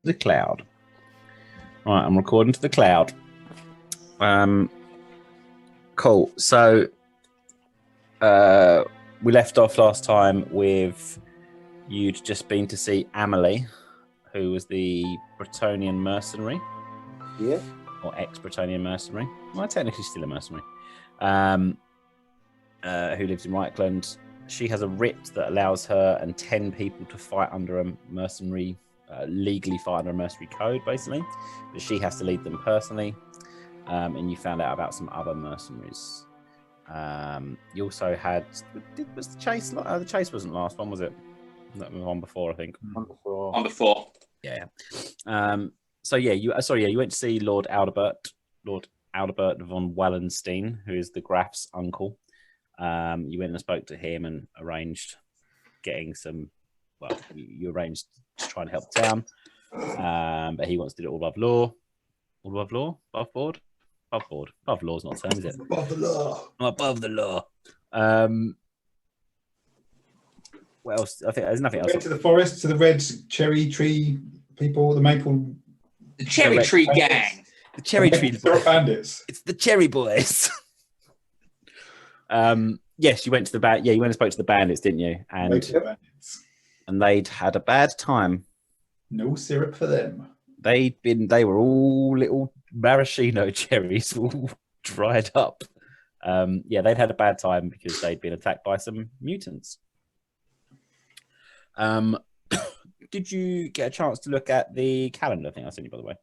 the cloud. Right, I'm recording to the cloud. Cool. So we left off last time with you'd just been to see Amelie, who was the Bretonnian mercenary. Yeah. Or ex-Bretonnian mercenary. Well, technically still a mercenary. Who lives in Reichland. She has a writ that allows her and 10 people to fight under a mercenary, legally fight under a mercenary code, basically. But she has to lead them personally. And you found out about some other mercenaries. You also had... Was the chase... the chase wasn't last one, was it? That was one before, I think. On before. Yeah. So yeah, you went to see Lord Aldebert von Wallenstein, who is the Graf's uncle. You went and spoke to him and arranged getting some. Well, you arranged to try and help the town, but he wants to do it all above law. All above law, above board, above board, above law is not a term, is it? Above the law. I'm above the law. What else? I think there's nothing else. Went to the forest, to the red cherry tree people, the maple. The cherry tree gang. The cherry tree bandits. It's the cherry boys. Yes, you went to the band. Yeah, you went and spoke to the bandits, didn't you? And they'd had a bad time. No syrup for them. They were all little maraschino cherries, all dried up. Yeah, they'd had a bad time because they'd been attacked by some mutants. Did you get a chance to look at the calendar thing I sent you, by the way?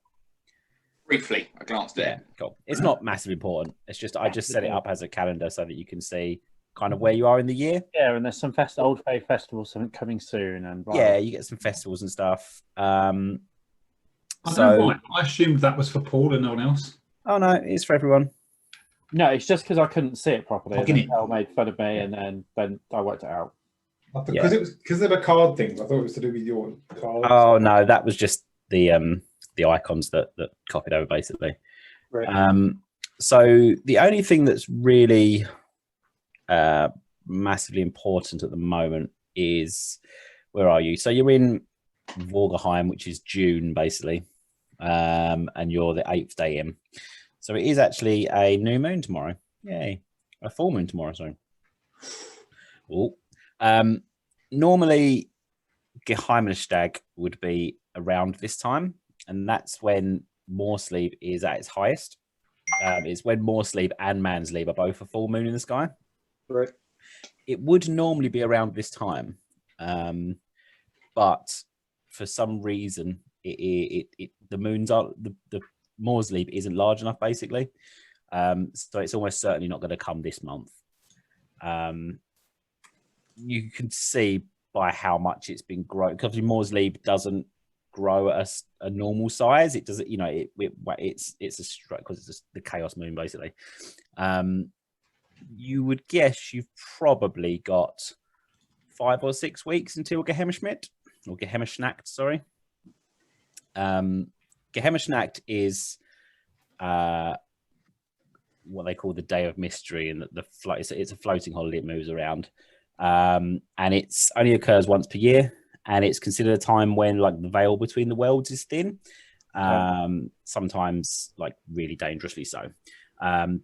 Briefly, I glanced at it. Cool. It's not massively important. It's just I just set it up as a calendar so that you can see kind of where you are in the year. Yeah, and there's some old faith festivals coming soon, and yeah, you get some festivals and stuff. I don't know why. I assumed that was for Paul and no one else. Oh no, it's for everyone. No, it's just because I couldn't see it properly. And then Cal made fun of me, and then I worked it out. Because they were card things. I thought it was to do with your cards. Oh no, that was just the icons that copied over, basically. Right. So the only thing that's really massively important at the moment is, where are you? So you're in Vorgeheim, which is June, basically, and you're the 8th day in. So it is actually a new moon tomorrow. Yay. A full moon tomorrow, sorry. Oh. Normally, Geheimnisstag would be around this time, and that's when Moorsleep is at its highest. It's when Moorsleep and Mansleep are both a full moon in the sky. Right. It would normally be around this time, but for some reason, the moons are the Moorsleep isn't large enough, basically. So it's almost certainly not going to come this month. You can see by how much it's been growing, because Moorsleep doesn't grow at a normal size. It doesn't, it's because it's the chaos moon, basically. You would guess you've probably got 5 or 6 weeks until Geheimnisnacht, sorry. Geheimnisnacht is what they call the Day of Mystery, and it's a floating holiday. It moves around. And it's only occurs once per year, and it's considered a time when like the veil between the worlds is thin, sometimes like really dangerously so.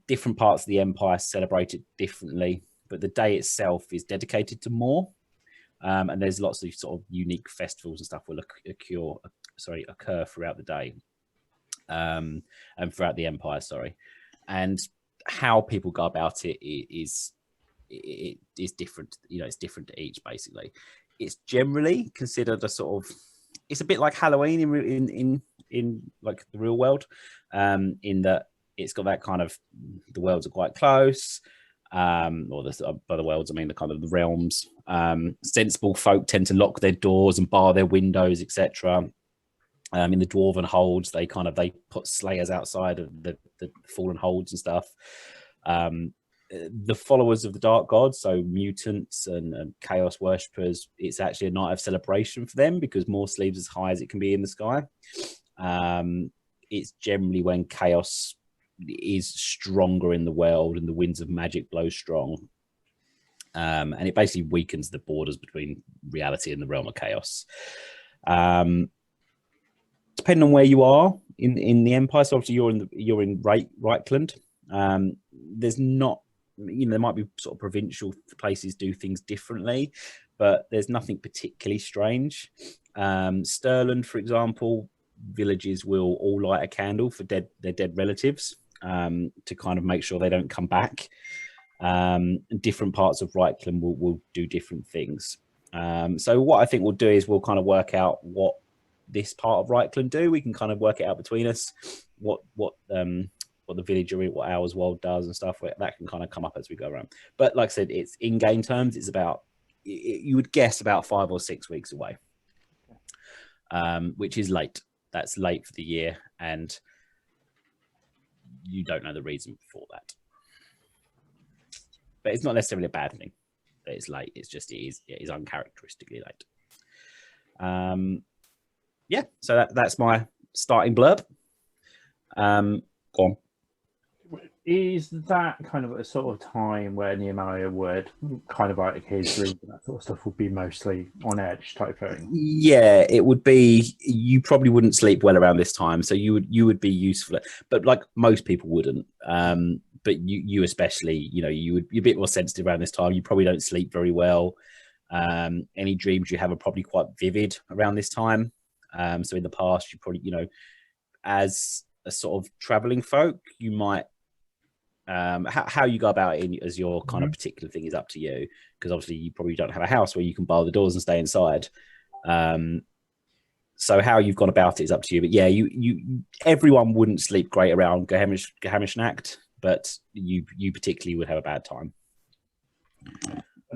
Different parts of the empire celebrate it differently, but the day itself is dedicated to more, and there's lots of sort of unique festivals and stuff will occur throughout the day, and throughout the empire, and how people go about it is different. It's different to each, basically. It's generally considered it's a bit like Halloween in like the real world, in that it's got that kind of, the worlds are quite close, by the worlds I mean the kind of the realms. Sensible folk tend to lock their doors and bar their windows, etc. In the dwarven holds, they put slayers outside of the fallen holds and stuff. The followers of the dark gods, so mutants and chaos worshippers, it's actually a night of celebration for them because Moorsleep's as high as it can be in the sky. It's generally when chaos is stronger in the world and the winds of magic blow strong, and it basically weakens the borders between reality and the realm of chaos. depending on where you are in the Empire. So obviously you're in Reichland. There's not, there might be sort of provincial places do things differently, but there's nothing particularly strange. Stirland, for example, villages will all light a candle for their dead relatives to kind of make sure they don't come back. Different parts of Reichland will do different things. So what I think we'll do is we'll kind of work out what this part of Reichland do. We can kind of work it out between us, what the villager, what Ours World does and stuff. That can kind of come up as we go around. But like I said, it's in game terms. It's about, you would guess, about 5 or 6 weeks away, which is late. That's late for the year, and you don't know the reason for that. But it's not necessarily a bad thing that it's late. It's just it is uncharacteristically late. Yeah, so that's my starting blurb. Go on. Is that kind of a sort of time where Nehemiah would kind of like his dream and that sort of stuff would be mostly on edge type thing? Yeah, it would be. You probably wouldn't sleep well around this time, so you would be useful. But like most people wouldn't. But you especially, you're a bit more sensitive around this time. You probably don't sleep very well. Any dreams you have are probably quite vivid around this time. So in the past, you probably, as a sort of traveling folk, you might, how you go about it as your kind of particular thing is up to you, because obviously you probably don't have a house where you can bar the doors and stay inside. So how you've gone about it is up to you. But yeah, everyone wouldn't sleep great around Gehemischnacht, but you particularly would have a bad time.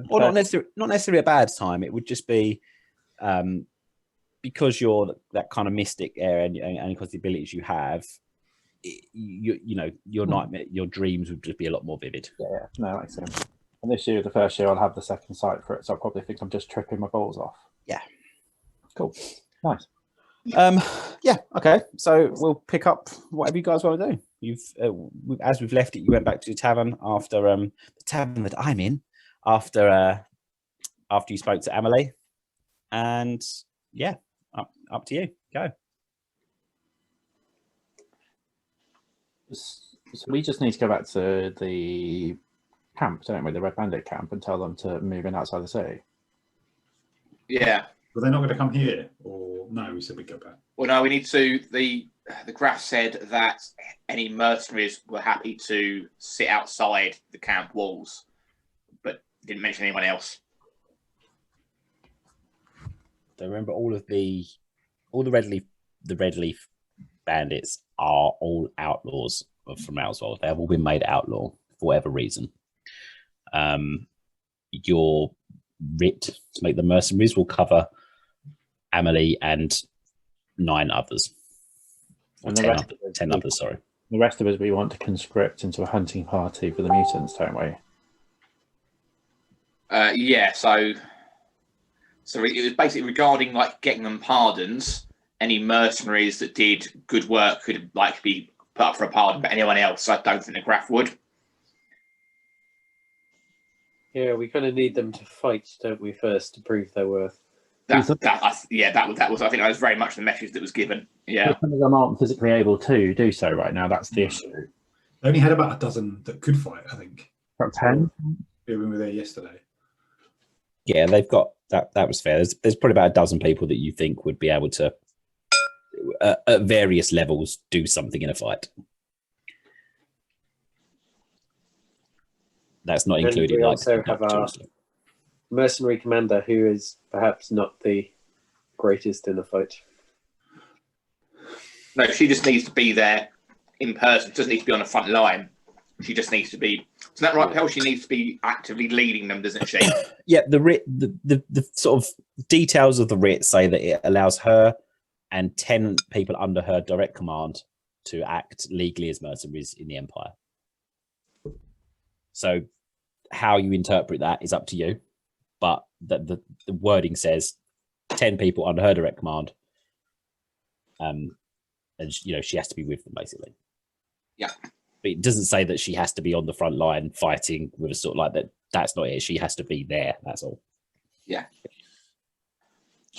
Or not necessarily a bad time. It would just be because you're that kind of mystic area and because the abilities you have, your nightmare, your dreams would just be a lot more vivid. Yeah, no, that makes sense. And this year, the first year, I'll have the second sight for it, so I probably think I'm just tripping my balls off. Yeah, cool, nice. Yeah, okay. So we'll pick up whatever you guys want to do. As we've left it, you went back to the tavern after the tavern that I'm in after you spoke to Amelie, and yeah, up to you. Go. So we just need to go back to the camp, don't we? The Red Bandit camp, and tell them to move in outside the city. Yeah. Were they not going to come here, or no? We said we'd go back. Well, no, we need to. The graph said that any mercenaries were happy to sit outside the camp walls, but didn't mention anyone else. So remember, all the red leaf bandits are all outlaws from Outsworld. They have all been made outlaw for whatever reason. Your writ to make the mercenaries will cover Amelie and 9 others. Or And 10 others, sorry. The rest of us, we want to conscript into a hunting party for the mutants, don't we? Yeah, so it was basically regarding like getting them pardons. Any mercenaries that did good work could like be put up for a pardon, but anyone else, I don't think the graph would. Yeah, we kind of need them to fight, don't we, first to prove their worth. That was. I think that was very much the message that was given. Yeah, some of them aren't physically able to do so right now. That's the issue. They only had about a dozen that could fight, I think. About 10. We were there yesterday. Yeah, they've got that. That was fair. There's probably about a dozen people that you think would be able to, at various levels, do something in a fight. That's not included. We also have our mercenary commander, who is perhaps not the greatest in a fight. No, she just needs to be there in person. She doesn't need to be on the front line. She just needs to be. Isn't that right, Pel? She needs to be actively leading them, doesn't she? Yeah, the sort of details of the writ say that it allows her and 10 people under her direct command to act legally as mercenaries in the Empire. So how you interpret that is up to you, but the wording says 10 people under her direct command, and she has to be with them basically. Yeah. But it doesn't say that she has to be on the front line fighting with a sort of like that. That's not it. She has to be there. That's all. Yeah.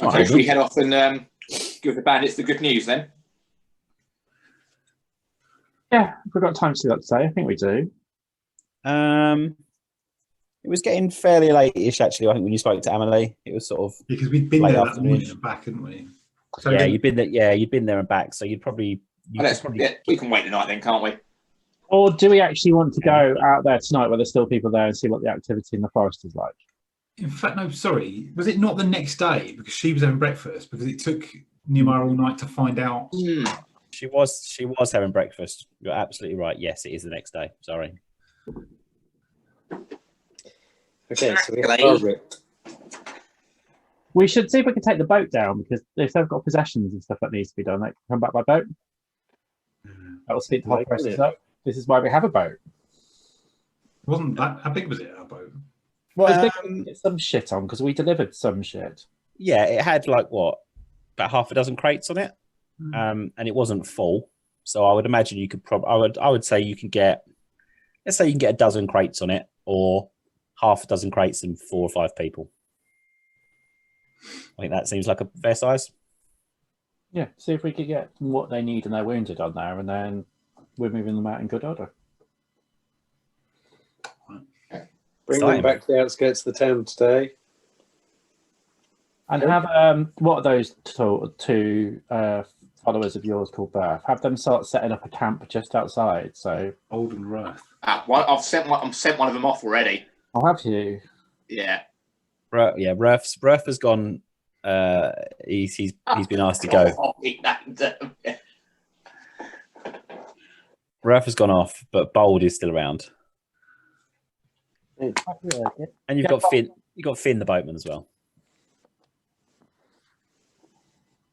Okay, should we head off and give the bandits the good news then? Yeah, if we've got time to do that today, I think we do. It was getting fairly late-ish, actually. I think when you spoke to Amelie, it was sort of Because we'd been late there that afternoon. morning and back, hadn't we? So yeah, then- you'd been there. Yeah, you'd been there and back. So you'd probably. We can wait the night then, can't we? Or do we actually want to go out there tonight where there's still people there and see what the activity in the forest is like? In fact, no, sorry. Was it not the next day because she was having breakfast? Because it took Nehemiah all night to find out. She was having breakfast. You're absolutely right. Yes, it is the next day. Sorry. Okay, so we have our route. We should see if we can take the boat down, because if they've got possessions and stuff that needs to be done, they can come back by boat. That will speed the whole process up. This is why we have a boat. Wasn't that how big was it? Our boat? Well, it's big enough to get some shit on, because we delivered some shit. Yeah, it had like what, about half a dozen crates on it, and it wasn't full. So I would imagine you could I would say you can get, let's say you can get a dozen crates on it, or half a dozen crates and 4 or 5 people. I think that seems like a fair size. Yeah, see if we could get what they need and they're wounded on there, and then we're moving them out in good order. Bring them back to the outskirts of the town today. And have what are those two followers of yours called Birth? Have them start setting up a camp just outside. So Old and Wrath. I've sent one of them off already. I'll have you. Yeah. Yeah, Rurf has gone. He's been asked to go. Rurf has gone off, but Bold is still around. And you've got Finn. You've got Finn the boatman as well.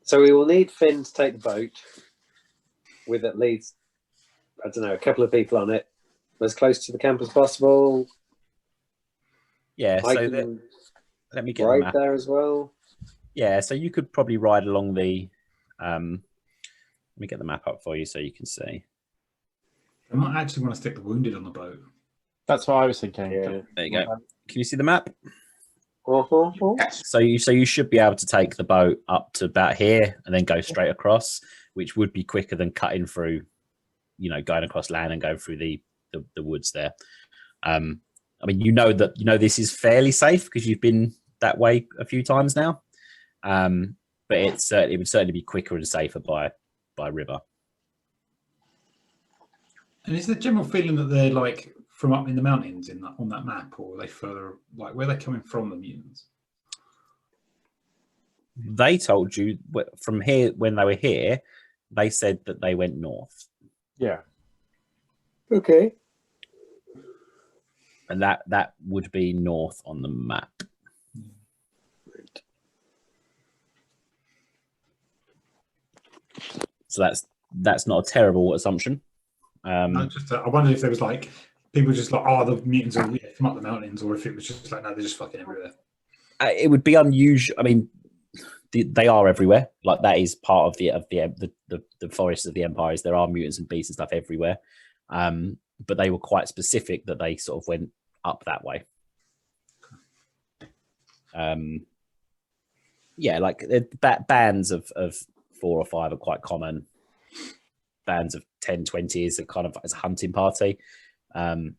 So we will need Finn to take the boat with at least, I don't know, a couple of people on it, as close to the camp as possible. Yeah, I so can let me get the ride map. there as well. Yeah, so you could probably ride along the. Let me get the map up for you so you can see. I might actually want to stick the wounded on the boat. That's what I was thinking. Yeah. There you go. Can you see the map? Yes. So you should be able to take the boat up to about here and then go straight across, which would be quicker than cutting through, going across land and going through the woods there. I mean, this is fairly safe because you've been that way a few times now, but it would certainly be quicker and safer by river. And is the general feeling that they're like from up in the mountains on that map, or are they further, like where are they coming from, the mutants? They told you from here when they were here. They said that they went north. Yeah. Okay. And that would be north on the map. So that's not a terrible assumption. I wonder if there was like people just like, the mutants are from up the mountains, or if it was just like, no, they're just fucking everywhere. It would be unusual. I mean, they are everywhere. Like that is part of the forests of the empires. There are mutants and beasts and stuff everywhere. But they were quite specific that they sort of went up that way. Yeah, like bands of 4 or 5 are quite common. Bands of 10, 20 is a kind of as a hunting party. I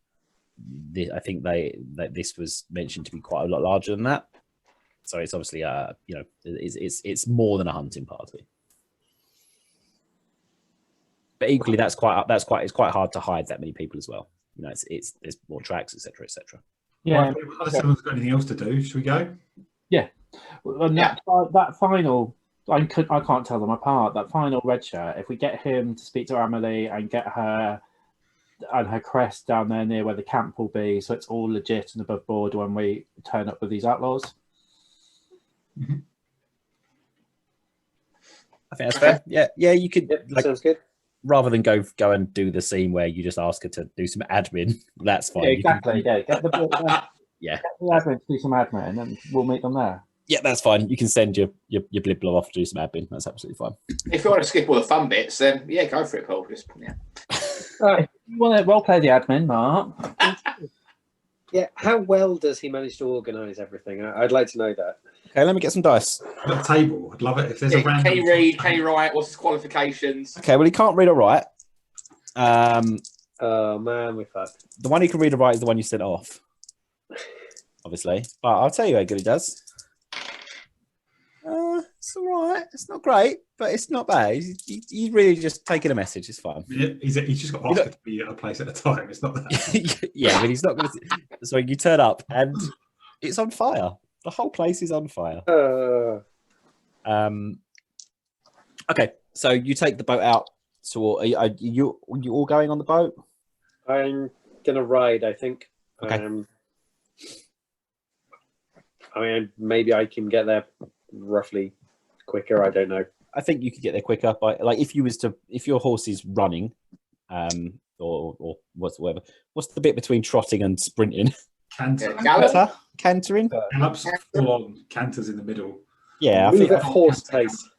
think this was mentioned to be quite a lot larger than that. So it's obviously it's more than a hunting party. But equally, it's quite hard to hide that many people as well. It's there's more tracks, etc., etc. Yeah. Right, unless someone's got anything else to do, should we go? Yeah. And that final, I can't tell them apart. That final red shirt. If we get him to speak to Amelie and get her and her crest down there near where the camp will be, so it's all legit and above board when we turn up with these outlaws. Mm-hmm. I think that's fair. Yeah, you could. Yep, sounds good. Rather than go and do the scene where you just ask her to do some admin, that's fine. Yeah, exactly. Get the admin to do some admin, and we'll meet them there. Yeah, that's fine. You can send your blib blob off to do some admin. That's absolutely fine. If you want to skip all the fun bits, then yeah, go for it, Paul. If you want to role play the admin, Mark? Yeah, how well does he manage to organise everything? I'd like to know that. Okay, let me get some dice. A table. I'd love it if there's a random. Can he read? Can he write? What's his qualifications? Okay, well, he can't read or write. Oh man, we fucked. The one who can read and write is the one you sent off, obviously. But I'll tell you how good he does. It's all right. It's not great, but it's not bad. He's really just taking a message. It's fine. He's just got Oscar to be at a place at a time. It's not that. Yeah, but he's not going to. So you turn up and it's on fire. The whole place is on fire. Okay, so you take the boat out. So are you all going on the boat? I'm gonna ride, I think. Okay. I mean, maybe I can get there roughly quicker. I don't know. I think you could get there quicker. But like, if your horse is running, or what's the bit between trotting and sprinting? Cantering. Gallops full on, canters in the middle. Yeah, I Move think at horse pace.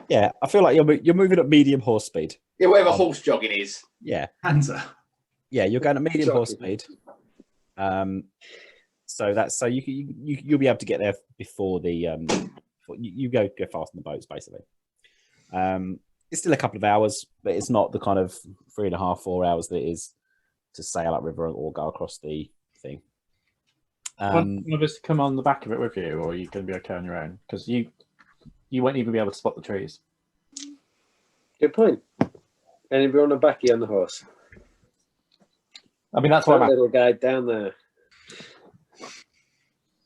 Yeah, I feel like you're moving at medium horse speed. Yeah, whatever horse jogging is. Yeah, Canter. yeah, you're going at medium horse speed. So you'll be able to get there before the you go fast in the boats basically. It's still a couple of hours, but it's not the kind of 3.5, 4 hours that it is to sail upriver or go across the thing. One of us to come on the back of it with you, or are you going to be okay on your own? Because you won't even be able to spot the trees. Good point. Anybody on the backy on the horse? I mean, that's what That little guy down there.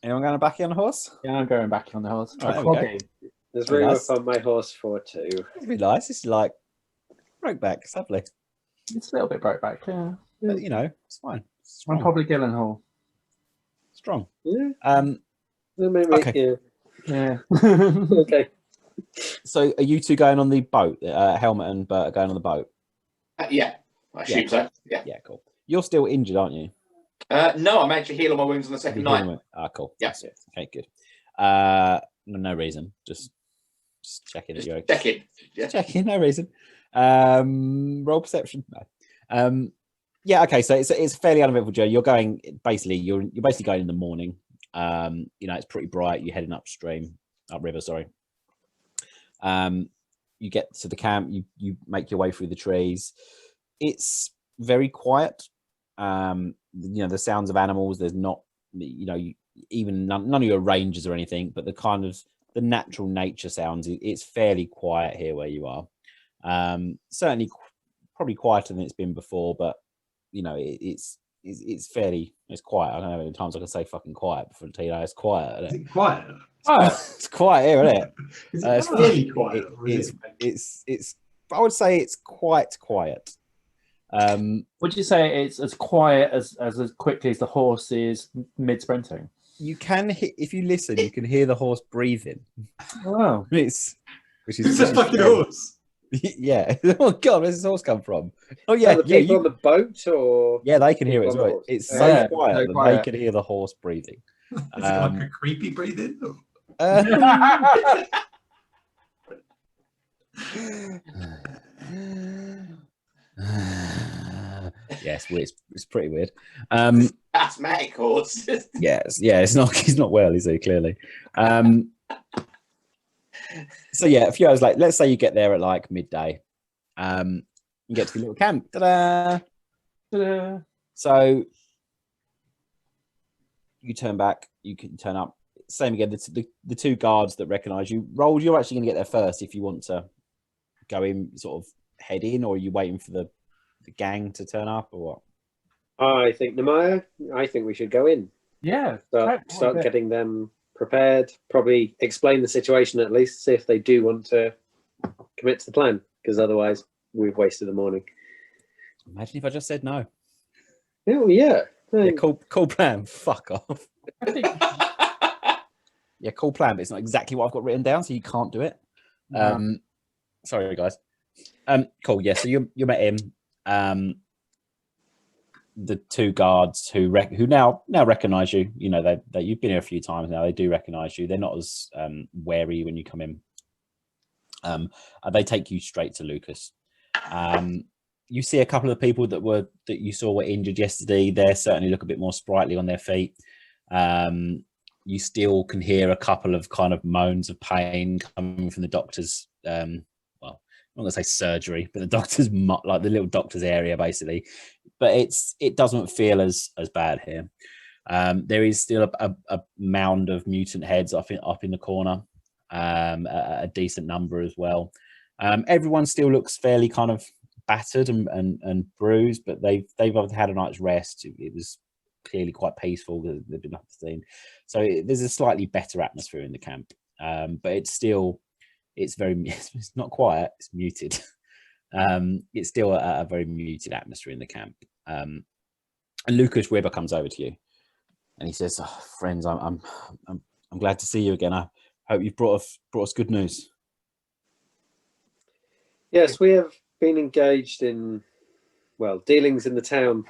Anyone going back on the horse? Yeah, I'm going back on the horse. Right, there we go. There's Very room nice. up on my horse for two. It'd be nice. It's like broke back. It's lovely. It's a little bit broke back, yeah. But, it's fine. I'm Strong. probably Gyllenhaal. Strong. Yeah. Maybe, Okay. Yeah. Okay. So are you two going on the boat? Helmet and Bert are going on the boat? Yeah, I assume so. Yeah. Yeah, cool. You're still injured, aren't you? No, I managed to heal all my wounds on the second night. Cool. Yeah. Okay, good. No reason. Just checking that you're okay. Checking. Yeah. Checking, no reason. Roll perception. No. Yeah, okay. So it's a fairly uneventful journey. You're going basically going in the morning. It's pretty bright. You're heading upriver. Sorry. You get to the camp. You make your way through the trees. It's very quiet. The sounds of animals. There's not, even none of your rangers or anything, but the kind of the natural nature sounds. It's fairly quiet here where you are. Certainly, probably quieter than it's been before, but it's quiet. I don't know how many times I can say fucking quiet before I tell you it's quiet. Is it quiet? It's quiet here, isn't it? It's really quiet. It's. I would say it's quite quiet. Would you say it's as quiet as quickly as the horse is mid sprinting? You can, if you listen, you can hear the horse breathing. Wow. It's a fucking horse. Yeah. Oh God, where's this horse come from? Oh yeah, the people on the boat, or yeah, they can hear it as well. It's so quiet so that quiet. they can hear the horse breathing. Is it like a creepy breathing? Yes, it's pretty weird. Asthmatic horse. He's not well, is he? Clearly. So yeah, a few hours later, let's say you get there at like midday. You get to the little camp. Ta-da! Ta-da. So you turn back. You can turn up. Same again. The two guards that recognise you. Roll. You're actually going to get there first if you want to go in, sort of head in, or are you waiting for the gang to turn up, or what? I think Nemaya. I think we should go in. Yeah. Start getting them prepared. Probably explain the situation at least. See if they do want to commit to the plan, because otherwise we've wasted the morning. Imagine if I just said no. Oh yeah. Yeah, cool plan. Fuck off. Yeah, cool plan, but it's not exactly what I've got written down, so you can't do it. Sorry, guys. Cool. Yeah, so you met him. The two guards who now recognise you. They you've been here a few times now. They do recognise you. They're not as wary when you come in. They take you straight to Lucas. You see a couple of people that you saw were injured yesterday. They certainly look a bit more sprightly on their feet. You still can hear a couple of kind of moans of pain coming from the doctors. I'm not gonna say surgery, but the doctor's like the little doctor's area basically. But it doesn't feel as bad here. There is still a mound of mutant heads up in the corner, a decent number as well. Everyone still looks fairly kind of battered and bruised, but they've had a night's rest. It was clearly quite peaceful. There'd been nothing seen, so there's a slightly better atmosphere in the camp. But it's very it's not quiet. It's muted. It's still a very muted atmosphere in the camp. And Lucas Wibber comes over to you, and he says, oh, "Friends, I'm glad to see you again. I hope you've brought us good news." Yes, we have been engaged in, well, dealings in the town.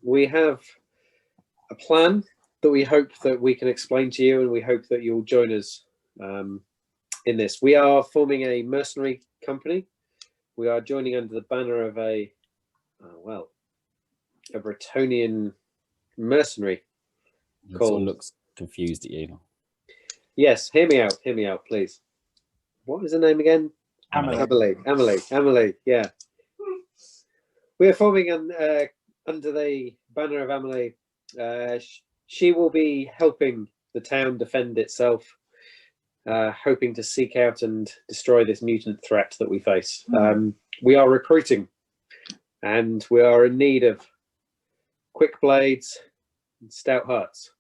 We have a plan that we hope that we can explain to you, and we hope that you'll join us in this. We are forming a mercenary company. We are joining under the banner of a Bretonnian mercenary. He sort of looks confused at you. Yes, hear me out, please. What is the name again? Amelie, yeah. We are forming under the banner of Amelie. She will be helping the town defend itself, hoping to seek out and destroy this mutant threat that we face. We are recruiting, and we are in need of quick blades and stout hearts.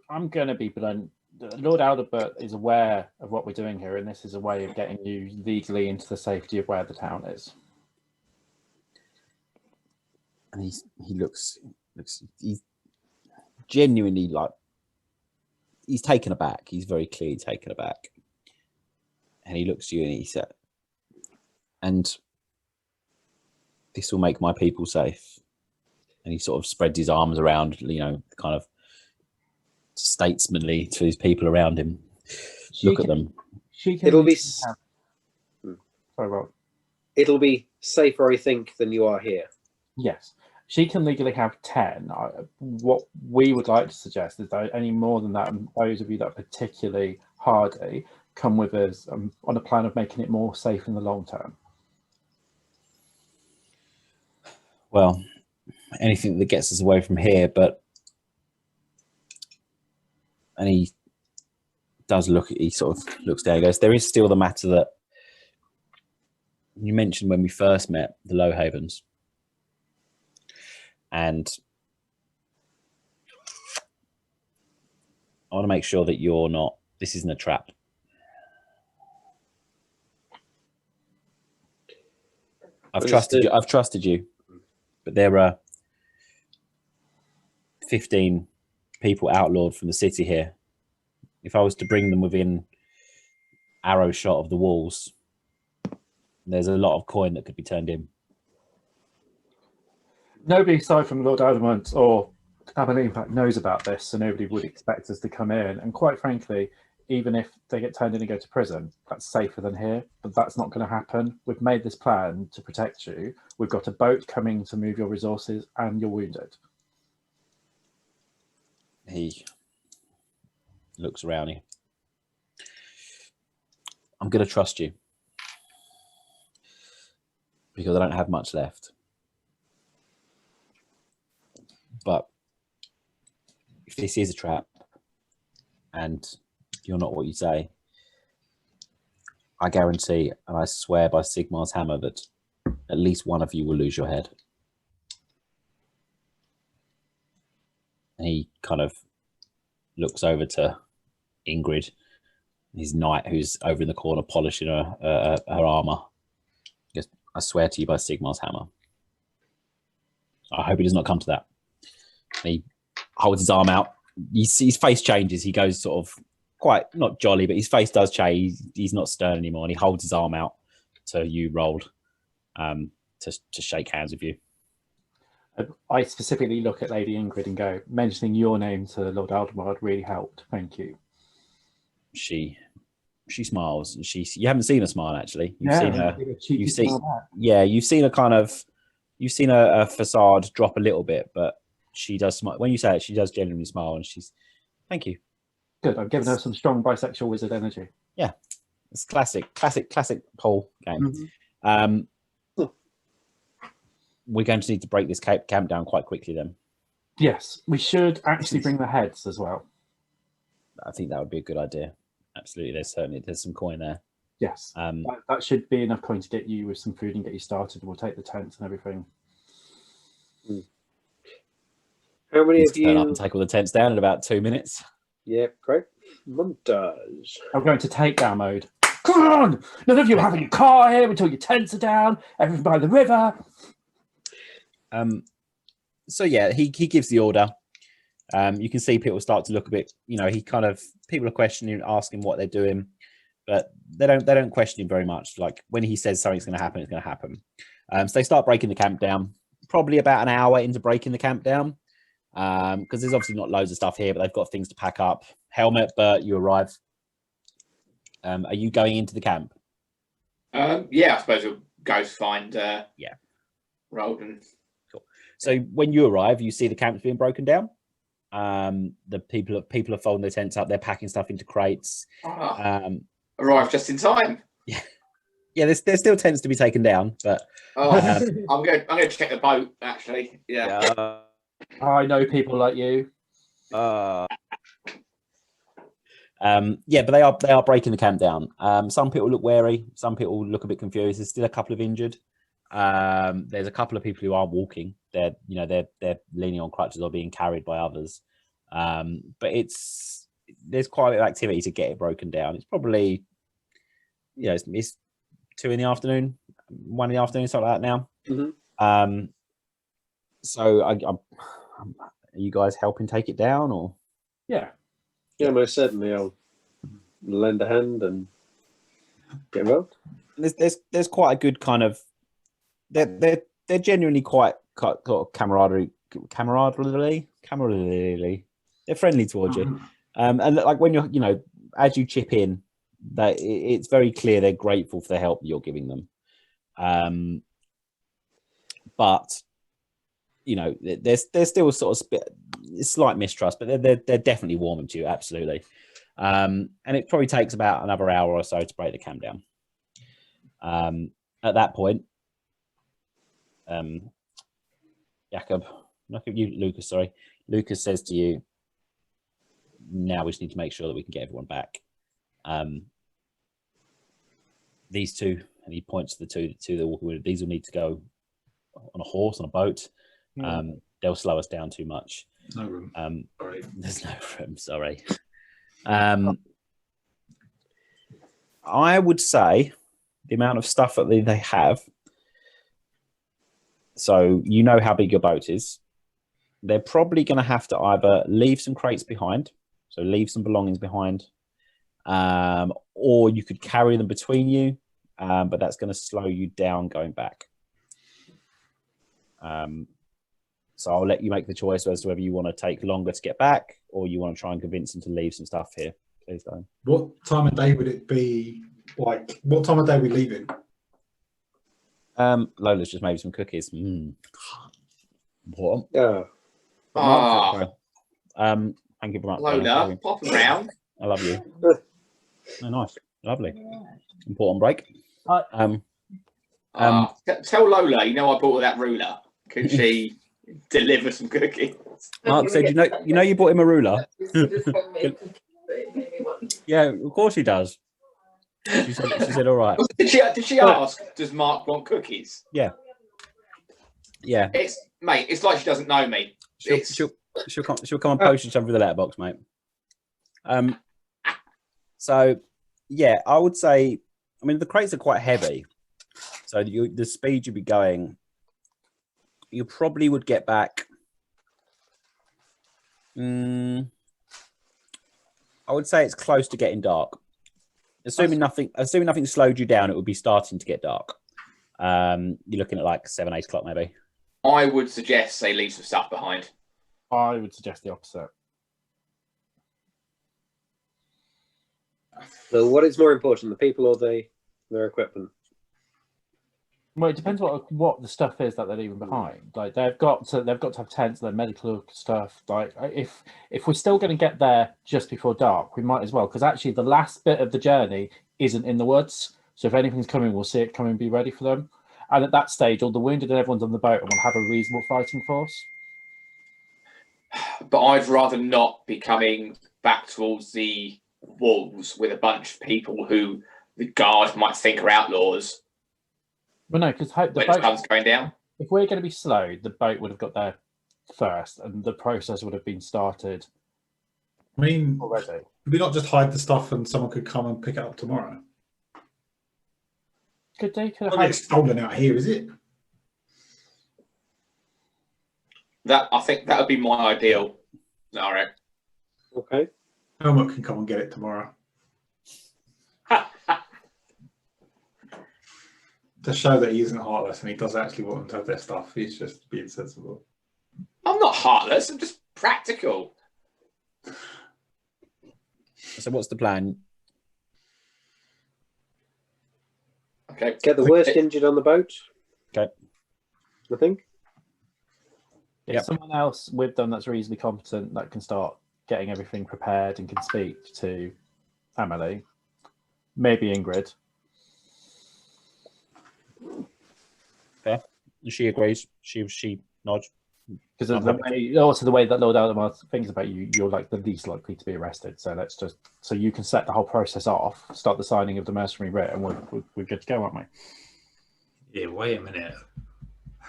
I'm going to be blunt. Lord Aldebert is aware of what we're doing here, and this is a way of getting you legally into the safety of where the town is. And he looks he's genuinely like he's taken aback. He's very clearly taken aback. And he looks at you and he said, "And this will make my people safe." And he sort of spreads his arms around, kind of statesmanly to his people around him. Look at them. It'll be safer, I think, than you are here. Yes. She can legally have 10. What we would like to suggest is that any more than that, and those of you that are particularly hardy, come with us on a plan of making it more safe in the long term. Well, anything that gets us away from here, and he does look, he sort of looks down and goes, there is still the matter that you mentioned when we first met, the Low Havens. And I want to make sure that you're not, this isn't a trap. I've trusted you, but there are 15 people outlawed from the city here. If I was to bring them within arrow shot of the walls, there's a lot of coin that could be turned in. Nobody aside from Lord Adamant or Amelie, in fact, knows about this, so nobody would expect us to come in. And quite frankly, even if they get turned in and go to prison, that's safer than here, but that's not going to happen. We've made this plan to protect you. We've got a boat coming to move your resources, and you're wounded. He looks around you. I'm going to trust you because I don't have much left. But if this is a trap and you're not what you say, I guarantee and I swear by Sigmar's hammer that at least one of you will lose your head. And he kind of looks over to Ingrid, his knight, who's over in the corner polishing her armor. He goes, I swear to you by Sigmar's hammer. I hope it does not come to that. And he holds his arm out. His face changes. He goes sort of quite, not jolly, but his face does change. He's not stern anymore. And he holds his arm out to you, Rolled, to shake hands with you. I specifically look at Lady Ingrid and go, mentioning your name to Lord Aldemard really helped. Thank you. She smiles, and you haven't seen her smile actually. You've seen her. You've seen a facade drop a little bit, but she does smile. When you say it, she does genuinely smile, and she's, thank you. Good. I've given her some strong bisexual wizard energy. Yeah, It's classic Paul game. We're going to need to break this camp down quite quickly then. Yes, we should actually bring the heads as well. I think that would be a good idea. Absolutely, there's some coin there. Yes, that should be enough coin to get you with some food and get you started. We'll take the tents and everything. How many of Turn up you and take all the tents down in about 2 minutes. Yeah, great. Montage. I'm going to takedown mode. Come on! None of you are having your car here until your tents are down. Everything by the river. So yeah, he gives the order. You can see people start to look a bit, people are questioning, asking what they're doing, but they don't question him very much. Like when he says something's going to happen, it's going to happen. So they start breaking the camp down, probably about an hour into breaking the camp down, because there's obviously not loads of stuff here, but they've got things to pack up. Helmet, Bert, you arrive. Are you going into the camp? Yeah, I suppose we'll go find Roldan. Cool. So when you arrive, you see the camp's being broken down. The people are folding their tents up. They're packing stuff into crates. Arrived just in time. Yeah, there's still tents to be taken down, but I'm going to check the boat actually. Yeah. I know people like you. But they are breaking the camp down. Some people look wary. Some people look a bit confused. There's still a couple of injured. There's a couple of people who aren't walking. They're leaning on crutches or being carried by others. But there's quite a bit of activity to get it broken down. It's probably it's 2 in the afternoon, 1 in the afternoon, something like that now. Mm-hmm. So are you guys helping take it down or? Yeah, most certainly. I'll lend a hand and get involved. There's quite a good kind of they're genuinely quite camaraderie. They're friendly towards you, and like when you're as you chip in, that it's very clear they're grateful for the help that you're giving them. But there's still sort of slight mistrust, but they're definitely warming to you, absolutely. And it probably takes about another hour or so to break the camp down. At that point, Lucas says to you, now we just need to make sure that we can get everyone back. These two, and he points to the two that walk with, these will need to go on a horse, on a boat. They'll slow us down too much. No room. Sorry. There's no room, sorry. I would say the amount of stuff that they have, so you know how big your boat is, they're probably going to have to either leave some crates behind, so leave some belongings behind, or you could carry them between you, but that's going to slow you down going back. So I'll let you make the choice as to whether you want to take longer to get back or you want to try and convince them to leave some stuff here. Please don't. What time of day would it be? Like, what time of day are we leaving? Lola's just made some cookies. What? Yeah. Thank you very much. Lola, pop around. I love you. Oh, nice. Lovely. Important break. Tell Lola, I bought her that ruler. Could she deliver some cookies? Mark said, you know, you bought him a ruler. Yeah, of course he does. She said, all right. Did she ask? Does Mark want cookies? Yeah. It's like she doesn't know me. She'll come and post you something through the letterbox, mate. So yeah, I would say, I mean, the crates are quite heavy, so the speed you'd be going, you probably would get back. I would say it's close to getting dark. Assuming nothing slowed you down, it would be starting to get dark. You're looking at like 7, 8 o'clock maybe. I would suggest they leave some stuff behind. I would suggest the opposite. So what is more important, the people or their equipment? Well, it depends what the stuff is that they're leaving behind. Like they've got to have tents, their medical stuff. Like if we're still going to get there just before dark, we might as well, because actually the last bit of the journey isn't in the woods. So if anything's coming, we'll see it coming and be ready for them. And at that stage, all the wounded and everyone's on the boat and we'll have a reasonable fighting force. But I'd rather not be coming back towards the walls with a bunch of people who the guard might think are outlaws. Well, no, because the when the sun's going down. If we're going to be slow, the boat would have got there first, and the process would have been started. I mean, already. Could we not just hide the stuff and someone could come and pick it up tomorrow? Could they? Could Not get stolen out here, is it? I think that would be my ideal scenario. Okay. Helmut can come and get it tomorrow. To show that he isn't heartless and he does actually want them to have their stuff. He's just being sensible. I'm not heartless. I'm just practical. So what's the plan? Okay. Get the worst injured on the boat. Okay. I think. If someone else with them that's reasonably competent that can start getting everything prepared and can speak to Amelie, maybe Ingrid. Fair. She agrees. She nods. Because also the way that Lord Aldemar thinks about you, you're like the least likely to be arrested. So let's just you can set the whole process off, start the signing of the mercenary writ, and we're good to go, aren't we? Yeah, wait a minute.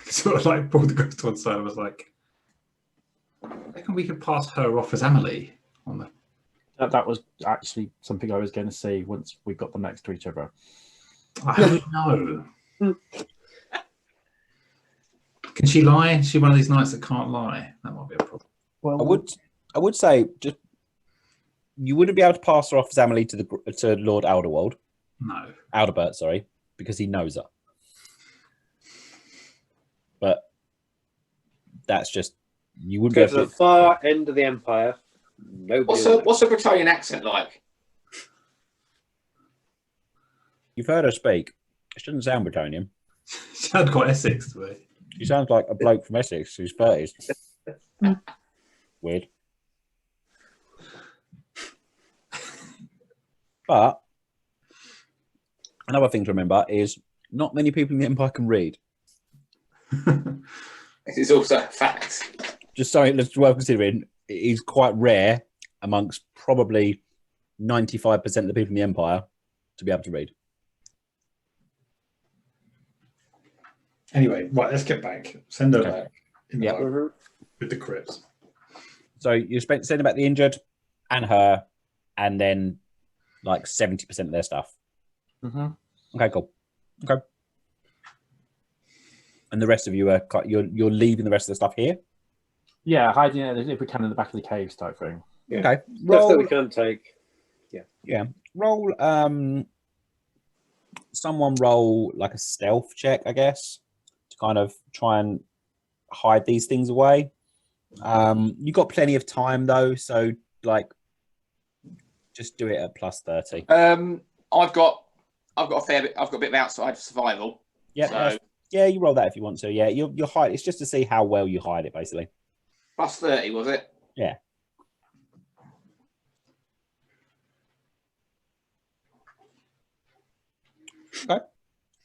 Sort of like pulled the ghost to one side. I was like, I reckon we could pass her off as Amelie on the. That was actually something I was going to see once we got them next to each other. I don't know. Can she lie? Is she one of these knights that can't lie? That might be a problem. Well, I would say just you wouldn't be able to pass her off as Amelie to Lord Alderwald. No. Aldebert, sorry, because he knows her. But that's just you wouldn't Go be to able the far end of the empire. What's a Bretonnian accent like? You've heard her speak. She doesn't sound Bretonnian. She sounds quite Essex to me. She sounds like a bloke from Essex who's 30s. Weird. But another thing to remember is not many people in the Empire can read. This is also a fact. Just something that's worth considering. It is quite rare amongst probably 95% of the people in the Empire to be able to read. Anyway, right, let's get back. Send her back in the Yep. boat with the crips. So you send about the injured and her, and then like 70% of their stuff. Mm-hmm. Okay, cool. Okay. And the rest of you are you're leaving the rest of the stuff here. Yeah, hiding it if we can in the back of the caves type thing. Yeah. Okay. Stuff that we can't take. Yeah. Roll. Someone roll like a stealth check, I guess, to kind of try and hide these things away. You got plenty of time though, so like, just do it at plus 30. I've got a fair bit. I've got a bit of outside survival. Yeah. So Yeah, you roll that if you want to. Yeah, you're hide. It's just to see how well you hide it, basically. plus 30 was it? Yeah. Okay.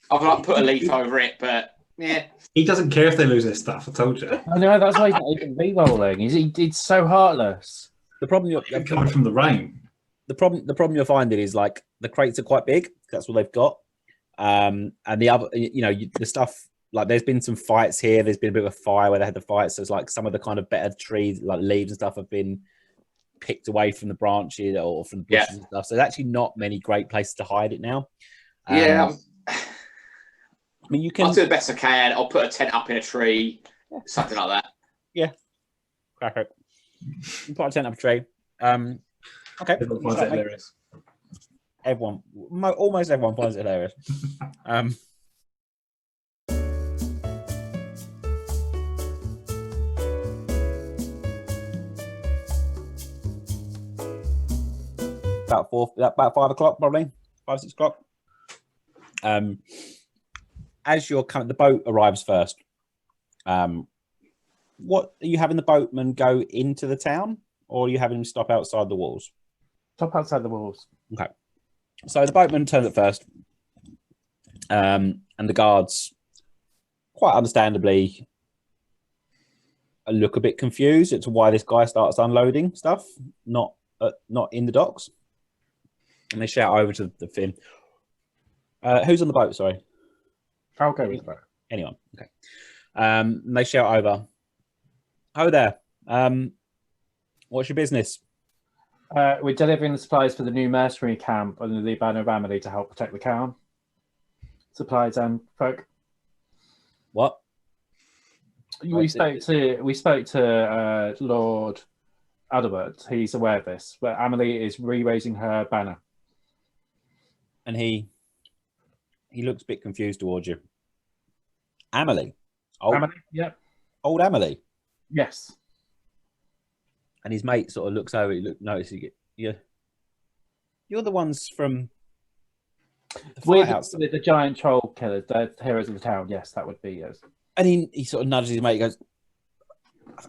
I've like put a leaf over it, but yeah. He doesn't care if they lose their stuff. I told you. I know that's why he's not even re-rolling. He's so heartless. The problem They're coming from the rain. the problem you're finding is like the crates are quite big. That's what they've got. And the other, the stuff, like there's been some fights here. There's been a bit of a fire where they had the fight. So it's like some of the kind of better trees, like leaves and stuff, have been picked away from the branches or from the bushes and stuff. So there's actually not many great places to hide it now. Yeah. I mean, you can. I'll do the best I can. I'll put a tent up in a tree, something like that. Crack it. You put a tent up a tree. Okay. Everyone finds it hilarious. Almost everyone finds it hilarious. About 5 o'clock, probably 5, 6 o'clock. As you're coming, the boat arrives first. What are you having the boatman go into the town, or are you having him stop outside the walls? Stop outside the walls. Okay. So the boatman turned up first, and the guards, quite understandably, look a bit confused as to why this guy starts unloading stuff, not in the docks. And they shout over to the Finn. Who's on the boat? Sorry, I'll go with the boat. Anyone? Okay. And they shout over. Oh there. What's your business? We're delivering the supplies for the new mercenary camp under the banner of Amelie to help protect the town. Supplies and folk. What? We spoke to Lord Adalbert. He's aware of this, but Amelie is re-raising her banner. And he looks a bit confused towards you. Amelie. Amelie, yep. Old Amelie. Yes. And his mate sort of looks over. Notices you're the ones from the We're fight outside. the giant troll killers, the heroes of the town. Yes, that would be us. And he sort of nudges his mate. He goes,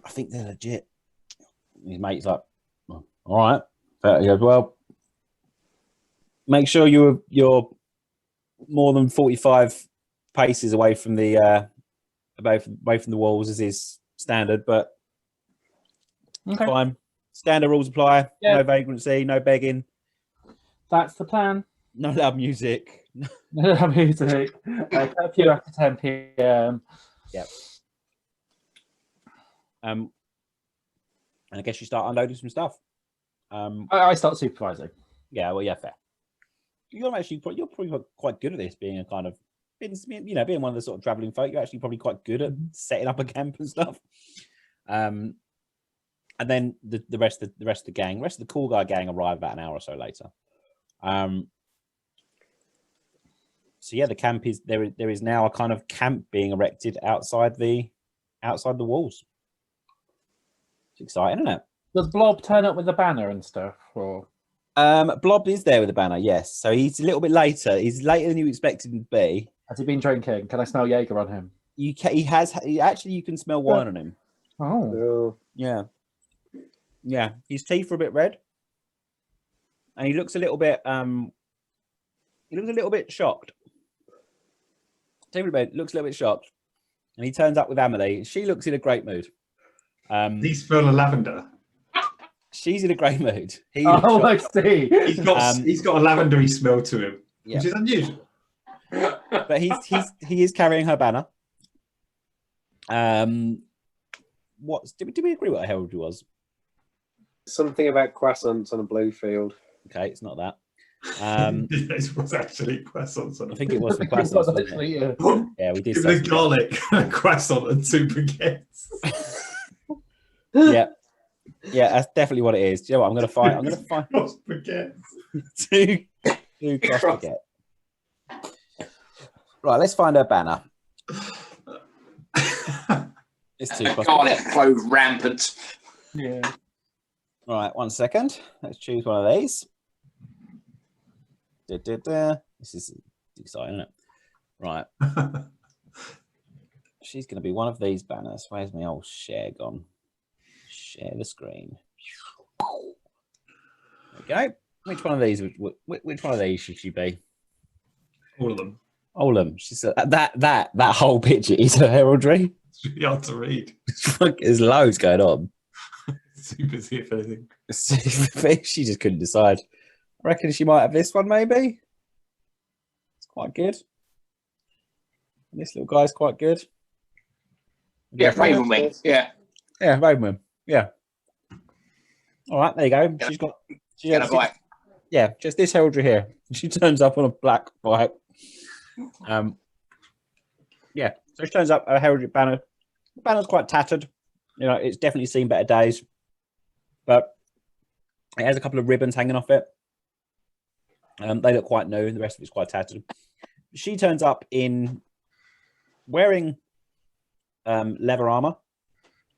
I think they're legit. His mate's like, all right. He goes, well, make sure you're more than 45 paces away from the walls as is standard, but Okay. fine. Standard rules apply. Yeah. No vagrancy, no begging, That's the plan. no loud music. Music. Curfew after 10 p.m. Yep. And I guess you start unloading some stuff. I start supervising. Yeah, well, yeah, fair. You're probably quite good at this, being a kind of, being one of the sort of traveling folk. You're actually probably quite good at setting up a camp and stuff. And then the rest of the cool guy gang arrive about an hour or so later. So yeah, the camp is there is now a kind of camp being erected outside the walls. It's exciting, isn't it? Does Blob turn up with the banner and stuff? Or Blob is there with the banner, yes. So he's a little bit later. He's later than you expected him to be. has he been drinking? Can I smell Jaeger on him? You can smell wine on him. Oh, Yeah. Yeah. His teeth are a bit red. And he looks a little bit shocked. David looks a little bit shocked. And he turns up with Amelie. She looks in a great mood. He smell of lavender. She's in a great mood. I see. He's got a lavendery smell to him, Yeah. which is unusual. But he is carrying her banner. Did we agree what a heraldry was? Something about croissants on a blue field. Okay, it's not that. It was actually croissants. I think it was the croissants. Wasn't it? Yeah, we did. Give it a garlic, a croissant, and two baguettes. Yeah, that's definitely what it is. Do you know what? I'm going to find cross baguettes. two cross baguette. Right, let's find her banner. It's two cross Garlic baguette. clove rampant. Yeah. Right, 1 second. Let's choose one of these. This is exciting, isn't it? Right. She's going to be one of these banners. Where's my old share gone? Share the screen. Okay. Which one of these should she be? All of them. All of them. She said that whole picture is her heraldry. It's really hard to read. There's loads going on. Too busy, if anything. She just couldn't decide. I reckon she might have this one, maybe. It's quite good. And this little guy's quite good. Yeah, Ravenwing. Yeah. Yeah, Ravenwing. Yeah. All right, there you go. She's got. Yeah, just this heraldry here. She turns up on a black bike. Yeah, so she turns up a heraldry banner. The banner's quite tattered. You know, it's definitely seen better days. But it has a couple of ribbons hanging off it. They look quite new. The rest of it's quite tattered. She turns up in wearing leather armor.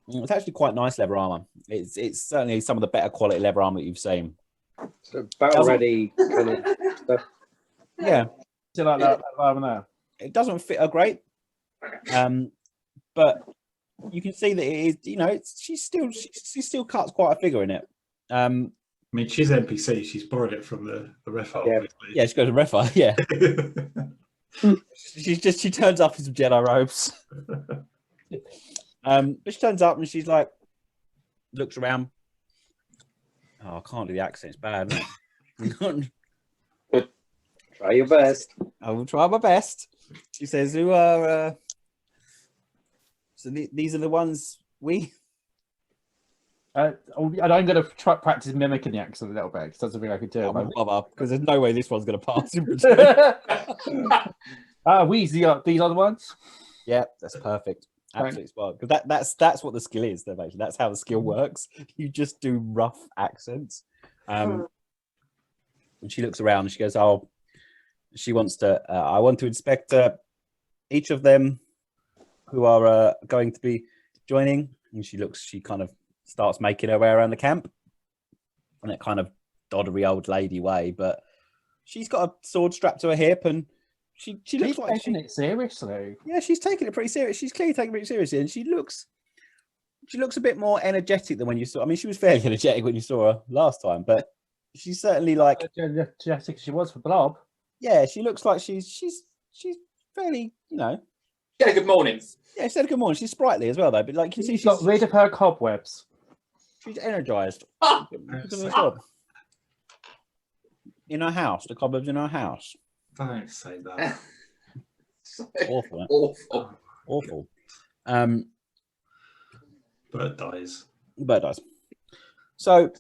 It's actually quite nice leather armor. It's certainly some of the better quality leather armor that you've seen. So battle ready kind of stuff. Yeah. Do you like that armor there? It doesn't fit her great. But you can see that it is, you know, she still cuts quite a figure in it. mean, she's NPC. She's borrowed it from the ref. Yeah. Yeah, she goes to Refa. Yeah, she turns up in some Jedi robes. But she turns up and she's like, looks around. Oh, I can't do the accent. It's bad, isn't it? Try your best. I will try my best. She says, "Who are? So these are the ones we." And I'm going to try practice mimicking the accent a little bit because that's something I could do. Because there's no way this one's going to pass. These are the ones. Yeah, that's perfect. Absolutely spot. Because that's what the skill is. Though, actually, that's how the skill works. You just do rough accents. And she looks around and she goes, "Oh, she wants to. I want to inspect each of them who are going to be joining." And she kind of starts making her way around the camp in that kind of doddery old lady way, but she's got a sword strapped to her hip, and she looks like taking it seriously. Yeah, she's taking it pretty serious. She's clearly taking it pretty seriously, and she looks a bit more energetic than when you saw. I mean, she was fairly energetic when you saw her last time, but she's certainly like energetic she was for Blob. Yeah, she looks like she's fairly, you know. Yeah, good morning. Yeah, she said good morning. She's sprightly as well, though. But like you see, She's got rid of her cobwebs. She's energized. Ah! In her house, the cobwebs in her house. Don't say that. Awful. Eh? Awful. Bird dies. Bird dies. So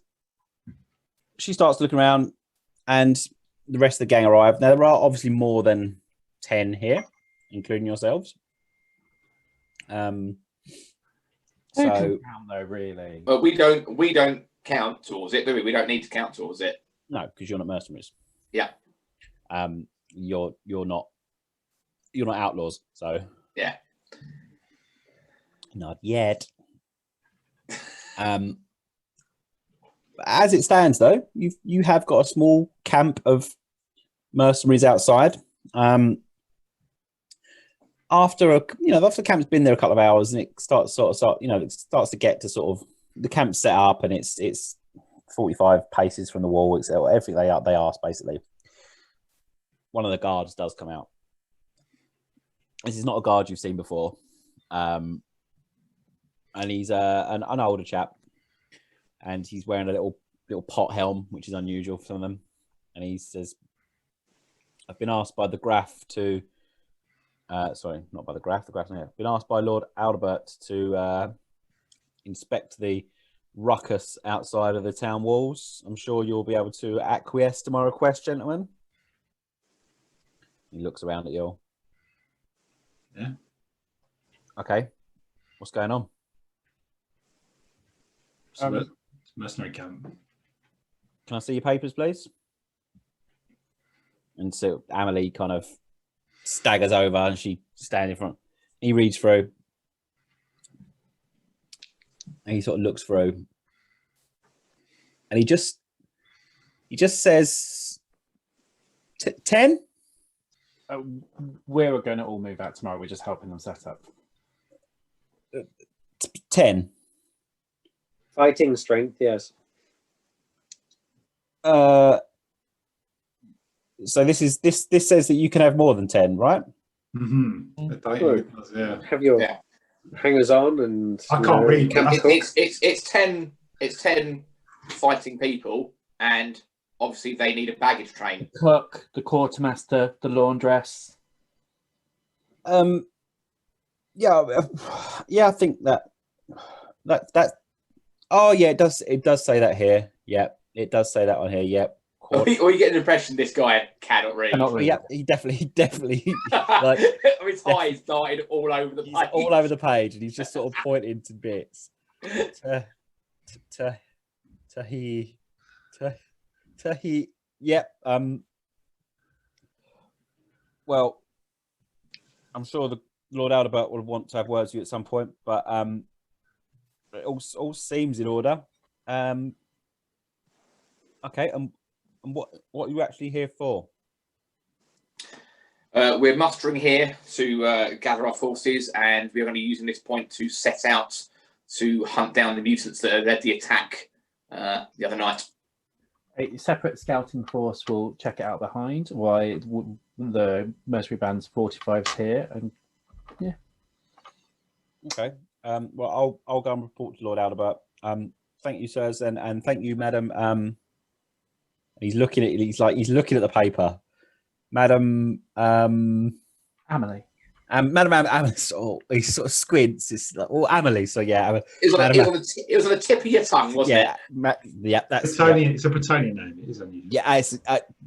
she starts looking around, and the rest of the gang arrive. Now, there are obviously more than 10 here, including yourselves. Who can count though, really? But we don't count towards it, do we? We don't need to count towards it. No, because you're not mercenaries. Yeah. You're not outlaws, so yeah. Not yet. As it stands, though, you have got a small camp of mercenaries outside. After the camp's been there a couple of hours, and it starts to get to sort of the camp's set up, and it's 45 paces from the wall. It's everything they ask basically. One of the guards does come out. This is not a guard you've seen before, and he's an older chap, and he's wearing a little pot helm, which is unusual for some of them. And he says, "I've been asked by the Graf to." Sorry, not by the Graf. The Graf's not here. Been asked by Lord Aldebert to inspect the ruckus outside of the town walls. I'm sure you'll be able to acquiesce to my request, gentlemen. He looks around at you all. Yeah. Okay. What's going on? So mercenary camp. Can I see your papers, please? And so Amelie kind of staggers over and she stands in front. He reads through. And he sort of looks through. And he just says 10? We're going to all move out tomorrow. We're just helping them set up. 10. Fighting strength, yes. So this says that you can have more than 10, right? Mm-hmm. Yeah. Have your hangers on and I can't read. It's 10 fighting people, and obviously they need a baggage train. The cook, the quartermaster, the laundress. I think that. Oh yeah, it does say that here. Yeah, it does say that on here. Yep. Or you get an impression this guy cannot read. Yeah, he definitely like his eyes darted all over the page. All over the page, and he's just sort of pointing to bits. He. Yep. Well, I'm sure the Lord Aldebert will want to have words with you at some point, but it all seems in order. Okay, and what are you actually here for? We're mustering here to gather our forces, and we're going to be using this point to set out to hunt down the mutants that led the attack the other night. A separate scouting force will check it out behind, while the mercenary band's 45's here. And Okay. Well, I'll go and report to Lord Aldebert. Thank you, sirs, and thank you, madam. He's looking at the paper, madam. Amelie. Madam Amelie. He sort of squints. It's like, oh, Amelie. So yeah, it was on the tip of your tongue, wasn't it? Yeah, that's Bretonnian. It's a Bretonnian name. It is unusual.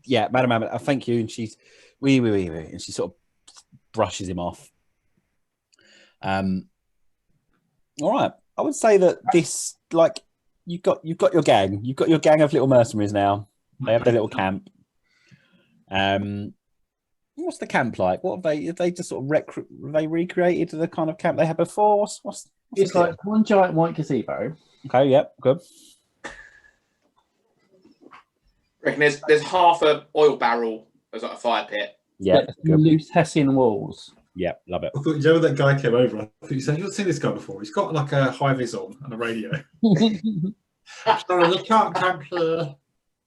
Yeah, Madam Amelie. Thank you. And she's wee, and she sort of brushes him off. All right. I would say that this, like, you've got your gang. You've got your gang of little mercenaries now. They have their little camp. What's the camp like? What have they just sort of recreated the kind of camp they had before? What's it's like one giant white gazebo. Okay, yep, good. I reckon there's half a oil barrel as like a fire pit. Yeah, loose Hessian walls. Yeah, love it. I thought, you know, that guy came over. I thought you said, you've seen this guy before. He's got like a high vis on and a radio. Sorry, you can't camp here.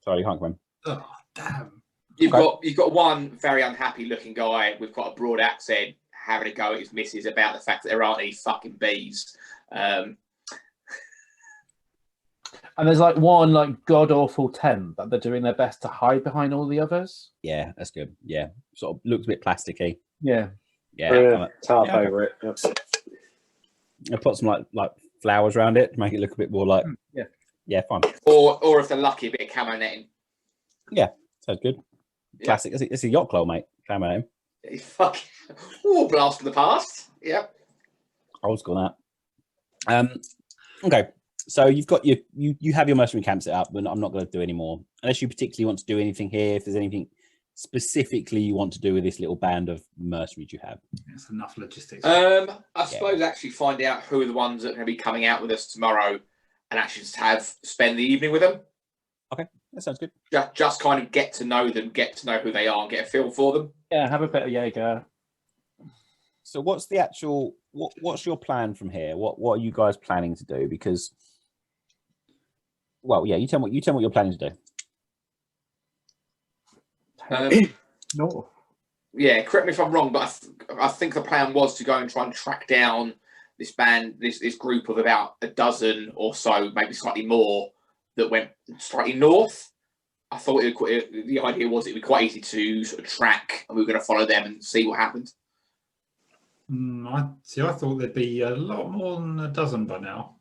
Sorry, you can't come in. Oh, damn. You've got one very unhappy looking guy with quite a broad accent having a go at his missus about the fact that there aren't any fucking bees. And there's like one like god awful tent that they're doing their best to hide behind all the others. Yeah, that's good. Yeah, sort of looks a bit plasticky. Yeah. Tarp over it. Yep. I put some like flowers around it to make it look a bit more like yeah, fine. Or if they're lucky, a bit of camo netting. Yeah, sounds good. Classic. It's a yacht club, mate. Camo netting. Fucking blast from the past. Yep. Old school that. Okay. So you've got you have your mercenary camp set up, but I'm not going to do any more unless you particularly want to do anything here. If there's anything specifically you want to do with this little band of mercenaries you have, it's enough logistics. I suppose actually find out who are the ones that are going to be coming out with us tomorrow, and actually just spend the evening with them. Okay, that sounds good. Just kind of get to know them, get to know who they are, and get a feel for them. Yeah, have a bit of Jaeger. So what's the actual what's your plan from here? What are you guys planning to do? Because you tell me what you're planning to do. No. Yeah, correct me if I'm wrong, but I think the plan was to go and try and track down this band, this group of about a dozen or so, maybe slightly more, that went slightly north. I thought the idea was it would be quite easy to sort of track, and we were going to follow them and see what happened. I thought there'd be a lot more than a dozen by now.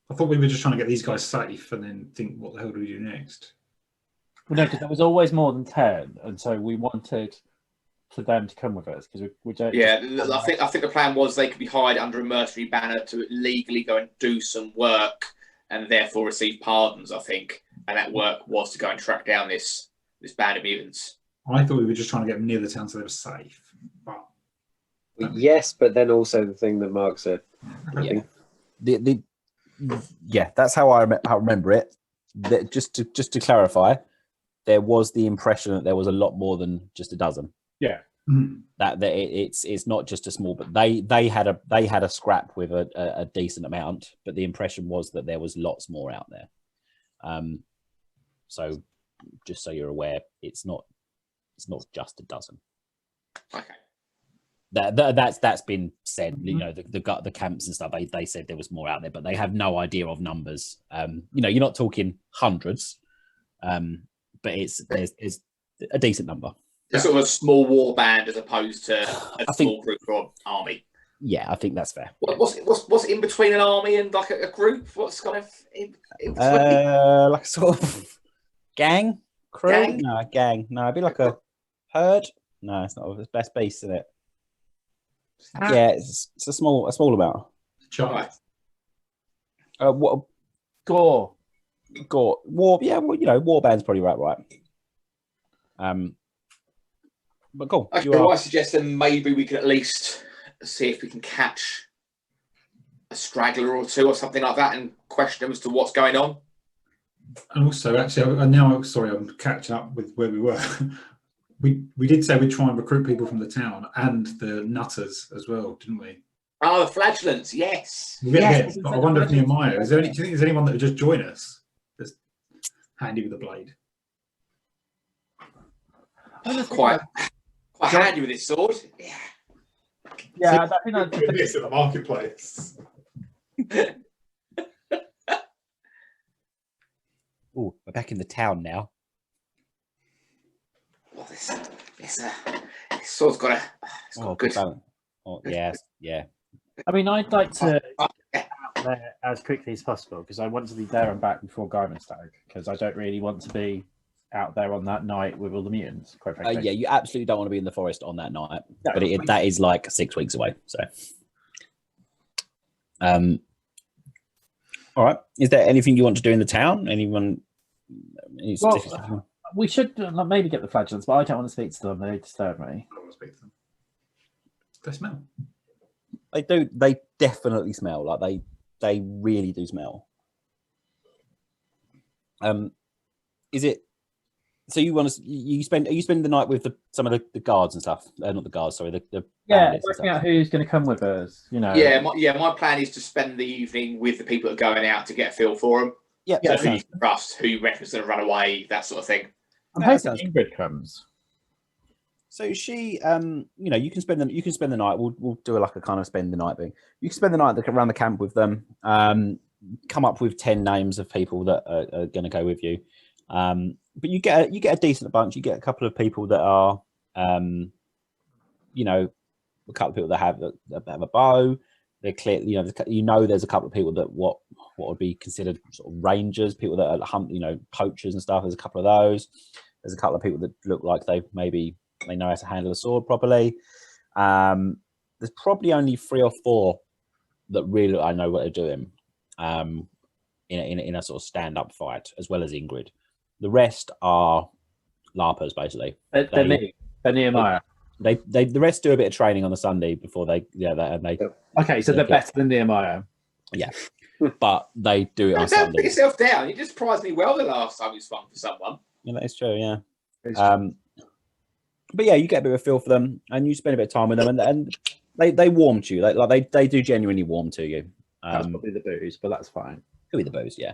I thought we were just trying to get these guys safe and then think, what the hell do we do next? Well, no, because there was always more than 10, and so we wanted for them to come with us because we don't. Yeah, I think the plan was they could be hired under a mercenary banner to legally go and do some work and therefore receive pardons. I think, and that work was to go and track down this band of mutants. I thought we were just trying to get them near the town so they were safe. But yes, but then also the thing that Mark said. Yeah, that's how I remember it. That just to clarify, there was the impression that there was a lot more than just a dozen. Yeah. That it's not just a small, but they had a scrap with a decent amount, but the impression was that there was lots more out there. So just so you're aware, it's not just a dozen. Okay. That's been said. You know, the camps and stuff. They said there was more out there, but they have no idea of numbers. You're not talking hundreds, but it's a decent number. It's sort of a small war band as opposed to a small group or army. Yeah, I think that's fair. What's in between an army and like a group? What's kind of in between? Like a sort of gang crew? Gang? No, gang. No, it'd be like a herd. No, it's not. It's best beast, isn't it? Yeah, it's a small amount. Right. What? Gore. War. Yeah, well, war band's probably right. But cool. Okay, well, I suggest then maybe we could at least see if we can catch a straggler or two or something like that and question them as to what's going on. And also, actually, I'm catching up with where we were. We did say we'd try and recruit people from the town and the nutters as well, didn't we? Oh, the flagellants, yes. Yes. But I wonder if Nehemiah, do you think there's anyone that would just join us? handy with a blade. Quite handy with his sword. Yeah. Yeah, I think that's Good this at the marketplace. Oh, we're back in the town now. Well, this sword's got good. Balance. Oh, yes, yeah. I mean, I'd like to Yeah. get out there as quickly as possible because I want to be there and back before Gardenstag because I don't really want to be out there on that night with all the mutants. Quite frankly. Yeah, you absolutely don't want to be in the forest on that night, No. but that is like 6 weeks away. So, all right. Is there anything you want to do in the town? Anyone? Well, we should maybe get the flagellants, but I don't want to speak to them. They disturb me. I don't want to speak to them. They smell. They do. They definitely smell. Like they really do smell. Is it? So you want to? You spend? Are you spending the night with some of the guards and stuff? Not the guards. Sorry, the bandits and working out who's going to come with us. You know. Yeah, my plan is to spend the evening with the people that are going out to get a feel for them. Yeah, So who you can trust, who reckon's going to run away, that sort of thing. I'm hoping Ingrid comes. So she, you can spend the night. We'll do like a kind of spend the night thing. You can spend the night around the camp with them. Come up with 10 names of people that are going to go with you. But you get a decent bunch. You get a couple of people that are, a couple of people that have a bow. They're clear. There's a couple of people that what would be considered sort of rangers, people that are poachers and stuff. There's a couple of those. There's a couple of people that look like they know how to handle a sword properly. There's probably only 3 or 4 that really I know what they're doing in a sort of stand-up fight, as well as Ingrid. The rest are larpers, basically. They're Nehemiah. The rest do a bit of training on the Sunday before they. Okay, so they're better than Nehemiah. Yeah, but they do it on Don't Sunday. put yourself down. You just surprised me well the last time it was fun for someone. Yeah, that is true. Yeah. But yeah, you get a bit of a feel for them, and you spend a bit of time with them, and they warm to you. They do genuinely warm to you. That's probably the booze, but that's fine. Could be the booze, yeah.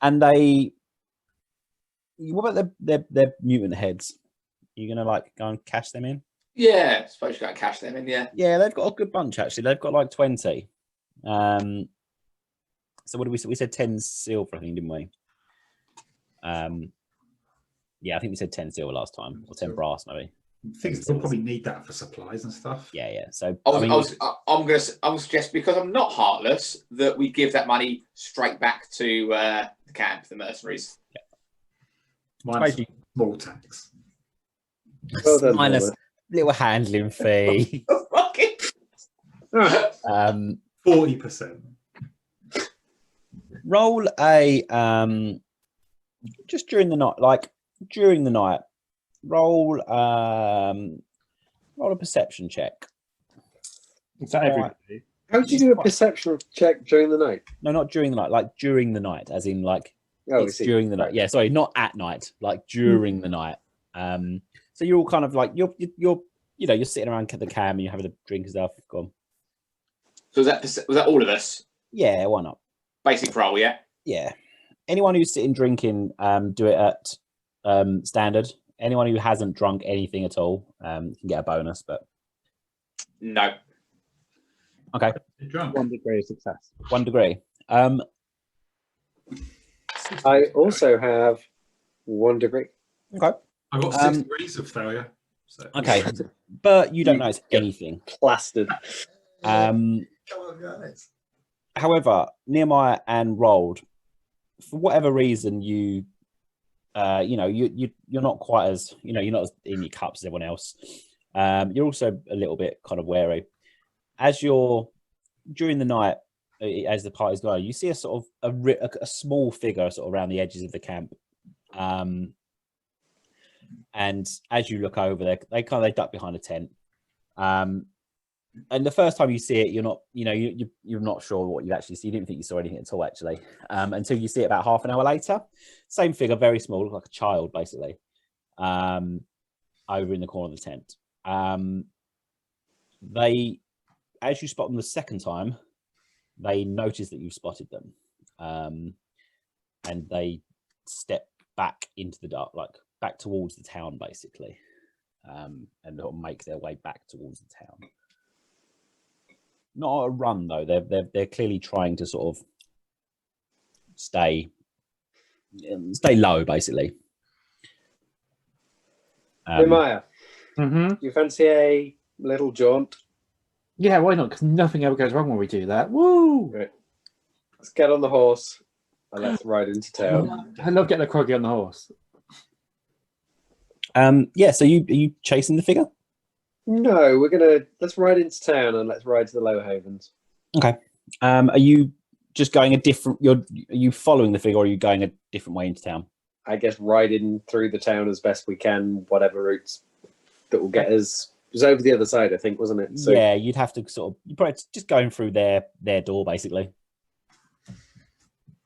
And they. What about their mutant heads? You're gonna go and cash them in? Yeah, I suppose you got to cash them in. Yeah. Yeah, they've got a good bunch actually. They've got like 20. So what did we say? We said 10 silver, I think, didn't we? Yeah, I think we said 10 silver last time, or 10 brass maybe. Things they'll probably need that for supplies and stuff. Yeah. So I'm gonna suggest, because I'm not heartless, that we give that money straight back to the camp, the mercenaries. Yeah. Minus small tax. Well done, minus Robert. little handling fee. 40%. Roll a just during the night, roll a perception check. Is that everybody? How do you do a perception check during the night? No, not during the night, like during the night, as in it's during the night. Yeah, sorry, not at night, like during the night. So you're all kind of like you're sitting around the camp and you're having a drink and stuff. Go on. So was that all of us? Yeah, why not? Basic roll, yeah. Yeah. Anyone who's sitting drinking, do it at standard. Anyone who hasn't drunk anything at all can get a bonus, but no. Okay. Drunk. 1 degree of success. 1 degree. I also have 1 degree. Okay. I got 6 degrees of failure. So. Okay. But you don't notice anything. Plastered. Come on, guys. However, Nehemiah and Rold, for whatever reason, you're not quite as you're not as in your cups as everyone else. You're also a little bit kind of wary as you're during the night, as the party's going. You see a sort of a small figure sort of around the edges of the camp, and as you look over there, they duck behind a tent. And the first time you see it, you're not sure what you actually see. You didn't think you saw anything at all, actually, until you see it about half an hour later. Same figure, very small, like a child, basically, over in the corner of the tent. As you spot them the second time, they notice that you've spotted them. and they step back into the dark, like back towards the town, basically, and they'll make their way back towards the town. Not a run though. They're clearly trying to sort of stay low, basically. Maya, Mm-hmm. you fancy a little jaunt? Yeah, why not? Because nothing ever goes wrong when we do that. Woo! Right. Let's get on the horse and let's ride into town. I love getting a croggy on the horse. Yeah. So are you chasing the figure? No, let's ride into town and let's ride to the Low Havens. Okay. Are you just going a different? Are you following the figure, or are you going a different way into town? I guess riding through the town as best we can, whatever routes that will get us. It was over the other side, I think, wasn't it? So, yeah, you'd have to you probably just going through their door, basically.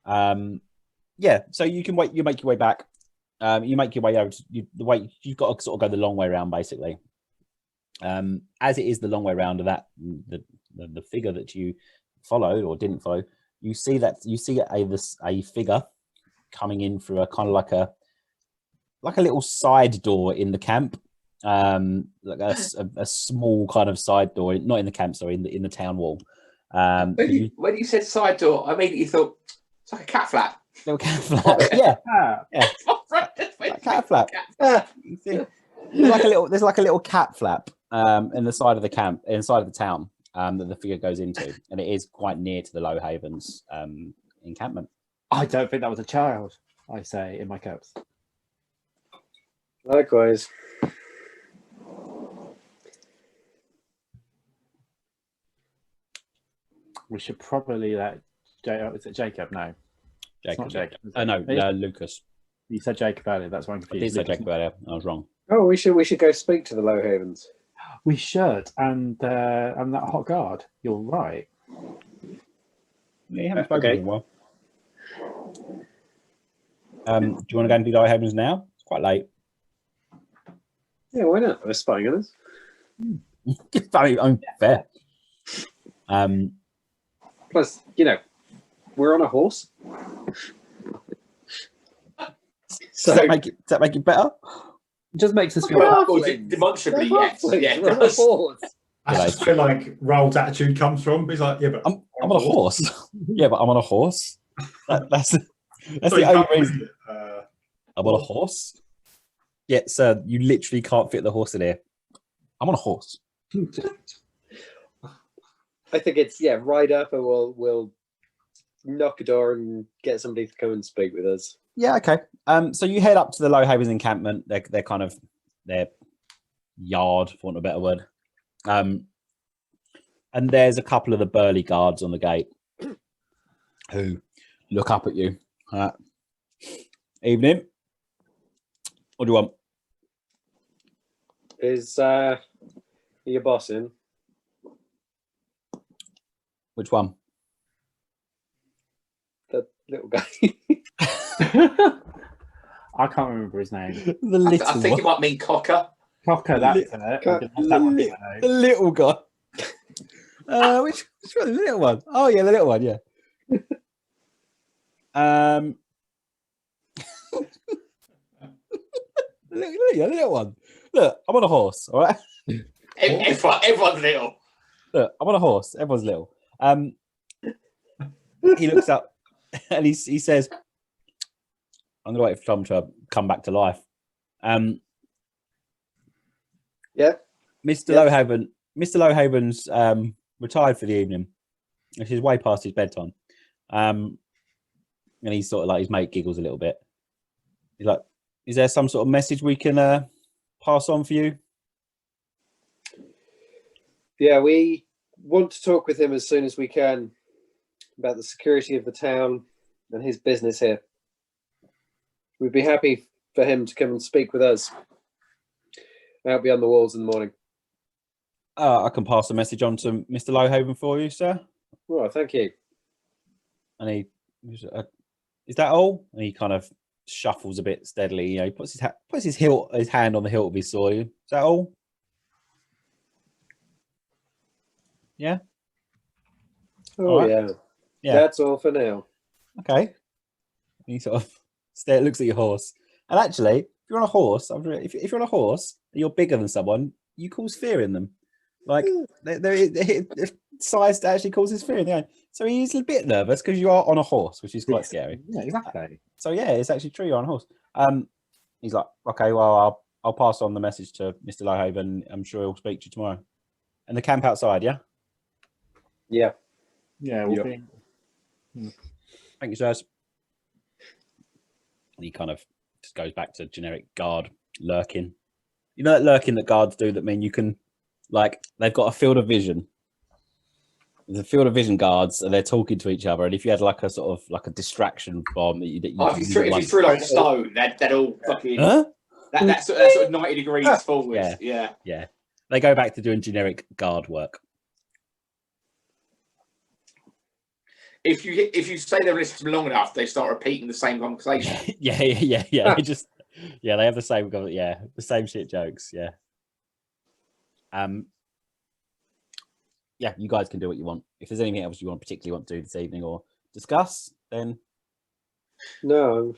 Yeah. So you can wait. You make your way back. You make your way over. You've got to sort of go the long way around, basically. As it is the long way around of that, the figure that you followed or didn't follow, you see a figure coming in through a kind of like a little side door in the camp, like a small kind of side door, not in the camp, sorry, in the town wall. When you said side door, I immediately thought it's like a cat flap. Little cat flap, yeah, like cat flap. You see, there's like a little cat flap in the side of the camp, inside of the town, that the figure goes into, and it is quite near to the Low Havens encampment. I don't think that was a child, I say in my caps. likewise. We should probably let is it Jacob? No. It's not Jacob. No, Lucas. You said Jacob earlier, that's why I'm I confused. did say Jacob earlier. I was wrong. Oh, we should go speak to the Low Havens. We should, and that hot guard. You're right. Yeah, you haven't spoken Okay. in a while. Do you want to go into the Low Havens now? It's quite late. Yeah, why not? We're spying on us. I'm fair. Plus, we're on a horse. So Does that make it better? It just makes us feel Demonstrably, They're yes. halflings, Yeah, it we're on a does. horse. That's just where like Raoul's attitude comes from. He's like, yeah, but I'm on a horse. Yeah, but I'm on a horse. That's So the you only can't reason. really, I'm on a horse. Yeah, sir, you literally can't fit the horse in here. I'm on a horse. I think it's ride up and we'll knock a door and get somebody to come and speak with us. Yeah, okay. So you head up to the Low Havens encampment. They're kind of their yard, for want of a better word. And there's a couple of the burly guards on the gate who look up at you. Evening. What do you want? Is your boss in? Which one? The little guy. I can't remember his name. The I little think one. it might mean cocker. Cocker, that's it. The little guy. Which one? The little one? Oh yeah, the little one. Yeah. The little one. Look, I'm on a horse. All right. Everyone's little. Look, I'm on a horse. Everyone's little. He looks up and he says, "I'm gonna wait for Tom to come back to life." Yeah. Mr. Lowhaven's retired for the evening. Which is way past his bedtime. And he's sort of like, his mate giggles a little bit. He's like, "Is there some sort of message we can pass on for you?" Yeah, we want to talk with him as soon as we can about the security of the town and his business here. We'd be happy for him to come and speak with us out beyond the walls in the morning. I can pass the message on to Mr. Lowhaven for you, sir. Well, thank you. And he is that all? And he kind of shuffles a bit steadily. He puts his hand on the hilt of his sword. Is that all? Yeah. Oh, All right. yeah. Yeah. That's all for now. Okay. And he sort of looks at your horse. And actually, if you're on a horse, if you're on a horse, and you're bigger than someone, you cause fear in them. Like size actually causes fear in the eye. So he's a bit nervous because you are on a horse, which is quite scary. Yeah, exactly. So yeah, it's actually true. You're on a horse. He's like, okay, well, I'll pass on the message to Mr. Lowhaven. I'm sure he'll speak to you tomorrow. And the camp outside, yeah? Yeah. Yeah, we'll be. Thank you, sirs. And he kind of just goes back to generic guard lurking. You know that lurking that guards do that mean you can, like, they've got a field of vision. There's a field of vision guards, and they're talking to each other. And if you had like a sort of like a distraction bomb that you if you threw like a stone, that all fucking that sort of 90 degrees forward. Yeah. They go back to doing generic guard work. If you stay there and listen to them long enough, they start repeating the same conversation. Yeah. They just they have the same the same shit jokes. Yeah. Yeah, you guys can do what you want. If there's anything else you particularly want to do this evening or discuss, then no,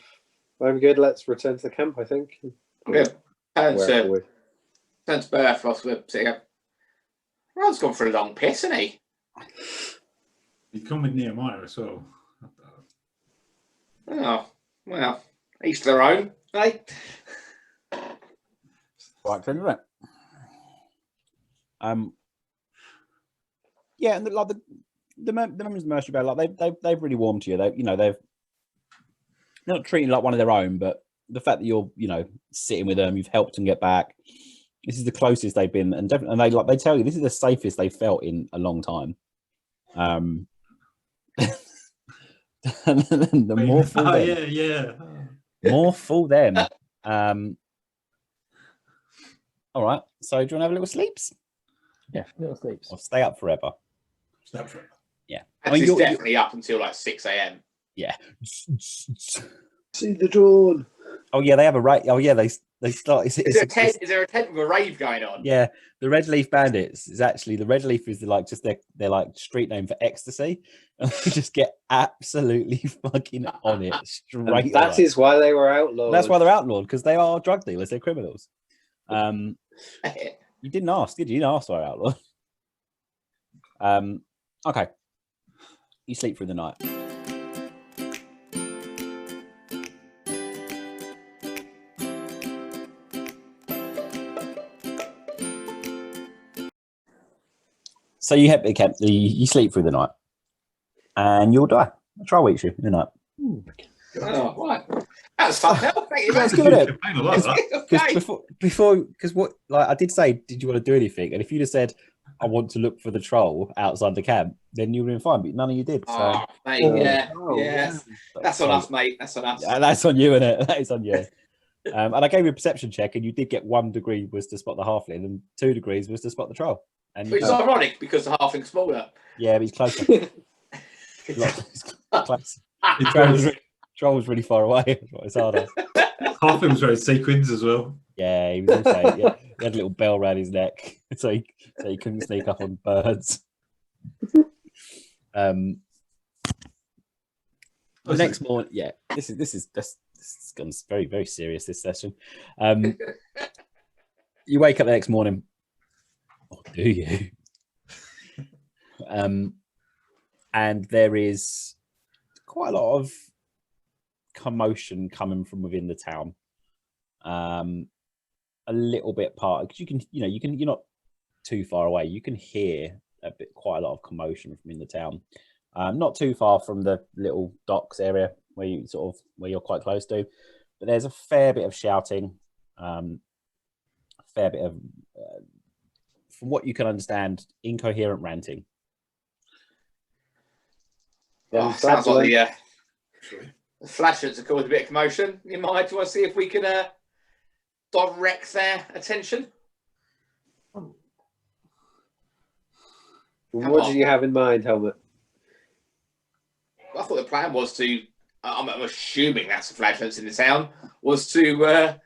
I'm good. Let's return to the camp. I think. Yeah. Turn to Birth whilst we're sitting up. Ron's gone for a long piss, isn't he? He's come with Nehemiah as well. Oh, well, each their own, eh? Right, isn't it? Yeah, and the members of the Mercenary Band, like they've really warmed to you. They're not treating you like one of their own, but the fact that you're sitting with them, you've helped them get back. This is the closest they've been, and definitely, and they tell you this is the safest they've felt in a long time. And the more for them. More for them. All right. So do you want to have a little sleeps? Yeah, little sleeps. Or stay up forever? Stay up forever. Yeah. It's definitely up until like 6 a.m. Yeah. See the dawn. Oh yeah, they have a rave. Oh yeah, they start. Is there a tent with a rave going on? Yeah, the Red Leaf Bandits is actually the Red Leaf is their like street name for ecstasy, and they just get absolutely fucking on it straight. That is why they were outlawed. That's why they're outlawed, because they are drug dealers. They're criminals. You didn't ask, did you? You didn't ask why they're outlawed. Okay. You sleep through the night. So you hit the camp. You sleep through the night, and you'll die. A trial weeks you in the night. Oh, right. That was fun. Thank you. That's good. Because what I did say, did you want to do anything? And if you'd have said, I want to look for the troll outside the camp, then you would have been fine. But none of you did. So. Oh, mate, yeah. That's on us, mate. That's on us. Yeah, that's on you, isn't it? That is on you. And I gave you a perception check, and you did get 1 degree was to spot the halfling, and 2 degrees was to spot the troll. And which is ironic because the halfling's smaller. Yeah, but he's closer. Closer. Troll was really far away. It's harder. Halfling was wearing sequins as well. Yeah, he was also, he had a little bell around his neck, so he couldn't sneak up on birds. The next morning, this is gone very, very serious, this session. You wake up the next morning. Or do you? And there is quite a lot of commotion coming from within the town. A little bit because you're not too far away. You can hear quite a lot of commotion from in the town. Not too far from the little docks area where you're quite close to, but there's a fair bit of shouting, a fair bit of from what you can understand, incoherent ranting. Sounds like the flashers have caused a bit of commotion. You might want to see if we can direct their attention. What did you have in mind, Helmut? I thought the plan was to, I'm assuming that's the flashers in the town, was to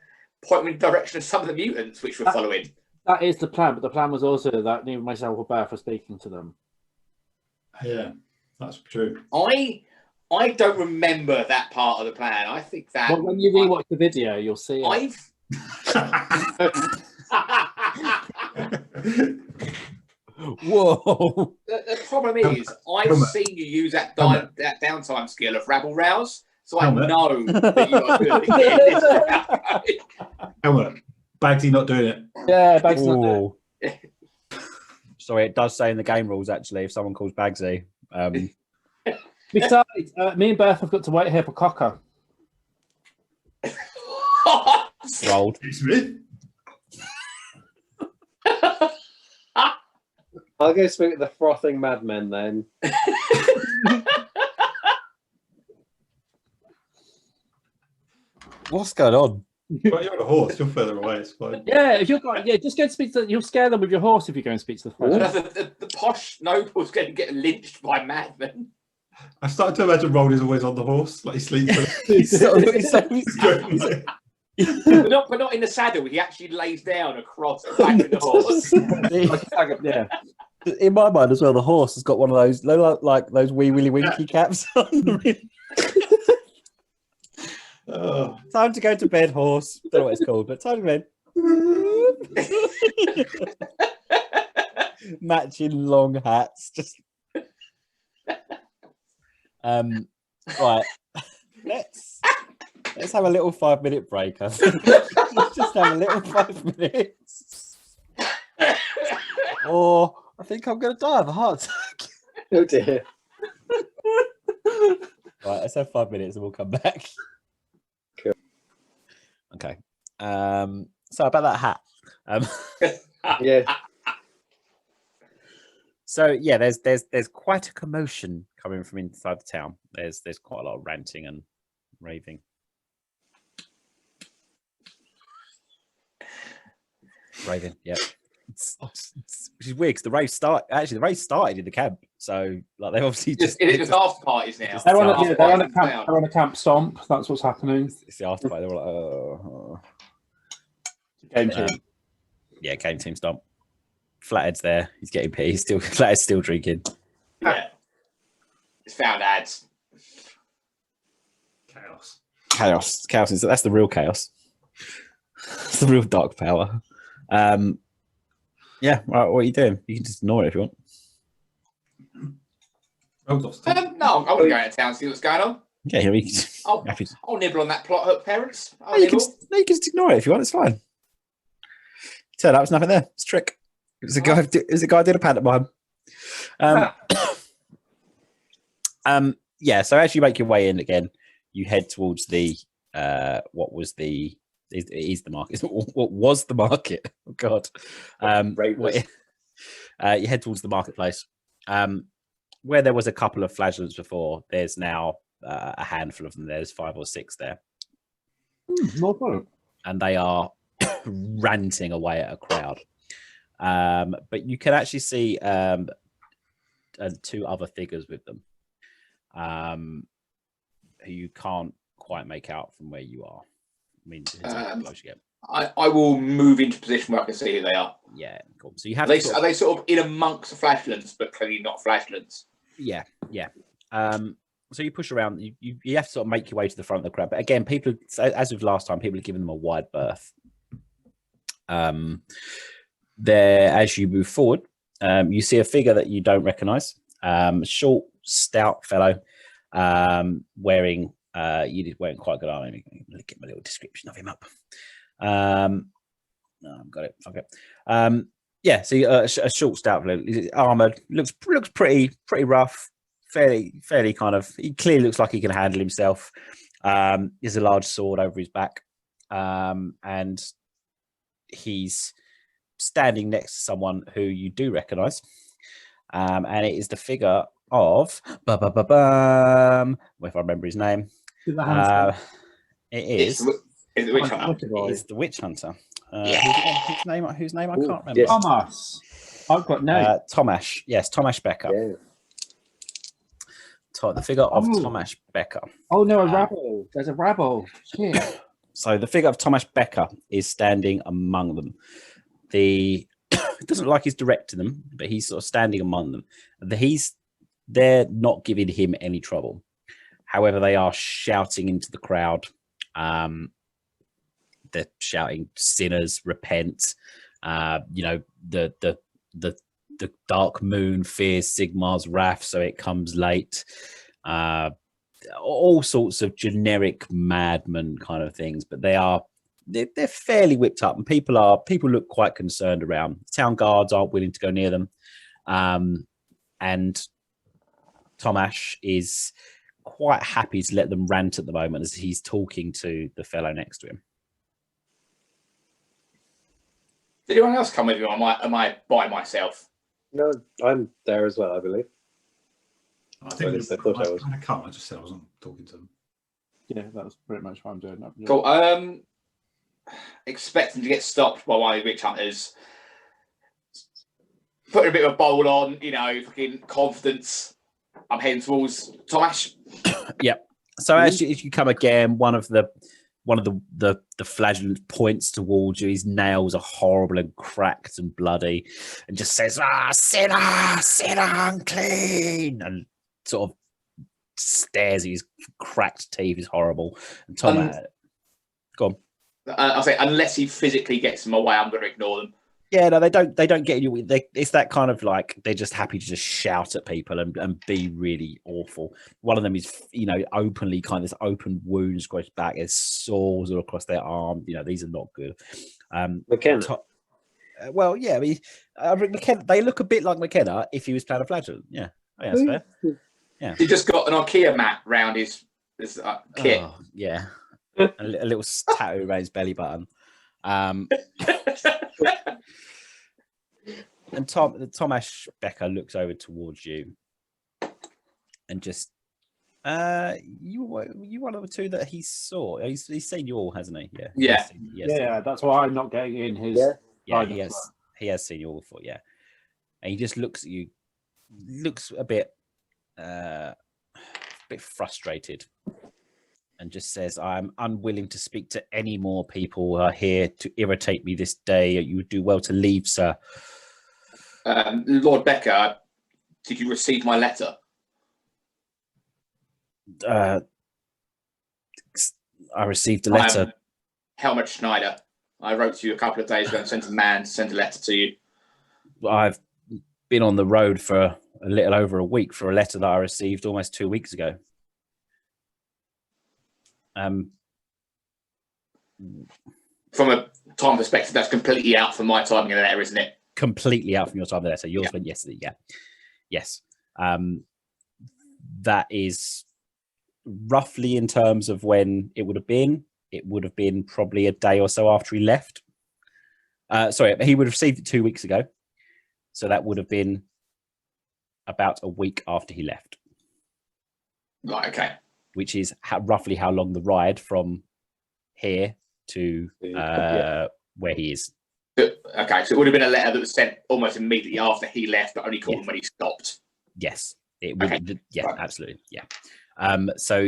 point them in the direction of some of the mutants which we're following. That is the plan, but the plan was also that neither myself or Beth were speaking to them. Yeah, that's true. I I don't remember that part of the plan. I think that. Well, when you rewatch the video, you'll see it. Whoa! The problem is, I've seen you use that downtime skill of rabble rouse, so I know that you are good at getting this. Helmet. Bagsy not doing it. Yeah, Bagsy's not doing it. Sorry, it does say in the game rules actually if someone calls Bagsy. Besides, me and Beth have got to wait here for Cocker. Rolled. I'll go speak to the frothing madmen then. What's going on? Well, you're on a horse. You're further away. It's fine. Yeah, if you're going, just go and speak to. You'll scare them with your horse if you go and speak to the flash. The posh noble's going to get lynched by madmen. I started to imagine Rold is always on the horse, like he sleeps. But not in the saddle. He actually lays down across the back of the horse. Yeah. In my mind as well, the horse has got one of those like those wee willy winky caps on the rim. Time to go to bed, horse. Don't know what it's called, but time to bed. Matching long hats. Just right. Let's have a little 5-minute break. I think. Let's just have a little 5 minutes. Or I think I'm going to die of a heart attack. Oh dear. Right, let's have 5 minutes and we'll come back. Cool. Okay. So about that hat. Yeah. So yeah, there's quite a commotion coming from inside the town. There's quite a lot of ranting and raving. Raving, yeah. Which is weird because the race started in the camp, so like they obviously it's after parties now. They're on a camp stomp. That's what's happening. It's the after party. They're all like, game team. Yeah, game team stomp. Flathead's there. He's getting pee. Flathead's still drinking. Yeah, it's found ads. Chaos. That's the real chaos. It's the real dark power. Yeah, right, what are you doing? You can just ignore it if you want. No, I want to go out of town and see what's going on. Yeah, here we I'll nibble on that plot hook, parents. You can just ignore it if you want. It's fine. Turn out there's nothing there. It's a trick. It was a guy who did a pantomime. Yeah. So as you make your way in again, you head towards the what was the market. What was the market? Oh God. You head towards the marketplace. Where there was a couple of flagellants before, there's now a handful of them. There's 5 or 6 there. And they are ranting away at a crowd. But you can actually see 2 other figures with them who you can't quite make out from where you are. I mean, how close you get. I will move into position where I can see who they are. Yeah, cool. So you have. Are they sort of in amongst the flashlands, but clearly not flashlands? Yeah. So you push around. You have to sort of make your way to the front of the crowd. But again, people, as with last time, people are giving them a wide berth. There, as you move forward, you see a figure that you don't recognise. Short, stout fellow, wearing quite good armor. Let me get my little description of him up. I've got it. Okay. Yeah, so a short, stout fellow, armored, looks pretty rough, fairly kind of. He clearly looks like he can handle himself. There's a large sword over his back, and he's standing next to someone who you do recognise, and it is the figure of if I remember his name. It is the witch hunter. It is the witch hunter. Whose name I can't remember. Yes. Thomas. I've got no. Tomash. Yes, Tomash Becker. Yeah. The figure of Tomash Becker. Oh no, a rabble. There's a rabble. Shit. So the figure of Tomash Becker is standing among them. It doesn't look like he's directing them, but he's sort of standing among them. They're not giving him any trouble. However, they are shouting into the crowd. They're shouting, "Sinners, repent!" The dark moon fears Sigmar's wrath, so it comes late. All sorts of generic madman kind of things, but they're fairly whipped up, and people look quite concerned around. Town guards aren't willing to go near them, and Tomash is quite happy to let them rant at the moment as he's talking to the fellow next to him. Did anyone else come with you? Am I by myself? No, I'm there as well, I believe. I think I thought I was. I just said I wasn't talking to them. Yeah, that was pretty much what I'm doing. Cool. Expecting to get stopped by one of the witch hunters. Putting a bit of a bowl on, fucking confidence. I'm heading towards Tomash. Yep. So as you come again, one of the flagellants points towards you. His nails are horrible and cracked and bloody, and just says, sinner, unclean, and sort of stares at his cracked teeth. Is horrible. And Tom, go on. I'll say, unless he physically gets in my way, I'm going to ignore them. Yeah, no, they don't get you. It's that kind of like they're just happy to just shout at people and be really awful. One of them is, openly kind of this open wounds across his back. There's sores all across their arm. These are not good. McKenna. Well, yeah, I mean, McKenna, they look a bit like McKenna if he was playing a flagellant. Yeah, that's fair. Yeah, he just got an IKEA mat round his kit. Oh, yeah, a little tattoo around his belly button. And Tomash Becker looks over towards you and just you one of the two that he saw. He's seen you all, hasn't he? Yeah. Yeah, that's why I'm not getting in his. Yeah, he has seen you all before. Yeah, and he just looks at you, looks a bit frustrated, and just says, "I'm unwilling to speak to any more people who are here to irritate me this day. You would do well to leave, sir." Lord Becker, did you receive my letter? I received a letter. Helmut Schneider. I wrote to you a couple of days ago and sent a man to send a letter to you. I've been on the road for a little over a week for a letter that I received almost 2 weeks ago. From a time perspective, that's completely out from my timing of the letter, isn't it? Completely out from your time of the letter. Yours went yesterday. Yeah. Yes. That is roughly in terms of when it would have been. It would have been probably a day or so after he left. Sorry, he would have received it 2 weeks ago. So that would have been about a week after he left. Right, okay. Which is roughly how long the ride from here to where he is. Okay, so it would have been a letter that was sent almost immediately after he left, but only called him when he stopped. Yes, it would. Okay. Yeah, right. Absolutely. Yeah. So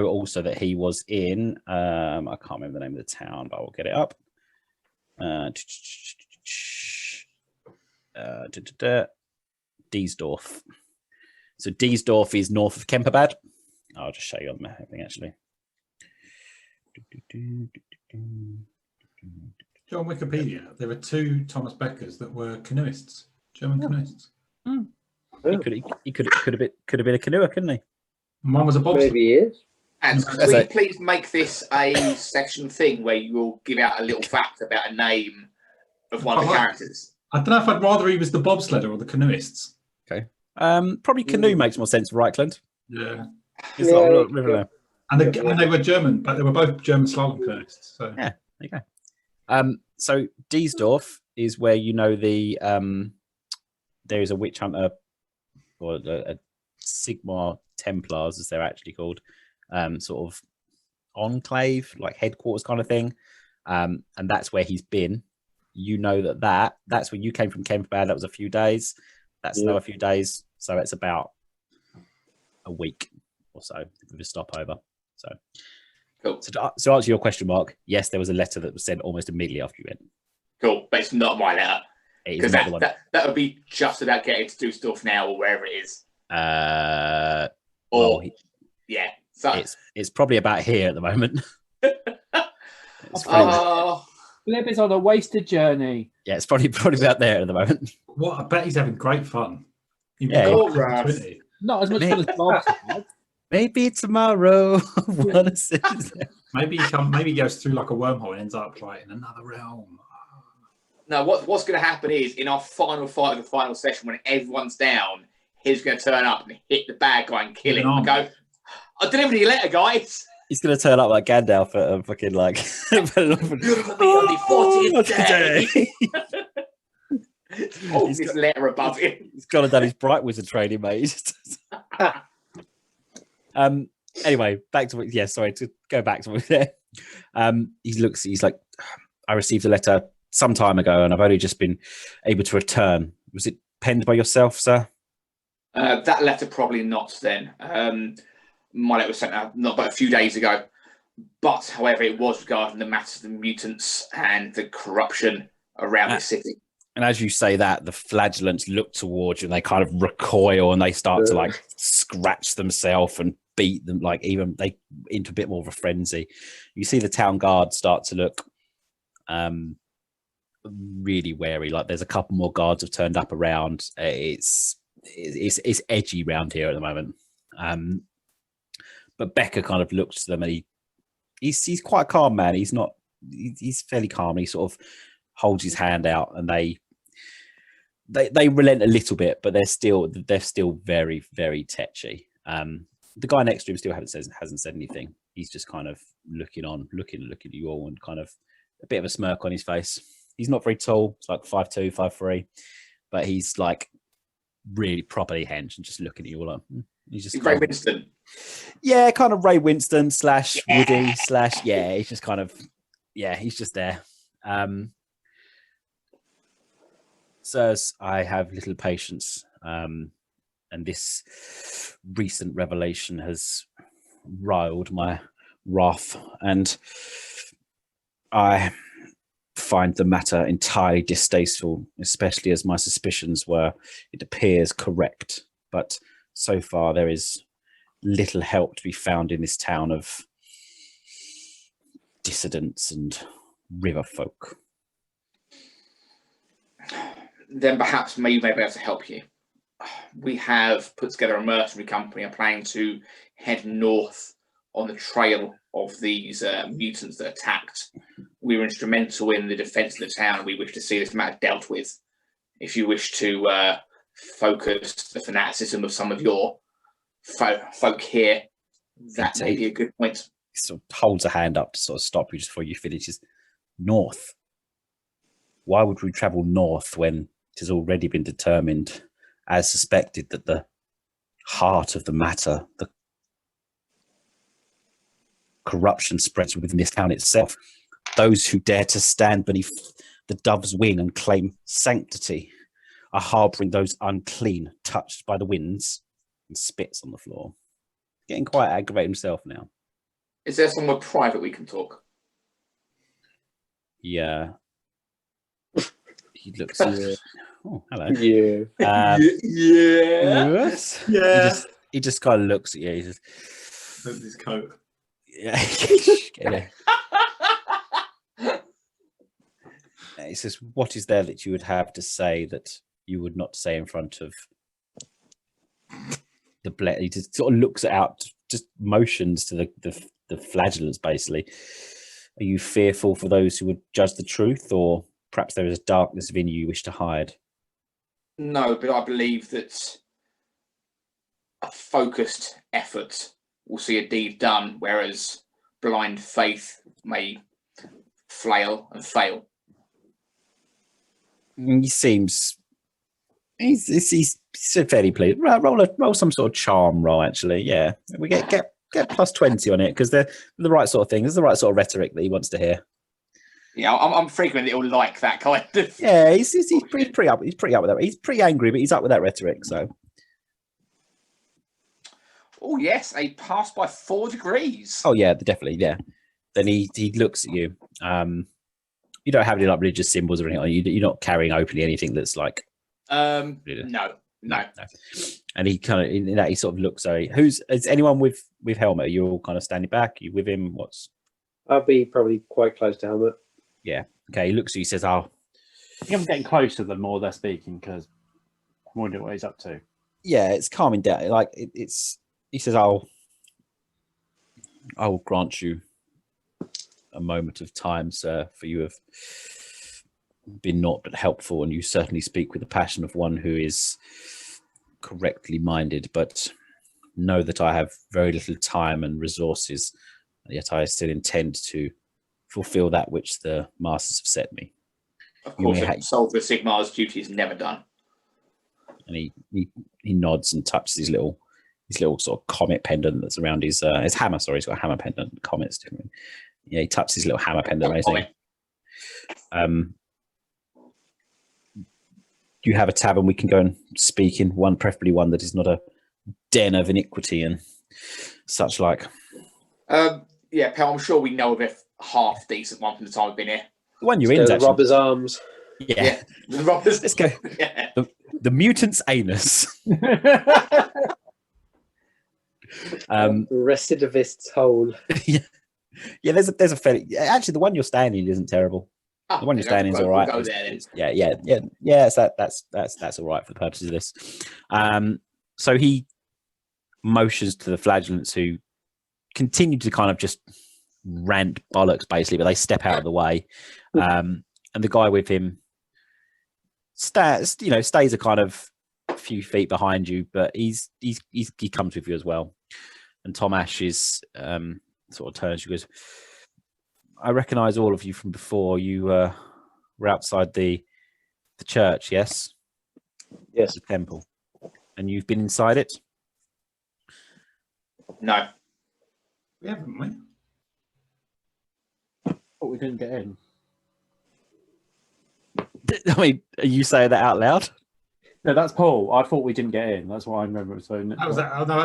also that he was in. I can't remember the name of the town, but I will get it up. Diesdorf. So Diesdorf is north of Kemperbad. I'll just show you on the map actually. On Wikipedia, there are two Thomas Beckers that were canoeists, German canoeists. He could have been a canoer, couldn't he? And one was a bobsled. Maybe he is. And will you please make this a section thing where you will give out a little fact about a name of one of the characters? I don't know if I'd rather he was the bobsledder or the canoeists. Okay. Probably canoe makes more sense for Reichland. Yeah. It's not a river there. And they were German, but they were both German slalom canoeists. So. Yeah, there you go. So Diesdorf is where there is a witch hunter or a Sigmar Templars, as they're actually called, sort of enclave, like headquarters kind of thing. And that's where he's been. That's where you came from Kemperbad. That was a few days. That's another few days. So it's about a week or so with a stopover. So cool. So to answer your question, Mark, yes, there was a letter that was sent almost immediately after you went. Cool, but it's not my letter. Because that would be just about getting to do stuff now or wherever it is. Yeah. So, it's probably about here at the moment. Glib is on a wasted journey. Yeah, it's probably about there at the moment. What? I bet he's having great fun. Yeah. Not as much fun as Bob's had. Maybe tomorrow. Maybe he goes through like a wormhole and ends up like in another realm. No, what's going to happen is in our final fight of the final session, when everyone's down, he's going to turn up and hit the bad guy and kill him. And go, I delivered your letter, guys. He's going to turn up like Gandalf at a fucking like. On the 40th day. Hold this letter above him. He's got to done his bright wizard training, mate. Anyway, back to sorry to go back to there. He's like, I received a letter some time ago, and I've only just been able to return. Was it penned by yourself, sir? That letter probably not. Then my letter was sent out not but a few days ago. But however, it was regarding the matters of the mutants and the corruption around the city. And as you say that, the flagellants look towards you and they kind of recoil and they start to like scratch themselves and beat them, like even they into a bit more of a frenzy. You see the town guard start to look really wary. Like there's a couple more guards have turned up around. It's edgy around here at the moment. But Becca kind of looks to them and he's quite a calm man. He's fairly calm. He sort of holds his hand out and they relent a little bit, but they're still very, very tetchy. The guy next to him still hasn't said anything. He's just kind of looking at you all and kind of a bit of a smirk on his face. He's not very tall. It's like 5'2", 5'3", but he's like really properly hench and just looking at you all. Like, he's just Ray Winston. Yeah, kind of Ray Winston / Woody / yeah. He's just kind of he's just there. Sirs, I have little patience, and this recent revelation has riled my wrath, and I find the matter entirely distasteful, especially as my suspicions it appears, correct. But so far there is little help to be found in this town of dissidents and river folk. Then perhaps we may be able to help you. We have put together a mercenary company and planning to head north on the trail of these mutants that attacked. We were instrumental in the defence of the town, and we wish to see this matter dealt with. If you wish to focus the fanaticism of some of your folk here, that may be a good point. He sort of holds a hand up to sort of stop you just before you finish. North. Why would we travel north when it has already been determined, as suspected, that the heart of the matter, the corruption, spreads within this town itself? Those who dare to stand beneath the dove's wing and claim sanctity are harbouring those unclean, touched by the winds, and spits on the floor. Getting quite aggravated himself now. Is there somewhere private we can talk? Yeah. He looks at you. Oh, hello. Yeah. Yes. Yeah. He just kind of looks at you. He says, His coat. yeah. He says, what is there that you would have to say that you would not say in front of the blade? He just sort of looks out, just motions to the flagellants, basically. Are you fearful for those who would judge the truth, or perhaps there is a darkness within you wish to hide? No, but I believe that a focused effort will see a deed done, whereas blind faith may flail and fail. He seems he's fairly pleased. Roll some sort of charm roll, actually. Yeah, we get plus 20 on it because they're the right sort of thing. There's the right sort of rhetoric that he wants to hear. Yeah, I'm frequently like that kind of. Yeah, he's pretty up. He's pretty up with that. He's pretty angry, but he's up with that rhetoric. So. Oh yes, a pass by 4 degrees. Oh yeah, definitely. Yeah. Then he looks at you. You don't have any like religious symbols or anything. You're not carrying openly anything that's like. No. No. And he kind of in that he sort of looks. Sorry, is anyone with Helmet? Are you all kind of standing back? Are you with him? I'll be probably quite close to Helmet. Yeah. Okay. He looks. He says, "Oh, I think I'm getting closer the more they're speaking because I'm wondering what he's up to. yeah, it's calming down. Like it's." He says, "I will grant you a moment of time, sir, for you have been naught but helpful, and you certainly speak with the passion of one who is correctly minded, but know that I have very little time and resources, yet I still intend to fulfill that which the masters have set me." Of course, solve the Sigmar's duty is never done. And he nods and touches his little sort of comet pendant that's around his hammer. Sorry, he's got a hammer pendant. Comet's different. Yeah, he touches his little hammer pendant. You have a tavern we can go and speak in, one preferably one that is not a den of iniquity and such like. Yeah, Pal, I'm sure we know of a half decent one from the time we've been here. The one you're in, the Robber's Arms. Yeah. The Robbers. Let's go. Yeah. The Mutant's Anus. Recidivist's Hole. Yeah, there's a fairly. Actually, the one you're standing in isn't terrible. The one you're standing is all right. We'll go there, then. Yeah. That's all right for the purposes of this. So he motions to the flagellants, who continue to kind of just rant bollocks, basically, but they step out of the way. And the guy with him stays a kind of few feet behind you, but he comes with you as well. And Tom Ash is sort of turns. She goes, "I recognise all of you from before. You were outside the church, yes? Yes. The temple. And you've been inside it?" No. We haven't, we? But we didn't get in. I mean, are you saying that out loud? No, that's Paul. I thought we didn't get in. That's what I remember. So That was that. Oh, No,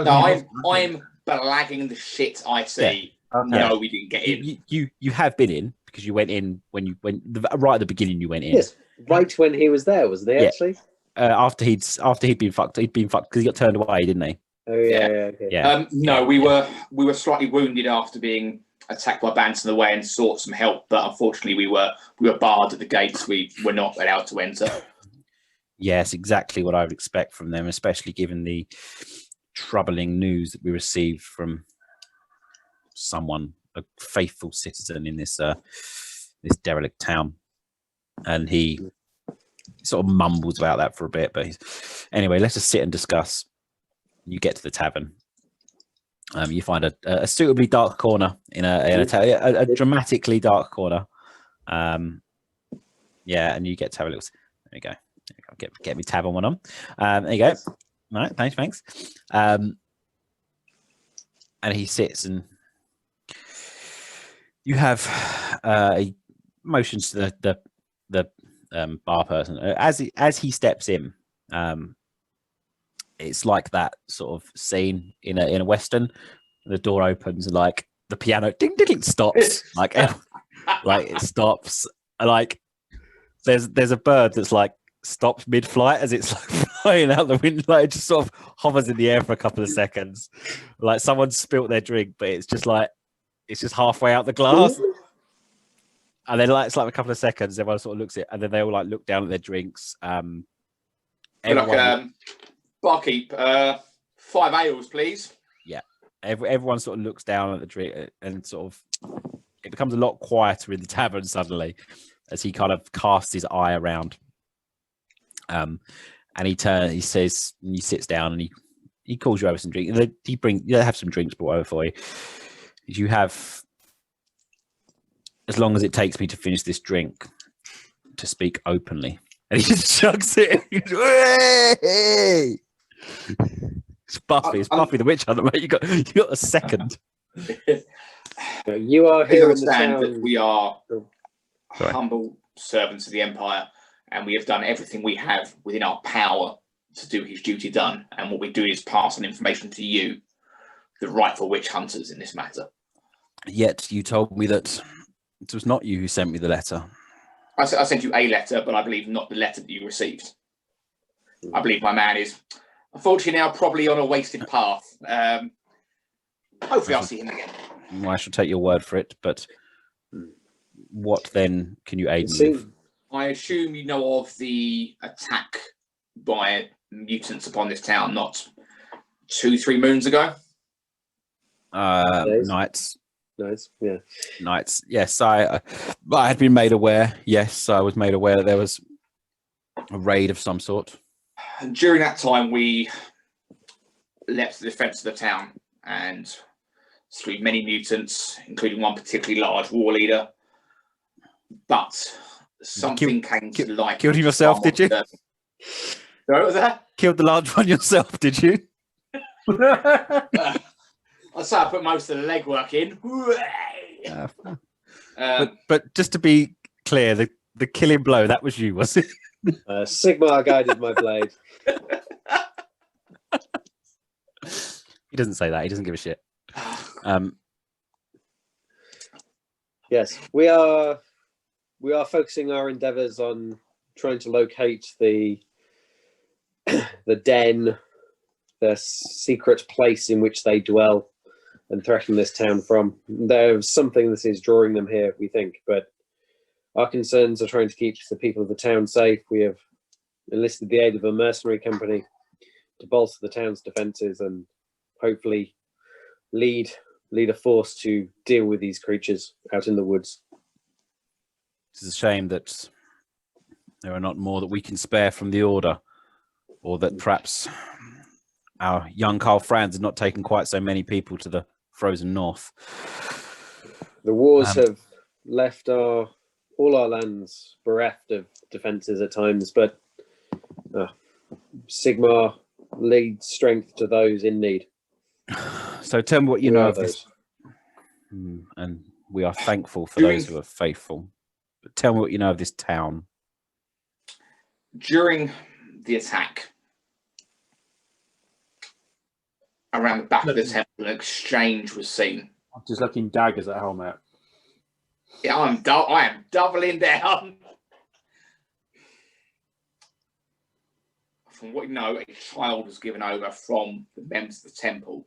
I'm blagging the shit I see. Yeah. Okay. No, we didn't get in. You have been in, because you went in when you went right at the beginning. You went in. Yes, right when he was there, wasn't he? Yeah. Actually, after he'd been fucked. He'd been fucked because he got turned away, didn't he? Oh yeah. Okay. Yeah. No, we were slightly wounded after being attacked by bandits on the way and sought some help, but unfortunately we were barred at the gates. We were not allowed to enter. Yes, exactly what I would expect from them, especially given the troubling news that we received from someone, a faithful citizen in this this derelict town. And he sort of mumbles about that for a bit, but anyway, let's just sit and discuss. You get to the tavern. You find a suitably dark corner in a dramatically dark corner. Yeah, and you get to have a little. There you go. Get me tavern one on. There you go. All right, thanks. And he sits, and you have he motions to the bar person as he steps in. It's like that sort of scene in a western. The door opens and like the piano ding ding stops. like it stops. Like there's a bird that's like stops mid-flight as it's like flying out the window. Like, it just sort of hovers in the air for a couple of seconds. Like someone spilt their drink, but it's just halfway out the glass. And then like it's like a couple of seconds, everyone sort of looks at it, and then they all like look down at their drinks. Barkeep, 5 ales, please. Yeah, everyone sort of looks down at the drink, and sort of it becomes a lot quieter in the tavern suddenly as he kind of casts his eye around. And he says, and he sits down, and he calls you over some drink. They have some drinks brought over for you. You have, as long as it takes me to finish this drink, to speak openly. And he just chugs it. Hey! It's Buffy the Witch Hunter, mate. You got a second. You are here in the understand town. that we are Sorry. humble servants of the Empire, and we have done everything we have within our power to do his duty done. And what we do is pass on information to you, the rightful witch hunters in this matter. Yet you told me that it was not you who sent me the letter. I sent you a letter, but I believe not the letter that you received. I believe my man is unfortunately now probably on a wasted path. Hopefully I'll see him again. Well, I shall take your word for it, but what then can you aid me with? I assume you know of the attack by mutants upon this town not 2-3 moons ago? Knights. Yeah. Knights. Yes, I had been made aware. Yes, I was made aware that there was a raid of some sort. And during that time, we leapt to the defence of the town and slew many mutants, including one particularly large war leader. But something came to light. Killed him yourself, did you? Sorry, what was that? Killed the large one yourself, did you? I'd say I put most of the legwork in. But just to be clear, the killing blow, that was you, was it? Sigmar guided my blade. He doesn't say that. He doesn't give a shit. Yes, we are focusing our endeavours on trying to locate the den, the secret place in which they dwell, and threaten this town from. There's something that is drawing them here, we think, but our concerns are trying to keep the people of the town safe. We have enlisted the aid of a mercenary company to bolster the town's defences and hopefully lead a force to deal with these creatures out in the woods. It's a shame that there are not more that we can spare from the order, or that perhaps our young Carl Franz has not taken quite so many people to the frozen north. The wars have left all our lands bereft of defences at times, but Sigmar leads strength to those in need. So tell me what you know of this. And we are thankful for those who are faithful. But tell me what you know of this town. During the attack, around the back of the temple, an exchange was seen. I'm just looking daggers at Helmet. Yeah, I am doubling down. From what you know, a child was given over from the members of the temple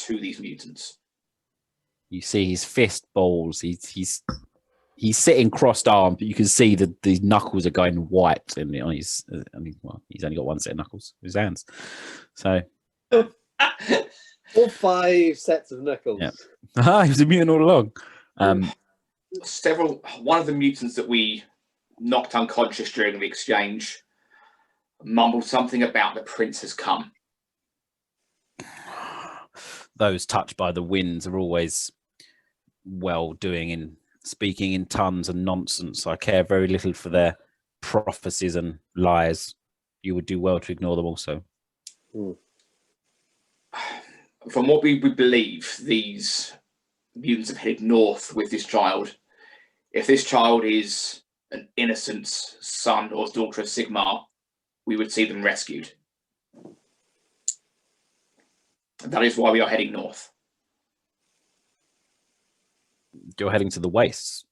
to these mutants. You see his fist balls. He's sitting crossed-armed, but you can see that the knuckles are going white. And he's only got one set of knuckles with his hands. So, all 5 sets of knuckles. Yeah. He was a mutant all along. One of the mutants that we knocked unconscious during the exchange mumbled something about the prince has come. Those touched by the winds are always well doing in speaking in tongues and nonsense. I care very little for their prophecies and lies. You would do well to ignore them also. From what we believe, these mutants have headed north with this child. If this child is an innocent son or daughter of Sigmar, we would see them rescued. And that is why we are heading north. You're heading to the wastes.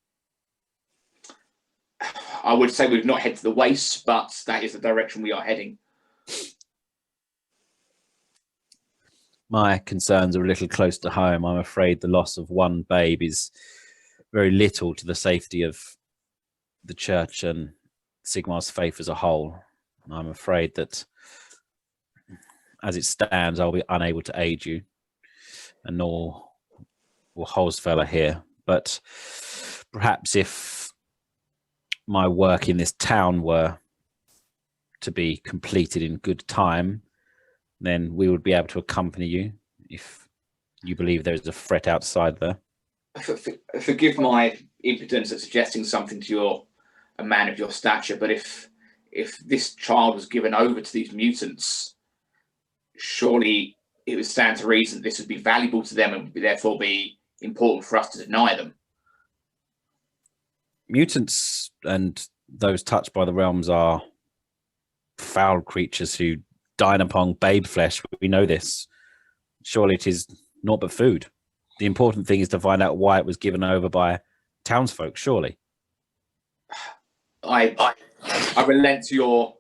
I would say we've not headed to the wastes, but that is the direction we are heading. My concerns are a little close to home. I'm afraid the loss of one babe is very little to the safety of the church and Sigmar's faith as a whole. I'm afraid that as it stands, I'll be unable to aid you, and nor will Holsfeller here. But perhaps if my work in this town were to be completed in good time, then we would be able to accompany you if you believe there's a threat outside there. Forgive my impotence at suggesting something to a man of your stature, but if this child was given over to these mutants, surely it would stand to reason that this would be valuable to them and would therefore be important for us to deny them. Mutants and those touched by the realms are foul creatures who dine upon babe flesh. We know this. Surely it is naught but food. The important thing is to find out why it was given over by townsfolk, surely. I relent to your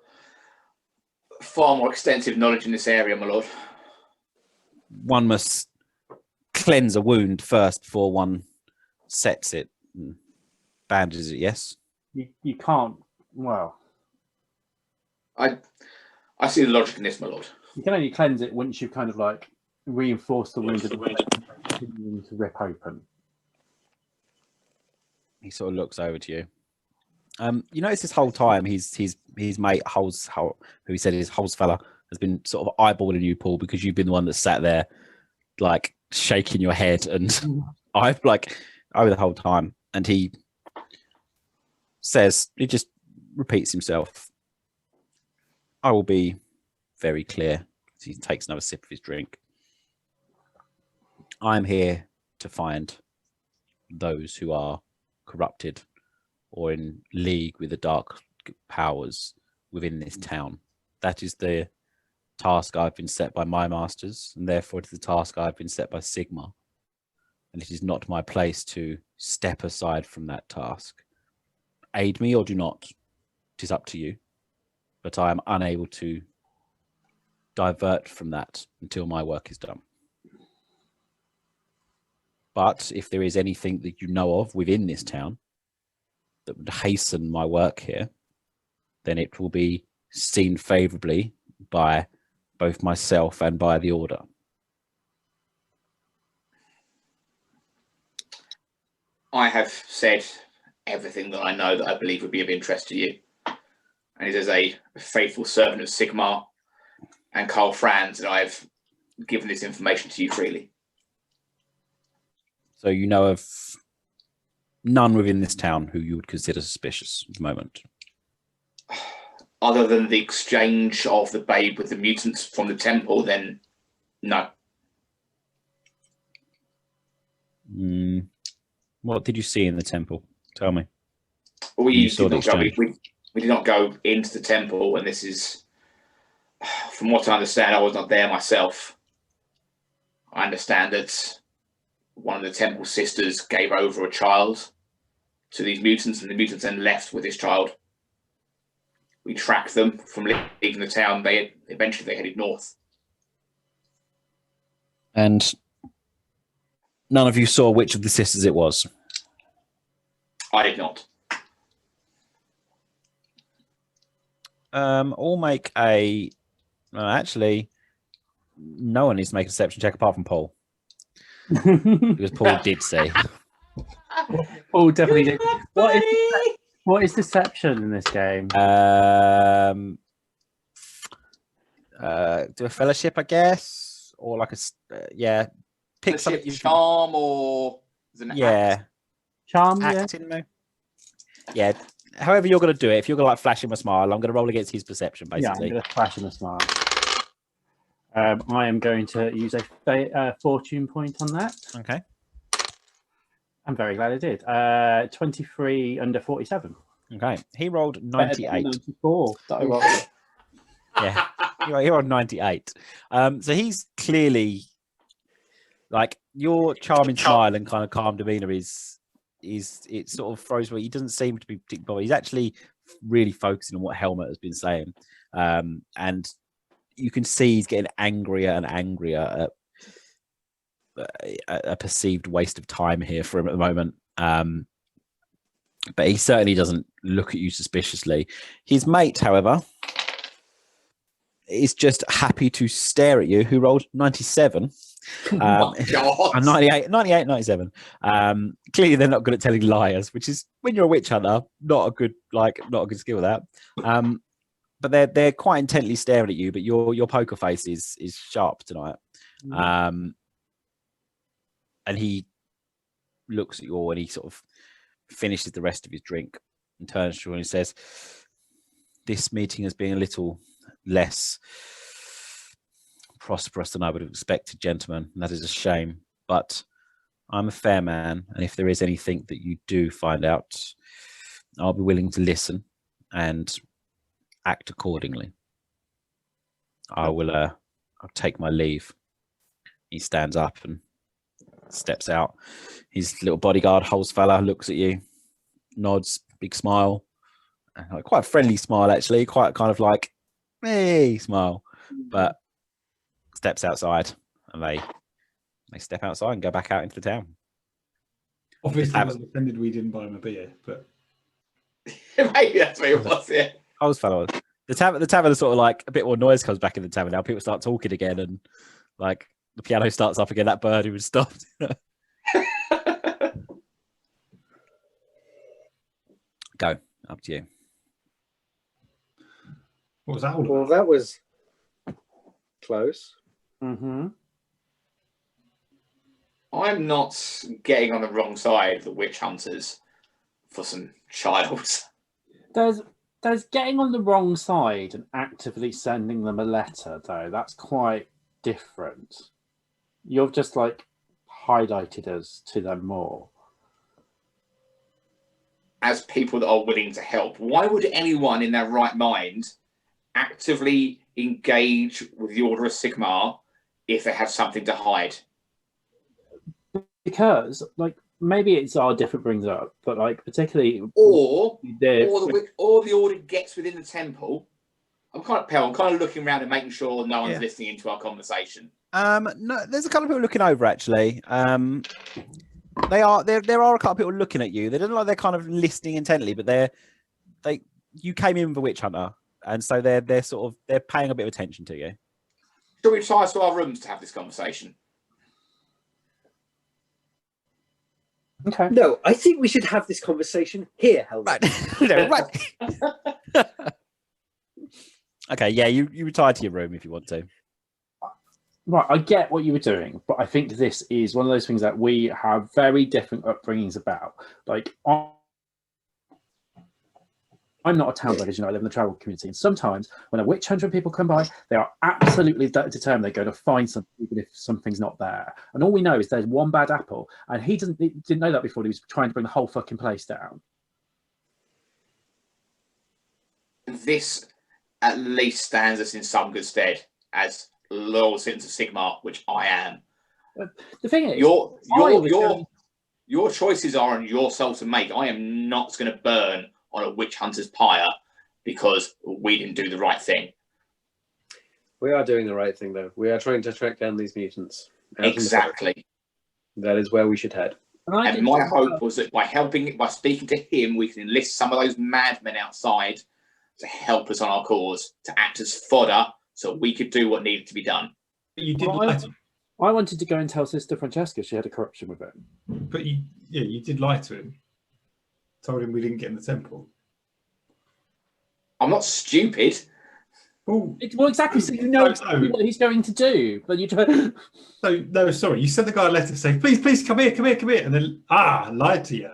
far more extensive knowledge in this area, my lord. One must cleanse a wound first before one sets it and bandages it, yes? You can't. Well, I see the logic in this, my lord. you can only cleanse it once you've kind of like reinforced the wound continuing to rip open. He sort of looks over to you. You notice this whole time his mate who he said is Hulse fella has been sort of eyeballing you, Paul, because you've been the one that sat there like shaking your head, and I've like over the whole time. And he just repeats himself. I will be very clear. He takes another sip of his drink. I'm here to find those who are corrupted or in league with the dark powers within this town. That is the task I've been set by my masters, and therefore it is the task I've been set by Sigmar. And it is not my place to step aside from that task. Aid me or do not. It is up to you. But I am unable to divert from that until my work is done. But if there is anything that you know of within this town that would hasten my work here, then it will be seen favourably by both myself and by the Order. I have said everything that I know that I believe would be of interest to you. And it is a faithful servant of Sigmar and Karl Franz that I've given this information to you freely. So you know of none within this town who you would consider suspicious at the moment? Other than the exchange of the babe with the mutants from the temple, then no. What did you see in the temple? Tell me. We did not go into the temple, and this is, from what I understand, I was not there myself. I understand that one of the temple sisters gave over a child to these mutants, and the mutants then left with this child. We tracked them from leaving the town. They headed north. And none of you saw which of the sisters it was? I did not. All make a... actually, no one needs to make a deception check apart from Paul. Because Paul did say. Paul definitely did. What is deception in this game? Do a fellowship, I guess, or like a pick something. Charm or act? Charm, acting, maybe. Yeah. However you're going to do it. If you're going to like flash him a smile, I'm going to roll against his perception, basically. Yeah, I'm going to flash him a smile. I am going to use a fortune point on that. Okay. I'm very glad I did. 23 under 47. Okay. He rolled 98. 94 that I rolled. Yeah. He rolled 98. So he's clearly like your charming smile and kind of calm demeanor is it sort of throws where he doesn't seem to be particularly bothered. He's actually really focusing on what Helmut has been saying. And you can see he's getting angrier and angrier at a perceived waste of time here for him at the moment. But he certainly doesn't look at you suspiciously. His mate, however, is just happy to stare at you, who rolled 97. Oh my God. 98, 97. Clearly they're not good at telling liars, which is, when you're a witch hunter, not a good skill, that. But they're quite intently staring at you, but your poker face is sharp tonight. And he looks at you all and he sort of finishes the rest of his drink and turns to you and he says, "This meeting has been a little less prosperous than I would have expected, gentlemen, and that is a shame. But I'm a fair man, and if there is anything that you do find out, I'll be willing to listen and act accordingly. I'll take my leave." He stands up and steps out. His little bodyguard, Hulse fella, looks at you, nods, big smile, quite a friendly smile actually, quite kind of like Hey, smile. But steps outside, and they step outside and go back out into the town. Obviously, I was offended we didn't buy him a beer, but Maybe that's what it was. Yeah. I was fellow. The tavern is sort of like a bit more noise comes back in the tavern now. People start talking again, and like the piano starts up again. That bird who was stopped. Go, up to you. what was that all Well, about? that was close. Mm-hmm. I'm not getting on the wrong side of the witch hunters for some child. There's getting on the wrong side and actively sending them a letter, though. That's quite different. You've just like highlighted us to them more. As people that are willing to help, why would anyone in their right mind actively engage with the Order of Sigmar if they have something to hide? Because, like, maybe it's our different brings up, but like particularly Or the Order gets within the temple. I'm kind of looking around and making sure no one's listening into our conversation. No, there's a couple of people looking over actually. There are a couple of people looking at you. They don't look like they're kind of listening intently, but you came in with a witch hunter, and so they're paying a bit of attention to you. Shall we retire to our rooms to have this conversation? okay. No, I think we should have this conversation here, Helmut. Right. No, right. Okay, yeah, you retire to your room if you want to. Right, I get what you were doing, but I think this is one of those things that we have very different upbringings about. Like, I'm not a town bred, as you know, I live in the travel community. And sometimes when a witch hunter and people come by, they are absolutely determined they're going to find something, even if something's not there. And all we know is there's one bad apple. And he didn't know that before. He was trying to bring the whole fucking place down. This at least stands us in some good stead as loyal citizens of Sigmar, which I am. The thing is, your choices are on yourself to make. I am not going to burn on a witch hunter's pyre because we didn't do the right thing. We are doing the right thing, though. We are trying to track down these mutants. Exactly. That is where we should head. And my hope was that by speaking to him, we can enlist some of those madmen outside to help us on our cause, to act as fodder so we could do what needed to be done. But you did lie to him. I wanted to go and tell Sister Francesca she had a corruption with it. But you did lie to him. Told him we didn't get in the temple. I'm not stupid. Oh, Well, exactly. So you know what he's going to do, but you try. No, sorry. You sent the guy a letter saying, "Please, come here," and then lied to you.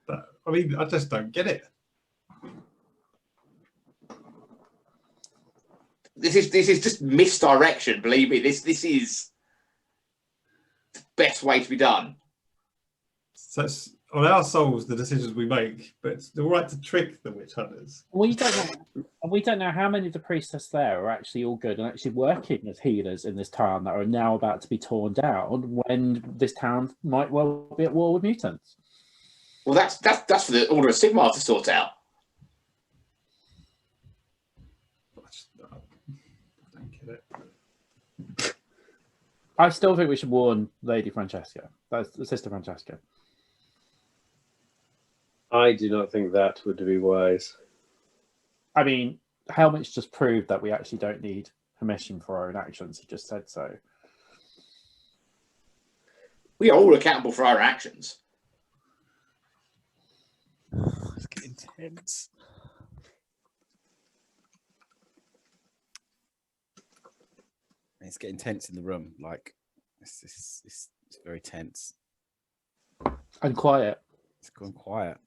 But I mean, I just don't get it. This is just misdirection. Believe me, this is the best way to be done. So it's on our souls the decisions we make, but it's all right to trick the witch hunters. We don't know how many of the priestess there are actually all good and actually working as healers in this town that are now about to be torn down when this town might well be at war with mutants. Well, that's for the Order of Sigmar to sort out. I don't get it. I still think we should warn Lady Francesca. That's Sister Francesca. I do not think that would be wise. I mean, Helmut's just proved that we actually don't need permission for our own actions. He just said so. We are all accountable for our actions. It's getting tense. It's getting tense in the room. Like it's very tense. And quiet. It's gone quiet.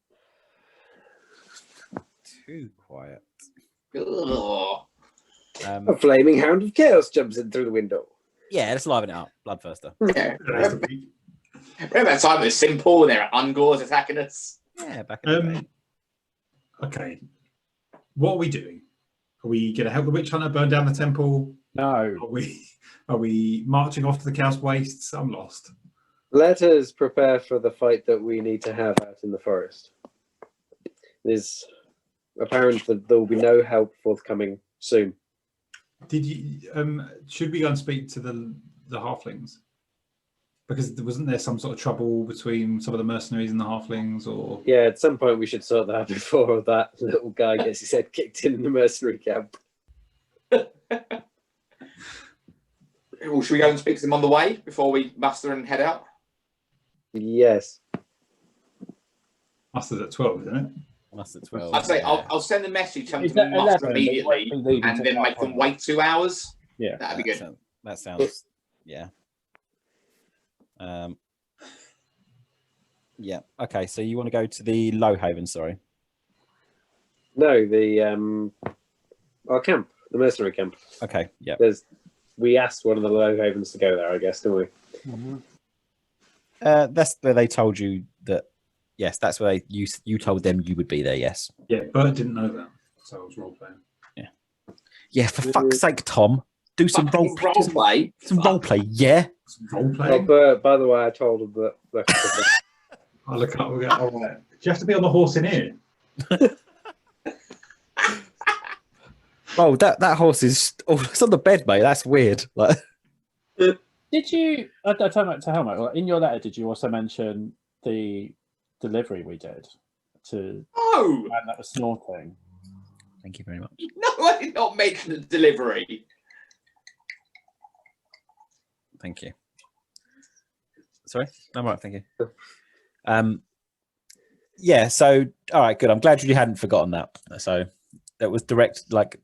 Too quiet. Ugh. A flaming hound of chaos jumps in through the window. Yeah, let's liven it up. Bloodthirster. Yeah. Remember that time it was simple and there are Ungors attacking us? Yeah, back in the day. Okay. What are we doing? Are we going to help the witch hunter burn down the temple? No. Are we marching off to the Chaos Wastes? I'm lost. Let us prepare for the fight that we need to have out in the forest. It is apparent that there will be no help forthcoming soon. Did you? Should we go and speak to the halflings? Because wasn't there some sort of trouble between some of the mercenaries and the halflings, or? Yeah, at some point we should sort that out before that little guy gets his head kicked in the mercenary camp. Well, should we go and speak to them on the way before we muster and head out? Yes. Muster's at 12, isn't it? Muster 12. I'd say yeah. I'll send a message to Is them that to muster 11? immediately They won't be leaving and till then that make them point. wait 2 hours. Yeah. That'd be good. That sounds, yeah. Yeah. Okay. So you want to go to the Low Haven? Sorry. No, the our camp, the mercenary camp. Okay. Yeah. We asked one of the Low Havens to go there, I guess, didn't we? Mm-hmm. That's where they told you that. Yes, that's where you told them you would be there. Yes. Yeah, Bert didn't know that, so I was role playing. Yeah. Yeah. For fuck's sake, Tom, do some role play. Some role play. Yeah. Some role Oh, playing. Bert, by the way, I told him that. I'll look up. We'll go. All right. Do you have to be on the horse in here? Oh, that horse is. Oh, it's on the bed, mate. That's weird. Like. Did you? I turn back to Helmut. Like, in your letter, did you also mention the delivery we did to No, the man that was snorting? Thank you very much. no, I did not mention the delivery. Thank you. Sorry? I'm right, thank you. Yeah, so all right, good. I'm glad you hadn't forgotten that. So that was direct, like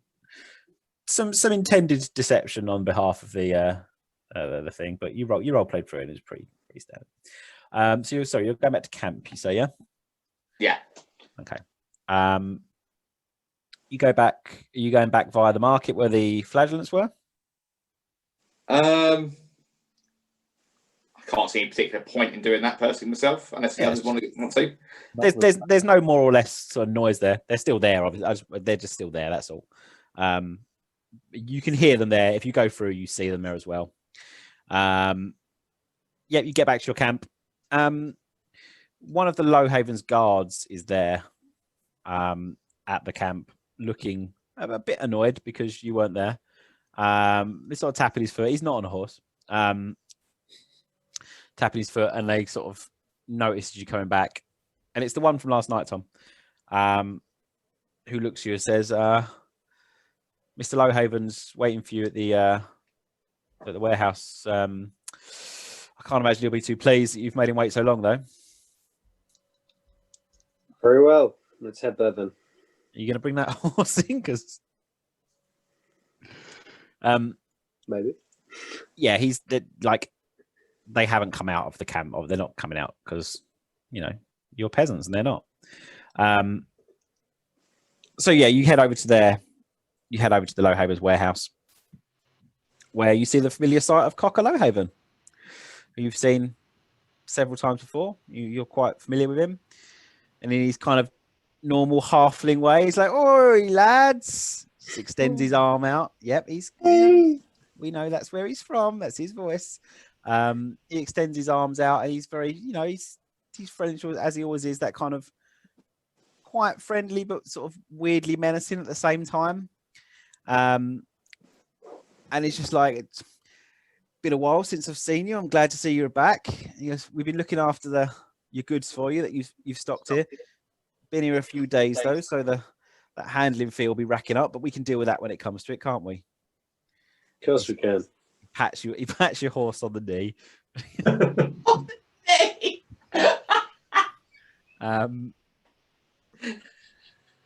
some intended deception on behalf of the thing, but you role played through it. It was pretty standard. So you're going back to camp, you say, yeah? Yeah. Okay. You go back. Are you going back via the market where the flagellants were? I can't see any particular point in doing that personally myself, unless the others want to. There's no more or less sort of noise there. They're still there. Obviously, they're just still there. That's all. You can hear them there. If you go through, you see them there as well. Yeah, you get back to your camp. One of the Low Haven's guards is there at the camp, looking a bit annoyed because you weren't there. He's sort of tapping his foot. He's not on a horse. Tapping his foot, and they sort of noticed you coming back. And it's the one from last night, Tom, who looks at you and says, Mr. Low Haven's waiting for you at the warehouse. I can't imagine he'll be too pleased that you've made him wait so long, though. Very well. Let's head there then. Are you going to bring that horse in? Because, maybe. Yeah, they haven't come out of the camp, or they're not coming out because, you're peasants and they're not. So yeah, you head over to the Low Haven's warehouse, where you see the familiar sight of Cocker Low Haven, who you've seen several times before. You're quite familiar with him, and in his kind of normal halfling way, he's like, "Oi, lads!" Just extends his arm out. Yep, we know that's where he's from. That's his voice. He extends his arms out, and he's very, he's friendly as he always is. That kind of quite friendly, but sort of weirdly menacing at the same time. And it's just like, it's been a while since I've seen you. I'm glad to see you're back. He goes, we've been looking after your goods for you that you've stocked here. Been here a few days though, so that handling fee will be racking up, but we can deal with that when it comes to it, can't we? Of course we can. He pats your horse on the knee. On the day.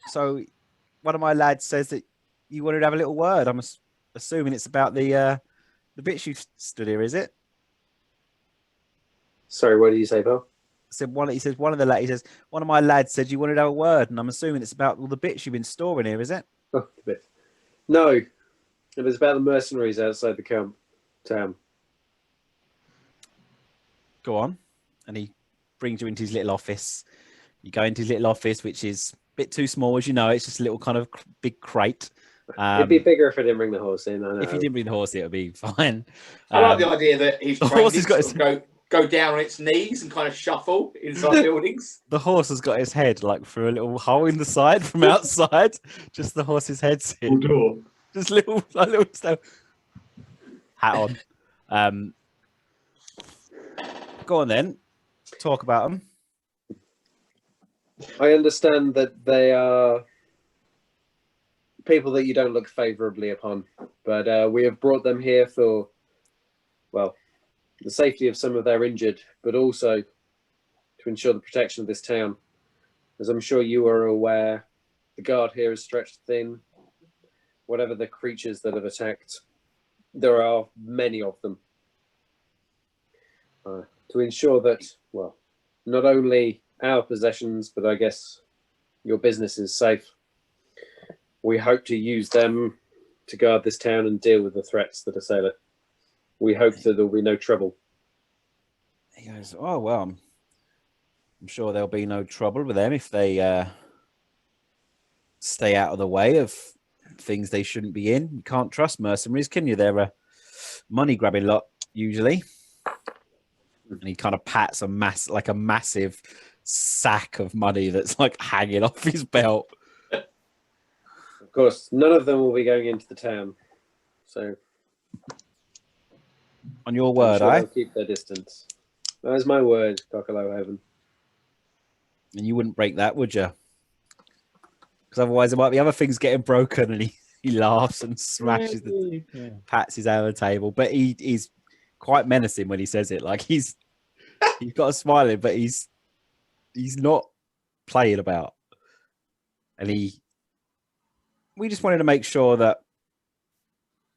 So one of my lads says that you wanted to have a little word. I'm assuming it's about the bits you stood here, is it? Sorry, what did you say, Bill? He says one of my lads said you wanted to have a word, and I'm assuming it's about all the bits you've been storing here, is it? Oh, the bit. No, it was about the mercenaries outside the camp. Town. Go on. And he brings you into his little office. You go into his little office, which is a bit too small, as you know. It's just a little kind of big crate. It'd be bigger if I didn't bring the horse in. I know. If you didn't bring the horse in, it would be fine. I like the idea that he's the trying horse has got to go down on its knees and kind of shuffle inside buildings. The horse has got his head like through a little hole in the side from outside. Just the horse's head's in. Door. Just little stuff. Hat on. Go on then. Talk about them. I understand that they are people that you don't look favorably upon, but we have brought them here for, well, the safety of some of their injured, but also to ensure the protection of this town. As I'm sure you are aware, the guard here is stretched thin. Whatever the creatures that have attacked, there are many of them. To ensure that, well, not only our possessions, but I guess your business is safe, we hope to use them to guard this town and deal with the threats that assail it. We hope that there will be no trouble. He goes, oh, well, I'm sure there'll be no trouble with them if they stay out of the way of things they shouldn't be in. You can't trust mercenaries, can you? They're a money-grabbing lot, usually. And he kind of pats a massive sack of money that's like hanging off his belt. Of course, none of them will be going into the town. So, on your word, sure they'll keep their distance. That is my word, Cockalow Haven. And you wouldn't break that, would you? Because otherwise there might be other things getting broken, and he laughs and smashes pats his hand on the table. But he's quite menacing when he says it. Like he's got a smile, but he's not playing about. And we just wanted to make sure that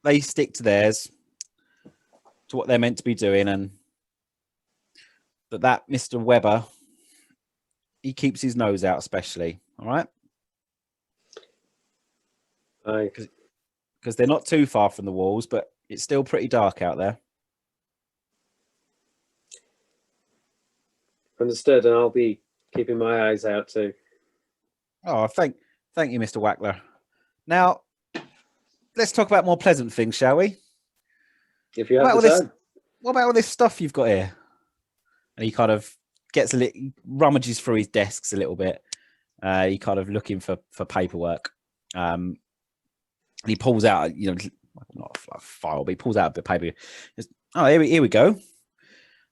they stick to theirs, to what they're meant to be doing, and that Mr. Weber, he keeps his nose out, especially. All right. Because they're not too far from the walls, but it's still pretty dark out there. Understood, and I'll be keeping my eyes out too. Oh, thank you, Mr. Wackler. Now, let's talk about more pleasant things, shall we? If you have the time. What about all this stuff you've got here? And he kind of gets rummages through his desks a little bit. He kind of looking for paperwork. And he pulls out, not a file, but he pulls out a bit of paper. He goes, oh, here we go.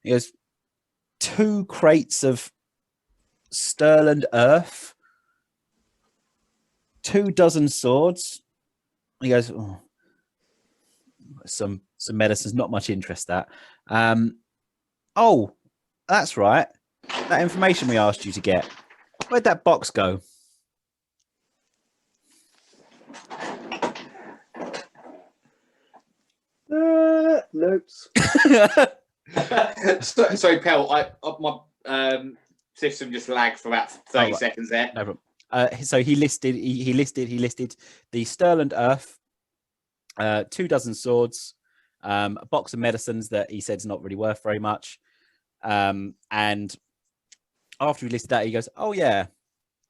He goes, 2 crates of sterling earth, 2 dozen swords. He goes, oh, some medicines, not much interest that. Oh, that's right. That information we asked you to get. Where'd that box go? Notes. Sorry, Pell. My system just lagged for about 30 seconds there. No problem. So he listed the sterling earth, 2 dozen swords, a box of medicines that he said is not really worth very much. And after he listed that, he goes, "Oh yeah,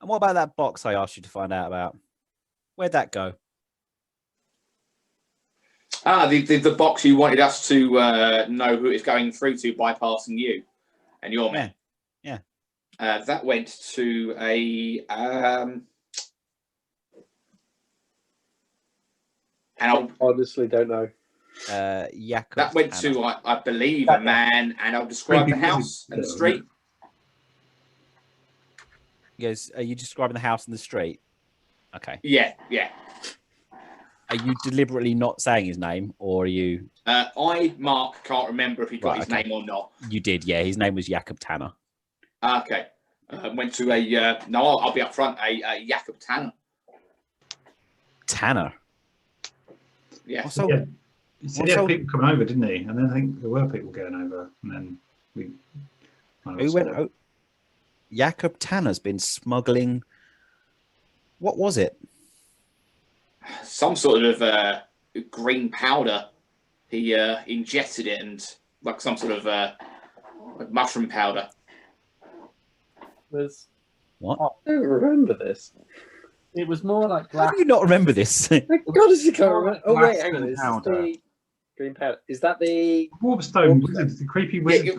and what about that box I asked you to find out about? Where'd that go?" The box you wanted us to know who it's going through to, bypassing you and your men. Yeah. That went to a and I honestly don't know. Jakob. That went to, I believe, a man, and I'll describe the house and the street. He goes, "Are you describing the house and the street?" Okay. Yeah. Are you deliberately not saying his name, or are you? Mark, can't remember if he got his name or not. You did, yeah. His name was Jakob Tanner. Okay. Went to a no. I'll be up front. A Jakob Tanner. Tanner. Yeah. So, yeah. He said he had people coming over, didn't he? And then I think there were people going over, and then we. Who went? Oh, Jakob Tanner's been smuggling. What was it? Some sort of green powder. He ingested it, and like some sort of like mushroom powder. What? I don't remember this. It was more like How do you not remember this? God, you can't remember. Oh wait, hang on. green Is powder. the green powder? Is that the Warpstone wizard, the creepy wizard.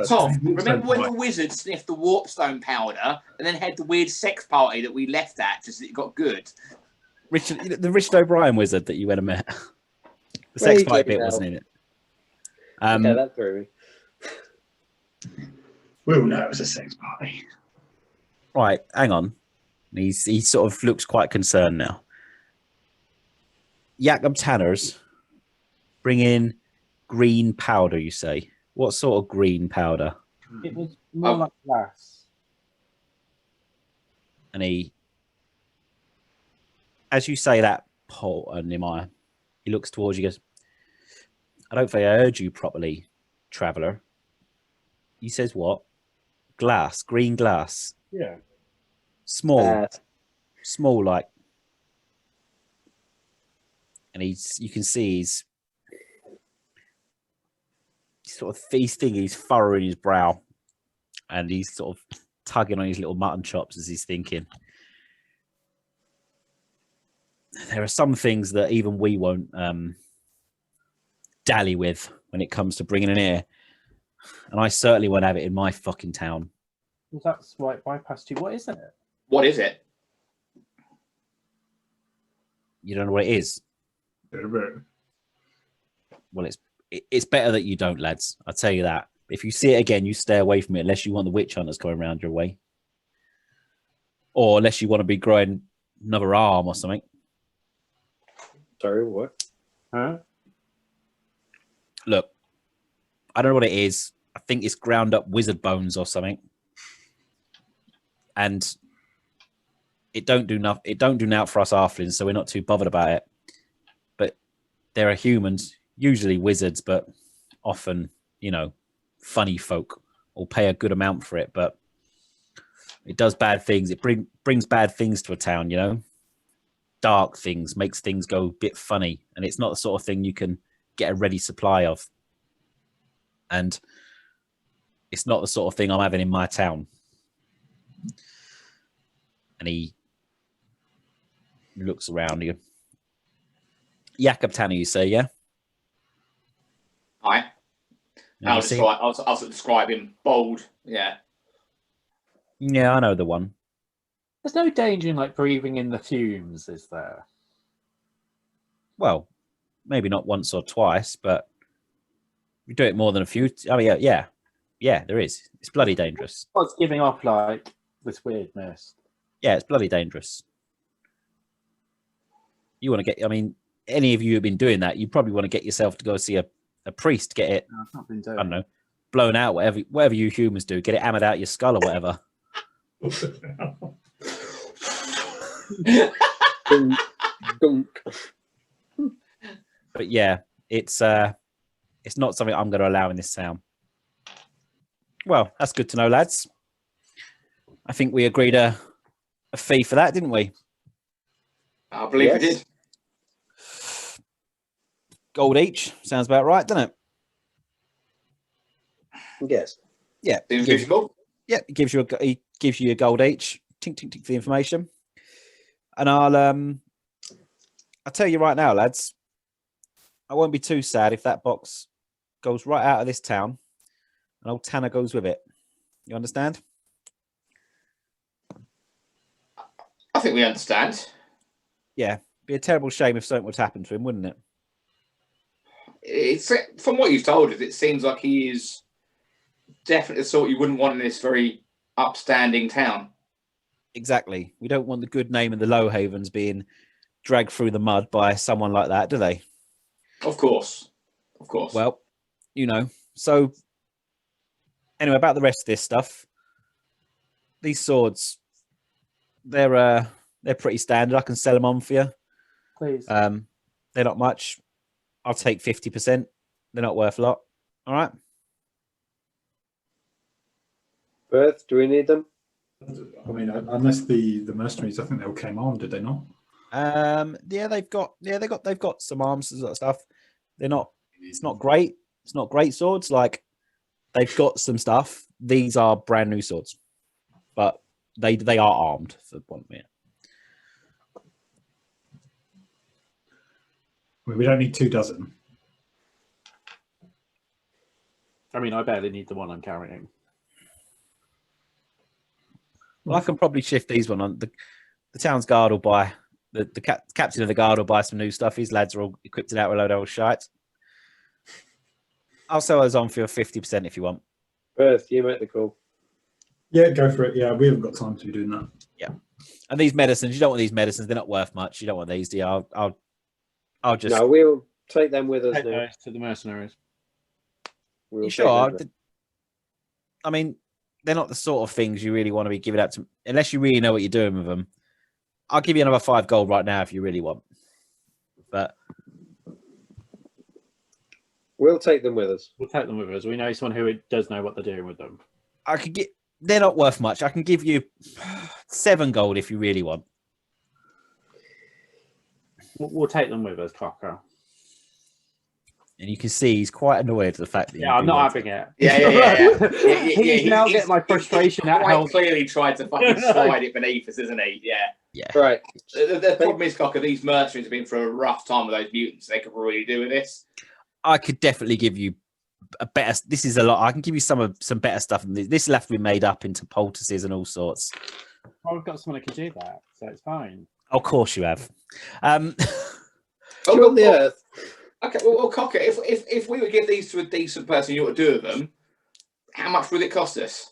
Tom, remember when the wizard sniffed the warpstone powder and then had the weird sex party that we left at just as it got good? the Richard O'Brien wizard that you went and met. The sex fight bit wasn't in it. Okay, that threw me. We all know it was a sex party. Right, hang on. He sort of looks quite concerned now. Jakob Tanners bring in green powder, you say? What sort of green powder? It was more like glass. And he, as you say that, Paul Nehemiah, he looks towards you, goes, I don't think I heard you properly, traveller. He says what? Glass, green glass. Yeah. Small like. And you can see he's sort of he's furrowing his brow, and he's sort of tugging on his little mutton chops as he's thinking. There are some things that even we won't dally with when it comes to bringing in here, and I certainly won't have it in my fucking town. That's right bypassed you. What is it? What is it? You don't know what it is? Well, it's better that you don't, lads. I'll tell you that. If you see it again, you stay away from it unless you want the witch hunters coming around your way. Or unless you want to be growing another arm or something. Sorry, what? Huh? Look, I don't know what it is. I think it's ground up wizard bones or something. And it don't do nothing for us halflings, so we're not too bothered about it. But there are humans, usually wizards, but often, funny folk will pay a good amount for it, but it does bad things. It brings bad things to a town, dark things, makes things go a bit funny, and it's not the sort of thing you can get a ready supply of. And it's not the sort of thing I'm having in my town. And he looks around you. Jakob Tanner, you say, yeah? Aye. I'll describe him. Bold, yeah. Yeah, I know the one. There's no danger in breathing in the fumes, is there? Well, maybe not once or twice, but we do it more than a few. I mean, yeah, there is. It's bloody dangerous. Well, it's giving off this weird mist. Yeah, it's bloody dangerous. You want to get, any of you have been doing that, you probably want to get yourself to go see a priest, get it, No, I've not been doing I don't know, blown out, whatever you humans do, get it hammered out your skull or whatever. Dunk. But yeah, it's not something I'm going to allow in this town. Well, that's good to know, lads. I think we agreed a fee for that, didn't we? I believe we did. Gold each sounds about right, doesn't it? Yes. Yeah. Seems reasonable. Yeah, he gives you a gold each. Tink tink tink for the information. And I'll tell you right now, lads, I won't be too sad if that box goes right out of this town and old Tanner goes with it. You understand? I think we understand. Yeah. Be a terrible shame if something would happen to him, wouldn't it? It's from what you've told us, it seems like he is definitely the sort you wouldn't want in this very upstanding town. Exactly. We don't want the good name of the Low Havens being dragged through the mud by someone like that, do they? Of course. Of course. Well, so anyway, about the rest of this stuff, these swords, they're pretty standard. I can sell them on for you. Please. They're not much. I'll take 50%. They're not worth a lot. All right. Berth, do we need them? I mean, unless the mercenaries, I think they all came armed, did they not? Yeah, they've got some arms and sort of stuff. It's not great. It's not great swords. They've got some stuff. These are brand new swords, but they are armed for one minute. We don't need 24. I barely need the one I'm carrying. Well, I can probably shift these one on. The town's guard will buy the captain of the guard will buy some new stuff. His lads are all equipped out with a load of old shite. I'll sell those on for 50% if you want. Perth, you make the call. Yeah, go for it. Yeah, we haven't got time to be doing that. Yeah. And these medicines, you don't want these medicines. They're not worth much. You don't want these, do you? I'll just... No, we'll take them with us Take now. those to the mercenaries. We'll You take sure? them. I mean, they're not the sort of things you really want to be giving out to, unless you really know what you're doing with them. I'll give you another 5 gold right now if you really want. But We'll take them with us. We'll take them with us. We know someone who does know what they're doing with them. I could get... They're not worth much. I can give you 7 gold if you really want. We'll take them with us, Cocker. And you can see he's quite annoyed at the fact that... Yeah, I'm not having it. Yeah. He's now getting my frustration out. Quite clearly tried to fucking slide it beneath us, isn't he? Yeah. Right. The problem is, Cocker, these mercenaries have been through a rough time with those mutants. They could really do with this. I could definitely give you a better... This is a lot. I can give you some better stuff. This will have to be made up into poultices and all sorts. Well, I've got someone who can do that, so it's fine. Of course you have. On the earth. Okay, well, Cocker, if we would give these to a decent person, you know what to do with them, how much would it cost us?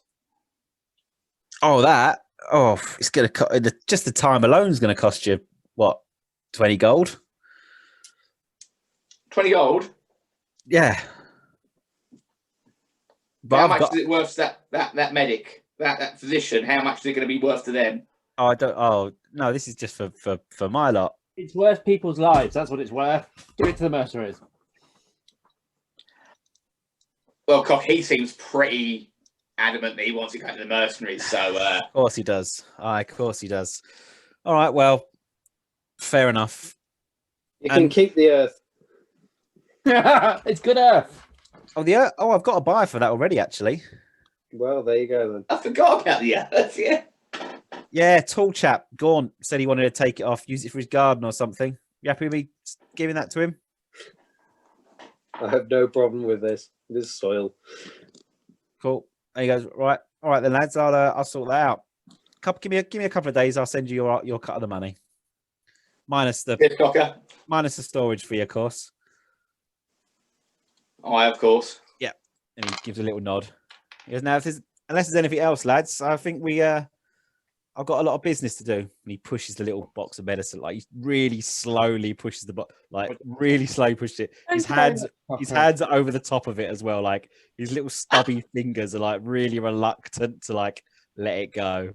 Oh, that... Oh, it's going to... Just the time alone is going to cost you, what, 20 gold? 20 gold? Yeah. But how much is it worth to that medic, that physician? How much is it going to be worth to them? Oh, I don't... Oh, no, this is just for my lot. It's worth people's lives. That's what it's worth. Give it to the mercenaries. Well, Cock, he seems pretty adamant that he wants to go to the mercenaries, so... Of course he does. Of course he does. All right, well, fair enough. You can keep the earth. It's good earth. Oh, the earth? Oh, I've got a buy for that already, actually. Well, there you go then. I forgot about the earth, yeah. Yeah, tall chap, Gaunt, said he wanted to take it off, use it for his garden or something. You happy with me giving that to him? I have no problem with this. This soil. Cool. And he goes, right, all right then, lads, I'll sort that out. Give me a couple of days. I'll send you your cut of the money, minus the storage fee, of course. Oh, of course. Yeah, and he gives a little nod. He goes, now, unless there's anything else, lads, I think I've got a lot of business to do. And he pushes the little box of medicine, like he really slowly pushes the box, like really slowly pushes it. His hands are over the top of it as well. Like his little stubby fingers are like really reluctant to like let it go.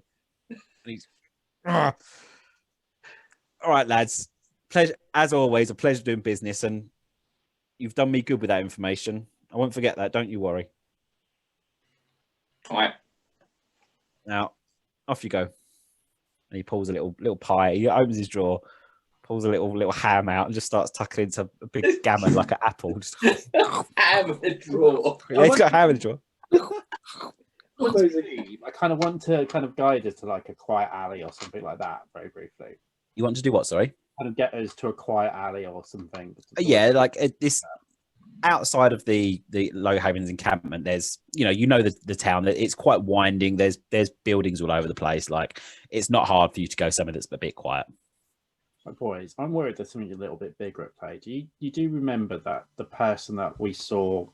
And he's, all right, lads. Pleasure as always. A pleasure doing business, and you've done me good with that information. I won't forget that. Don't you worry. All right. Now, off you go. And he pulls a little pie. He opens his drawer, pulls a little ham out, and just starts tucking into a big gammon like an apple. Just... ham in the drawer. Yeah, he's got a ham in the drawer. I kind of want to guide us to like a quiet alley or something like that, very briefly. You want to do what? Sorry. Kind of get us to a quiet alley or something. Yeah, like this. Outside of the Low Havens encampment, there's the town. It's quite winding. There's buildings all over the place. Like it's not hard for you to go somewhere that's a bit quiet. But boys, I'm worried there's something a little bit bigger at play. You do remember that the person that we saw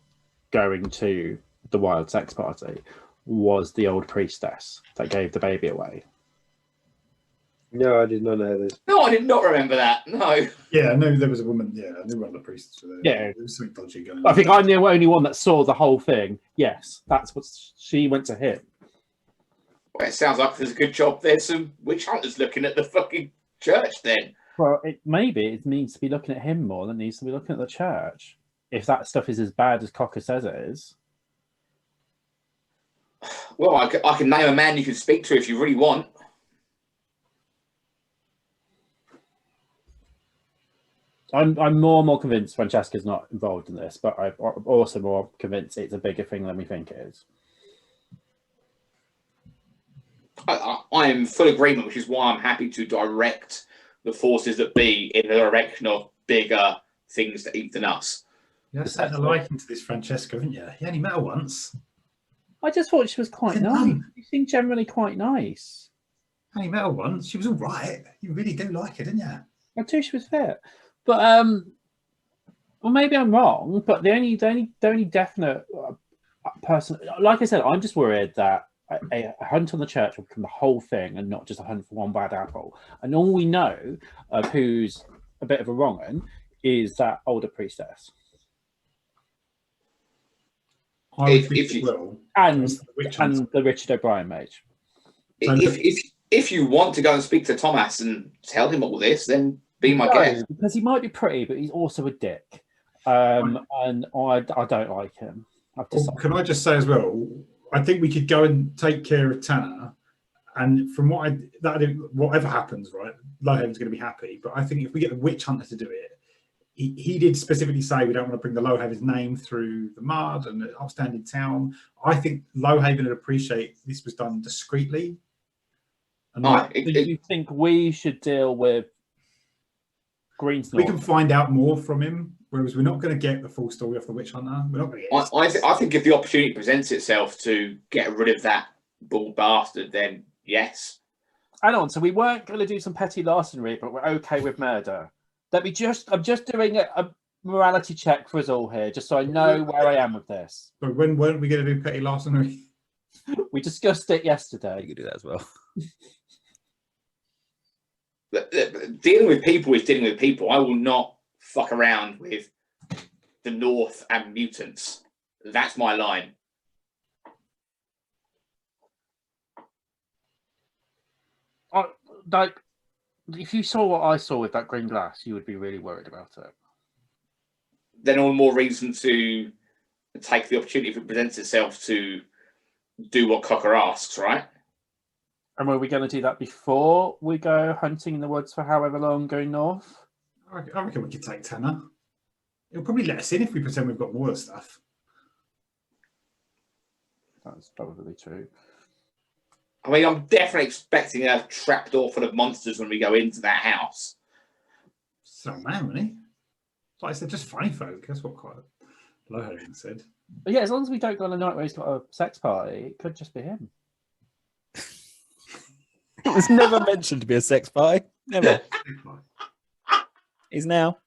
going to the wild sex party was the old priestess that gave the baby away? No, I did not know this. No, I did not remember that. No. Yeah, no, there was a woman. Yeah, I knew one of the priests were there. Yeah. There was something dodgy going on. I think I'm the only one that saw the whole thing. Yes, that's what she went to him. Well, it sounds like there's a good job. There's some witch hunters looking at the fucking church then. Well, maybe it needs to be looking at him more than it needs to be looking at the church. If that stuff is as bad as Cocker says it is. Well, I can name a man you can speak to if you really want. I'm more and more convinced Francesca's not involved in this, but I'm also more convinced it's a bigger thing than we think it is. I am full agreement, which is why I'm happy to direct the forces that be in the direction of bigger things to eat than us. You're setting a liking to this Francesca, haven't you? You only met her once. I just thought she was quite nice. She seemed generally quite nice. Hey, met her once. She was all right. You really do like her, didn't you? I too she was fit, but well, maybe I'm wrong. But the only definite person, like I said, I'm just worried that a hunt on the church will become the whole thing and not just a hunt for one bad apple. And all we know of who's a bit of a wrong one is that older priestess. If you and the Richard O'Brien mage. If you want to go and speak to Thomas and tell him all this, then be my guest. Because he might be pretty, but he's also a dick. And I don't like him. Can I just say as well, I think we could go and take care of Tanner, and from whatever happens, right, Lowhaven's going to be happy. But I think if we get the witch hunter to do it, he did specifically say we don't want to bring the Lowhaven's name through the mud and the upstanding town. I think Lowhaven would appreciate this was done discreetly. And do you think we should deal with Greensnort? We can find out more from him, whereas we're not going to get the full story off the witch hunter. We're not going to get I think if the opportunity presents itself to get rid of that bald bastard, then yes. Hang on, so we weren't going to do some petty larceny, but we're okay with murder. I'm just doing a morality check for us all here, just so I know where I am with this. But when weren't we going to do petty larceny? We discussed it yesterday. You could do that as well. Dealing with people is dealing with people. I will not fuck around with the North and mutants. That's my line. If you saw what I saw with that green glass, you would be really worried about it. Then all the more reason to take the opportunity if it presents itself to do what Cocker asks, right? And were we going to do that before we go hunting in the woods for however long, going north? I reckon we could take Tanner. He'll probably let us in if we pretend we've got more stuff. That's probably true. I mean, I'm definitely expecting a trapdoor full of monsters when we go into that house. So, man, really? Like I said, just funny folk. That's what quite Lowhaven said. But yeah, as long as we don't go on a night where he's got a sex party, it could just be him. It was never mentioned to be a sex party. Never. Is now.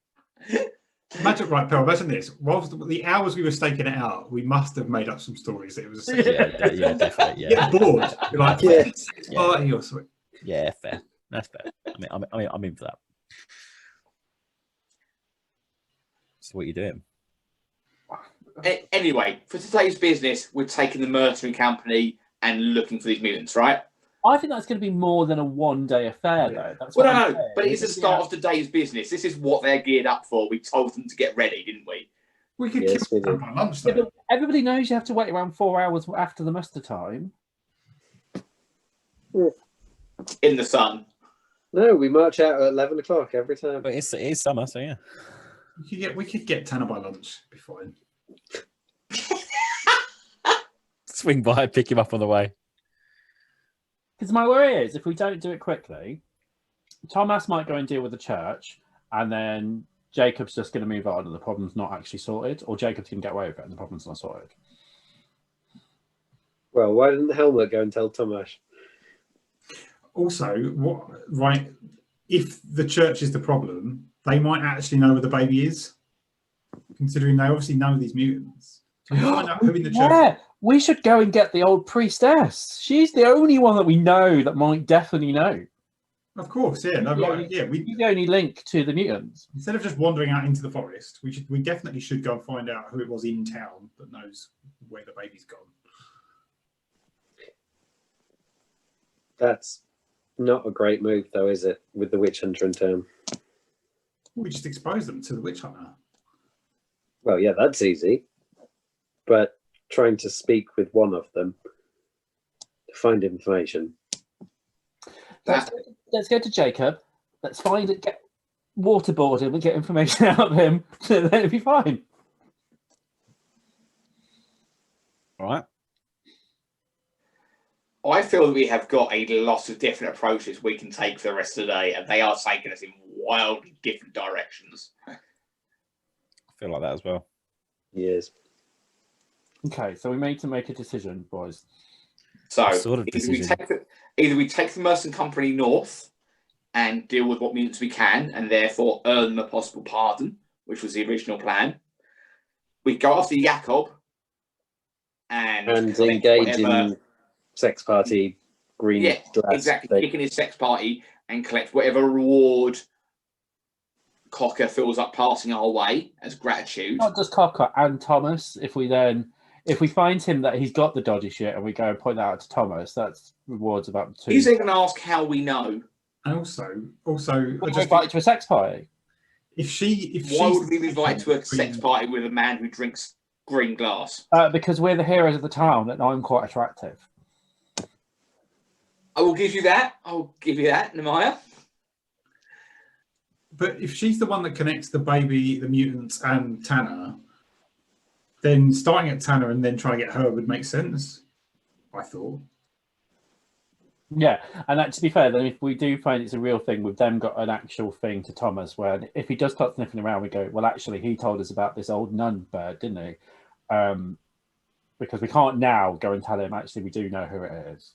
Imagine, right, Pearl, imagine this. Whilst the hours we were staking it out, we must have made up some stories that it was a sex party. Yeah, definitely. Yeah. Get bored. You're like, sex party or something. Yeah, fair. That's fair. I'm in for that. So what are you doing? Anyway, for today's business, we're taking the mercenary company and looking for these mutants, right? I think that's going to be more than a one-day affair, though. That's well, no, but it's the start of today's business. This is what they're geared up for. We told them to get ready, didn't we? We could kill them by lunch, though. Yeah, everybody knows you have to wait around 4 hours after the muster time. In the sun. No, we march out at 11 o'clock every time. But it is summer, so yeah. We could get Tanner by lunch. Be fine. Swing by, pick him up on the way. Because my worry is, if we don't do it quickly, Thomas might go and deal with the church, and then Jacob's just going to move on and the problem's not actually sorted, or Jacob's going to get away with it and the problem's not sorted. Well, why didn't Helmut go and tell Thomas? Also, if the church is the problem, they might actually know where the baby is, considering they obviously know these mutants. So find out who in the church. Yeah, we should go and get the old priestess. She's the only one that we know that might definitely know. Of course, yeah. We're the only link to the mutants. Instead of just wandering out into the forest, we definitely should go and find out who it was in town that knows where the baby's gone. That's not a great move, though, is it? With the witch hunter in town. We just expose them to the witch hunter. Well, yeah, that's easy. But trying to speak with one of them to find information. Let's go to Jacob. Let's find it, get waterboard him and get information out of him. Then it'll be fine. All right. I feel that we have got a lot of different approaches we can take for the rest of the day, and they are taking us in wildly different directions. I feel like that as well. Yes. Okay, so we need to make a decision, boys. So Sort of decision. either we take the mercenary company north and deal with what mutants we can, and therefore earn them a possible pardon, which was the original plan. We go after Jakob and engage in sex party green glass. Exactly. Kick in his sex party and collect whatever reward Cocker feels like passing our way as gratitude. Not just Cocker and Thomas. If we find him that he's got the dodgy shit and we go and point that out to Thomas, that's rewards about 2. He's going to ask how we know. And also, we're invited to a sex party. Why would we be invited to a sex party with a man who drinks green glass? Because we're the heroes of the town, and I'm quite attractive. I will give you that. I'll give you that, Nehemiah. But if she's the one that connects the baby, the mutants, and Tanner, then starting at Tanner and then trying to get her would make sense, I thought. Yeah, and that, to be fair, then if we do find it's a real thing, we've then got an actual thing to Thomas, where if he does start sniffing around, we go, well, actually, he told us about this old nun bird, didn't he? Because we can't now go and tell him, actually, we do know who it is.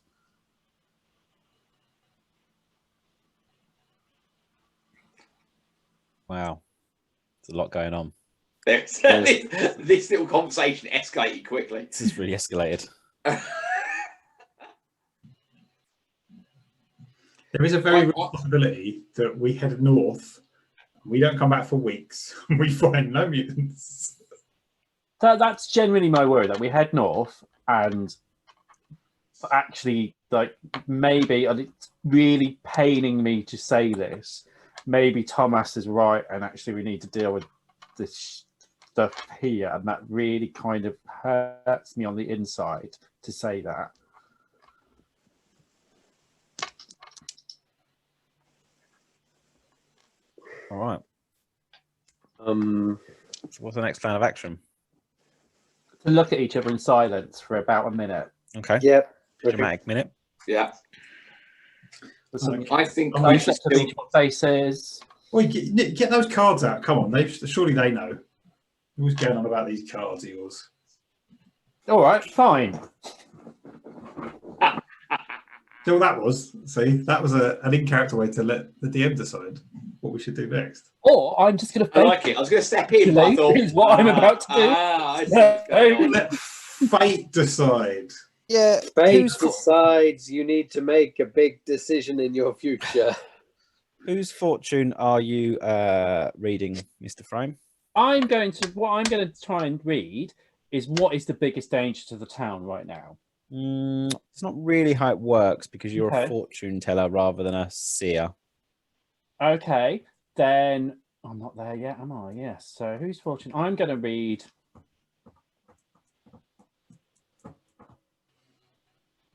Wow. There's a lot going on. This little conversation escalated quickly. This is really escalated. There is a very real possibility that we head north, we don't come back for weeks, and we find no mutants. That's generally my worry, that we head north and actually, like, maybe, and it's really paining me to say this, maybe Thomas is right and actually we need to deal with this stuff here, and that really kind of hurts me on the inside to say that. All right. Um, So what's the next plan of action? To look at each other in silence for about a minute. Okay. Yep. Dramatic minute. Yeah. I think I we should still... faces. Well, get those cards out. Come on, surely they know. Who's going on about these cards of yours? All right, fine. So that was, see, that was an in-character way to let the DM decide what we should do next. Or I'm just going to. I like it. I was going to step in. But I thought, is what I'm about to do. I see what's going on. Let fate decide. Yeah. Fate decides you need to make a big decision in your future. Whose fortune are you reading, Mr. Frame? What I'm going to try and read is what is the biggest danger to the town right now. It's not really how it works because you're a fortune teller rather than a seer. Okay, then I'm not there yet, am I? Yes. So whose fortune? I'm going to read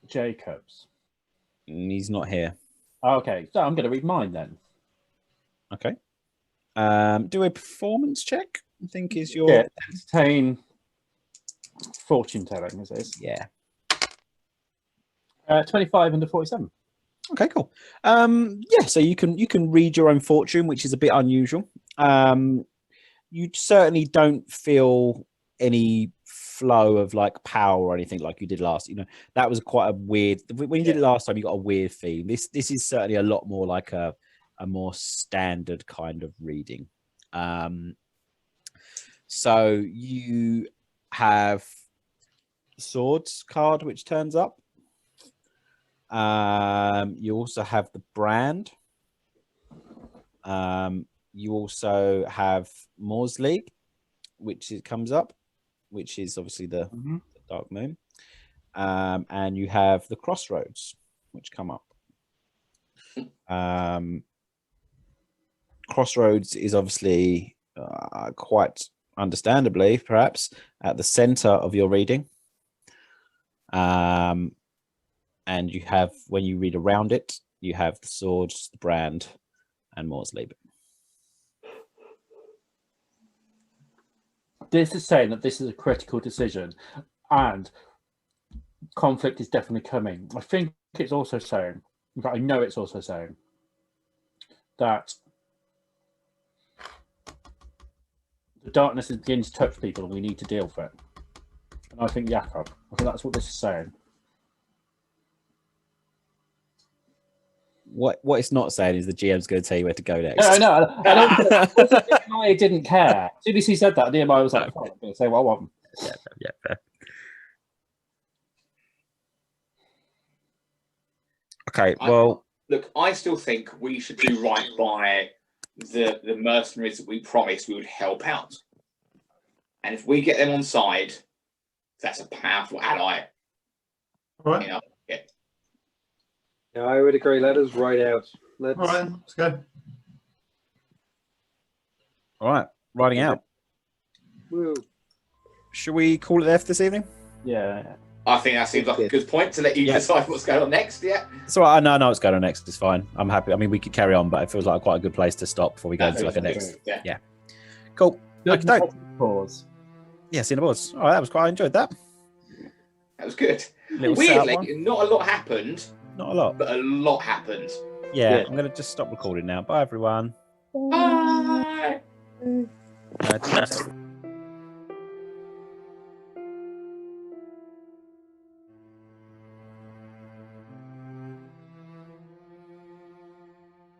Jacob's. He's not here. Okay, so I'm going to read mine then. Okay. Do a performance check. I think is your entertain fortune telling. Is this? Yeah. 25 under 47. Okay, cool. Yeah, so you can read your own fortune, which is a bit unusual. You certainly don't feel any flow of like power or anything like you did last. You know, that was quite a weird. When you did it last time, you got a weird theme. This is certainly a lot more like a more standard kind of reading. So you have swords card, which turns up. You also have the brand. You also have Moore's League, which comes up, which is obviously the Dark Moon. And you have the Crossroads, which come up. Crossroads is obviously quite understandably, perhaps, at the center of your reading. And you have, when you read around it, you have the swords, the brand, and Moore's League. This is saying that this is a critical decision and conflict is definitely coming. I think it's also saying, in fact, I know it's also saying that the darkness is beginning to touch people and we need to deal with it. And I think Jakob, I think that's what this is saying. What it's not saying is the GM's going to tell you where to go next. No. I didn't care. As soon as he said that, Nehemiah was like, "I'm going to say what I want." Yeah, fair. Okay, well, look, I still think we should do right by the mercenaries that we promised we would help out, and if we get them on side, that's a powerful ally. All right. You know? Yeah, I would agree. Let us ride out. All right, let's go. all right, riding out. Woo. Should we call it there for this evening? Yeah. I think that seems like a good point to let you decide what's going on next. Yeah. So I know what's going on next. It's fine. I'm happy. I mean, we could carry on, but it feels like quite a good place to stop before we go into like a next. Yeah. Cool. Good pause. Yeah, see the boards. All right, that was quite. I enjoyed that. That was good. Little setup one. Weirdly, not a lot happened, Not a lot. but a lot happened. Yeah, Yeah. I'm going to just stop recording now. Bye, everyone. Bye.